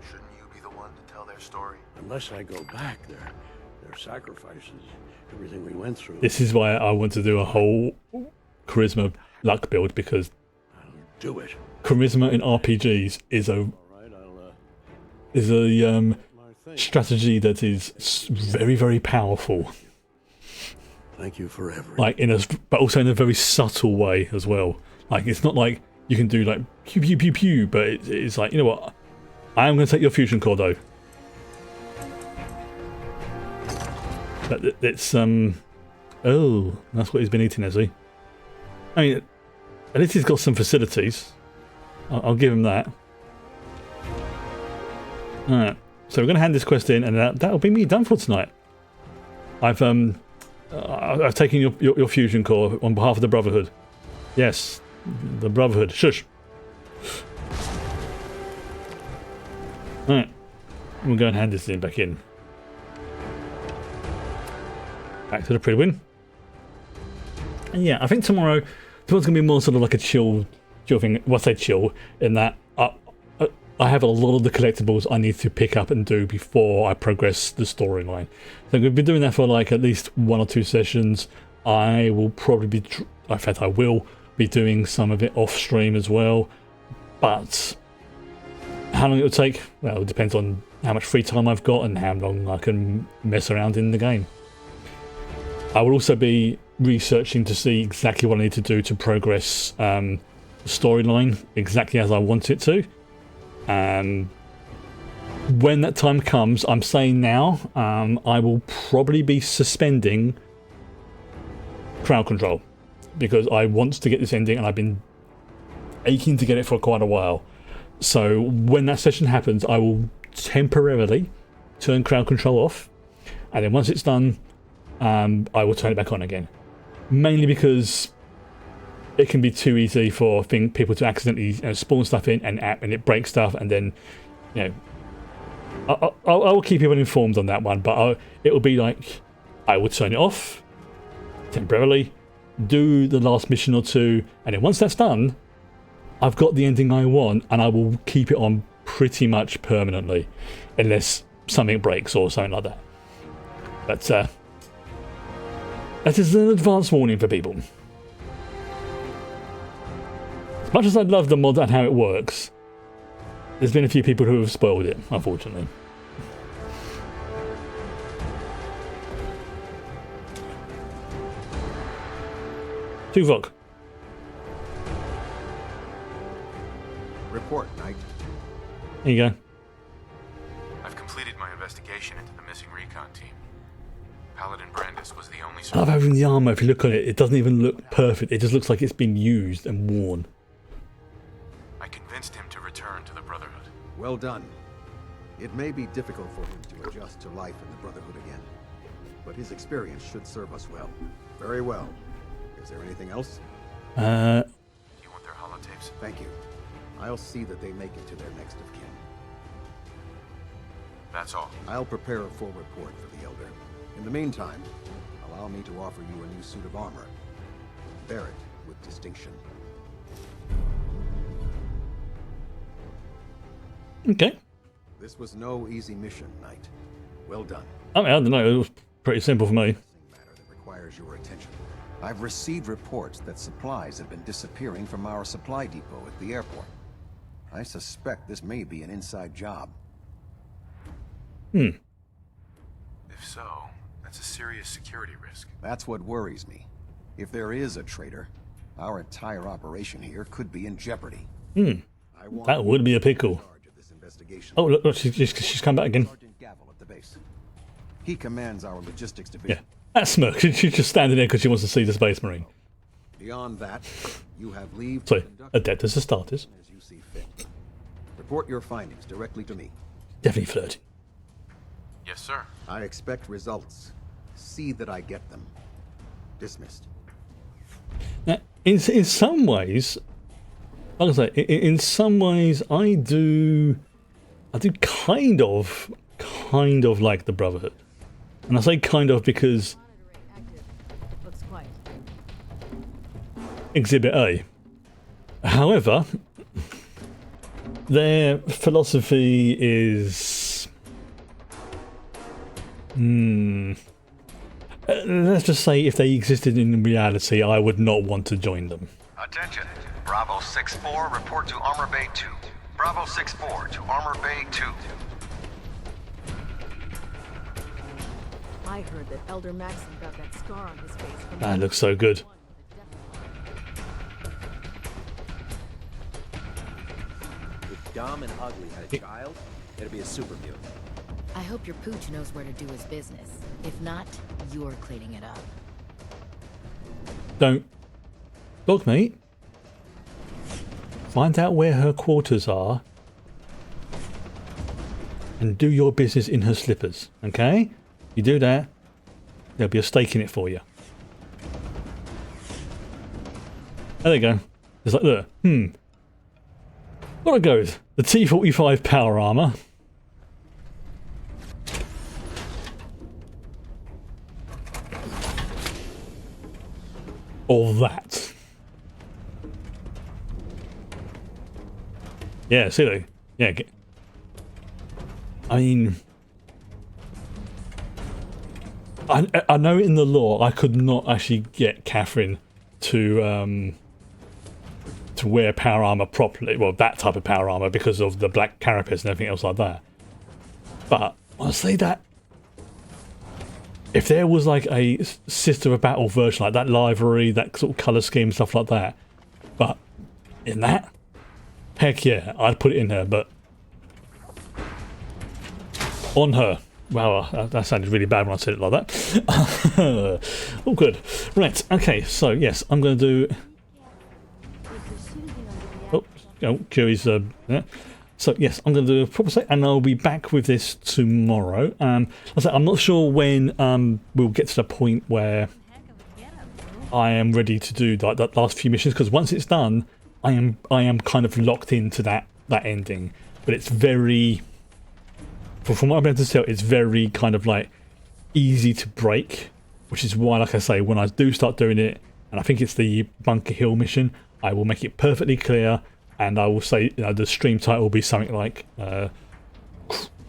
Shouldn't you be the one to tell their story? Unless I go back, their sacrifices, everything we went through. This is why I want to do a whole charisma luck build, because do it. Charisma in RPGs is a strategy that is very, very powerful. Thank you for everything. Like but also in a very subtle way as well. Like it's not like you can do like pew pew pew pew, but it's like, you know what? I am going to take your fusion core though. But it's oh, that's what he's been eating, has he? I mean, at least he's got some facilities. I'll give him that. Alright, so we're going to hand this quest in, and that'll be me done for tonight. I've taken your fusion core on behalf of the Brotherhood. Yes, the Brotherhood. Shush. Alright, we'll go and hand this back in. Back to the Pridwin. And yeah, I think tomorrow's going to be more sort of like a chill thing. Well, I say chill, in that I have a lot of the collectibles I need to pick up and do before I progress the storyline. So I'm going to be doing that for like at least 1 or 2 sessions. I will probably be, in fact I will be doing some of it off stream as well. But how long it will take? Well, it depends on how much free time I've got and how long I can mess around in the game. I will also be researching to see exactly what I need to do to progress the storyline exactly as I want it to. When that time comes, I'm saying now, I will probably be suspending crowd control because I want to get this ending and I've been aching to get it for quite a while. So when that session happens, I will temporarily turn crowd control off, and then once it's done, I will turn it back on again. Mainly because it can be too easy for people to accidentally spawn stuff in and it breaks stuff, and then, you know, I will keep everyone informed on that one, but it will be like, I will turn it off temporarily, do the last mission or 2, and then once that's done, I've got the ending I want, and I will keep it on pretty much permanently, unless something breaks or something like that. But that is an advance warning for people. Much as I love the mod and how it works, there's been a few people who have spoiled it, unfortunately. Tuvok. Report, Knight. There you go. I've completed my investigation into the missing recon team. Paladin Brandis was the only I love having the armor. If you look at it, it doesn't even look perfect. It just looks like it's been used and worn. I convinced him to return to the Brotherhood. Well done. It may be difficult for him to adjust to life in the Brotherhood again, but his experience should serve us well. Very well. Is there anything else? Do you want their holotapes? Thank you. I'll see that they make it to their next of kin. That's all. I'll prepare a full report for the Elder. In the meantime, allow me to offer you a new suit of armor. Bear it with distinction. Okay. This was no easy mission, Knight. Well done. I mean, I don't know. It was pretty simple for me. Matter that requires your attention. I've received reports that supplies have been disappearing from our supply depot at the airport. I suspect this may be an inside job. If so, that's a serious security risk. That's what worries me. If there is a traitor, our entire operation here could be in jeopardy. That would be a pickle. Oh, look, she's come back again. He commands our logistics division. Yeah, that smirk. She's just standing there because she wants to see the Space Marine. Beyond that, you have leave. So, adept as a starters. As you see fit. Report your findings directly to me. Definitely flirting. Yes, sir. I expect results. See that I get them. Dismissed. Now, in some ways, like I say, in some ways, I do kind of like the Brotherhood, and I say kind of because Exhibit A. However, their philosophy is, let's just say, if they existed in reality, I would not want to join them. Attention. Bravo 6-4, report to Armor Bay 2. Bravo 6-4 to Armor Bay 2. I heard that Elder Maxim got that scar on his face from That looks so good. If Dom and Ugly had a child, it'd be a super mutant. I hope your pooch knows where to do his business. If not, you're cleaning it up. Don't. Dogmeat. Find out where her quarters are and do your business in her slippers, okay? You do that, there'll be a stake in it for you. There they go. It's like, look, what it goes? The T-45 power armor. Or that. Yeah, silly. Yeah. I mean, I know in the lore I could not actually get Catherine to wear power armor properly. Well, that type of power armor because of the black carapace and everything else like that. But honestly, that if there was like a Sister of Battle version like that livery, that sort of color scheme, stuff like that, but in that. Heck yeah, I'd put it in her, but on her. Wow, that sounded really bad when I said it like that. Oh, good. Right, okay, so yes, I'm going to do... Oh, Curie's... yeah. So yes, I'm going to do a proper set, and I'll be back with this tomorrow. Like I said, I'm not sure when we'll get to the point where I am ready to do that last few missions, because once it's done, I am kind of locked into that ending, but it's very, from what I'm able to tell, it's very kind of like easy to break, which is why, like I say, when I do start doing it, and I think it's the Bunker Hill mission, I will make it perfectly clear, and I will say, you know, the stream title will be something like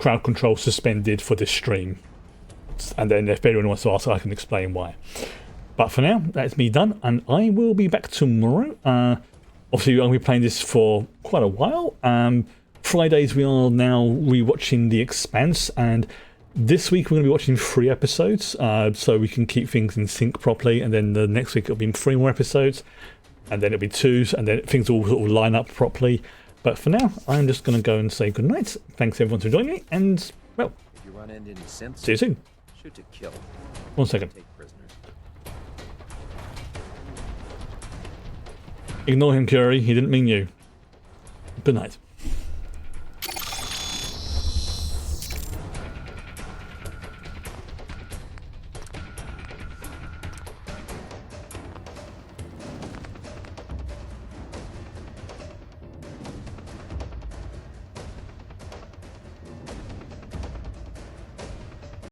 crowd control suspended for this stream, and then if anyone wants to ask, I can explain why. But for now, that's me done, and I will be back tomorrow. obviously, I'm going to be playing this for quite a while. Fridays, we are now rewatching The Expanse, and this week we're going to be watching 3 episodes, so we can keep things in sync properly, and then the next week it'll be 3 more episodes, and then it'll be 2, and then things will sort of line up properly. But for now, I'm just going to go and say goodnight. Thanks everyone for joining me, and, well, If you run into any sense, see you soon. shoot to kill. 1 second. Take prisoners. Ignore him, Curie. He didn't mean you. Good night.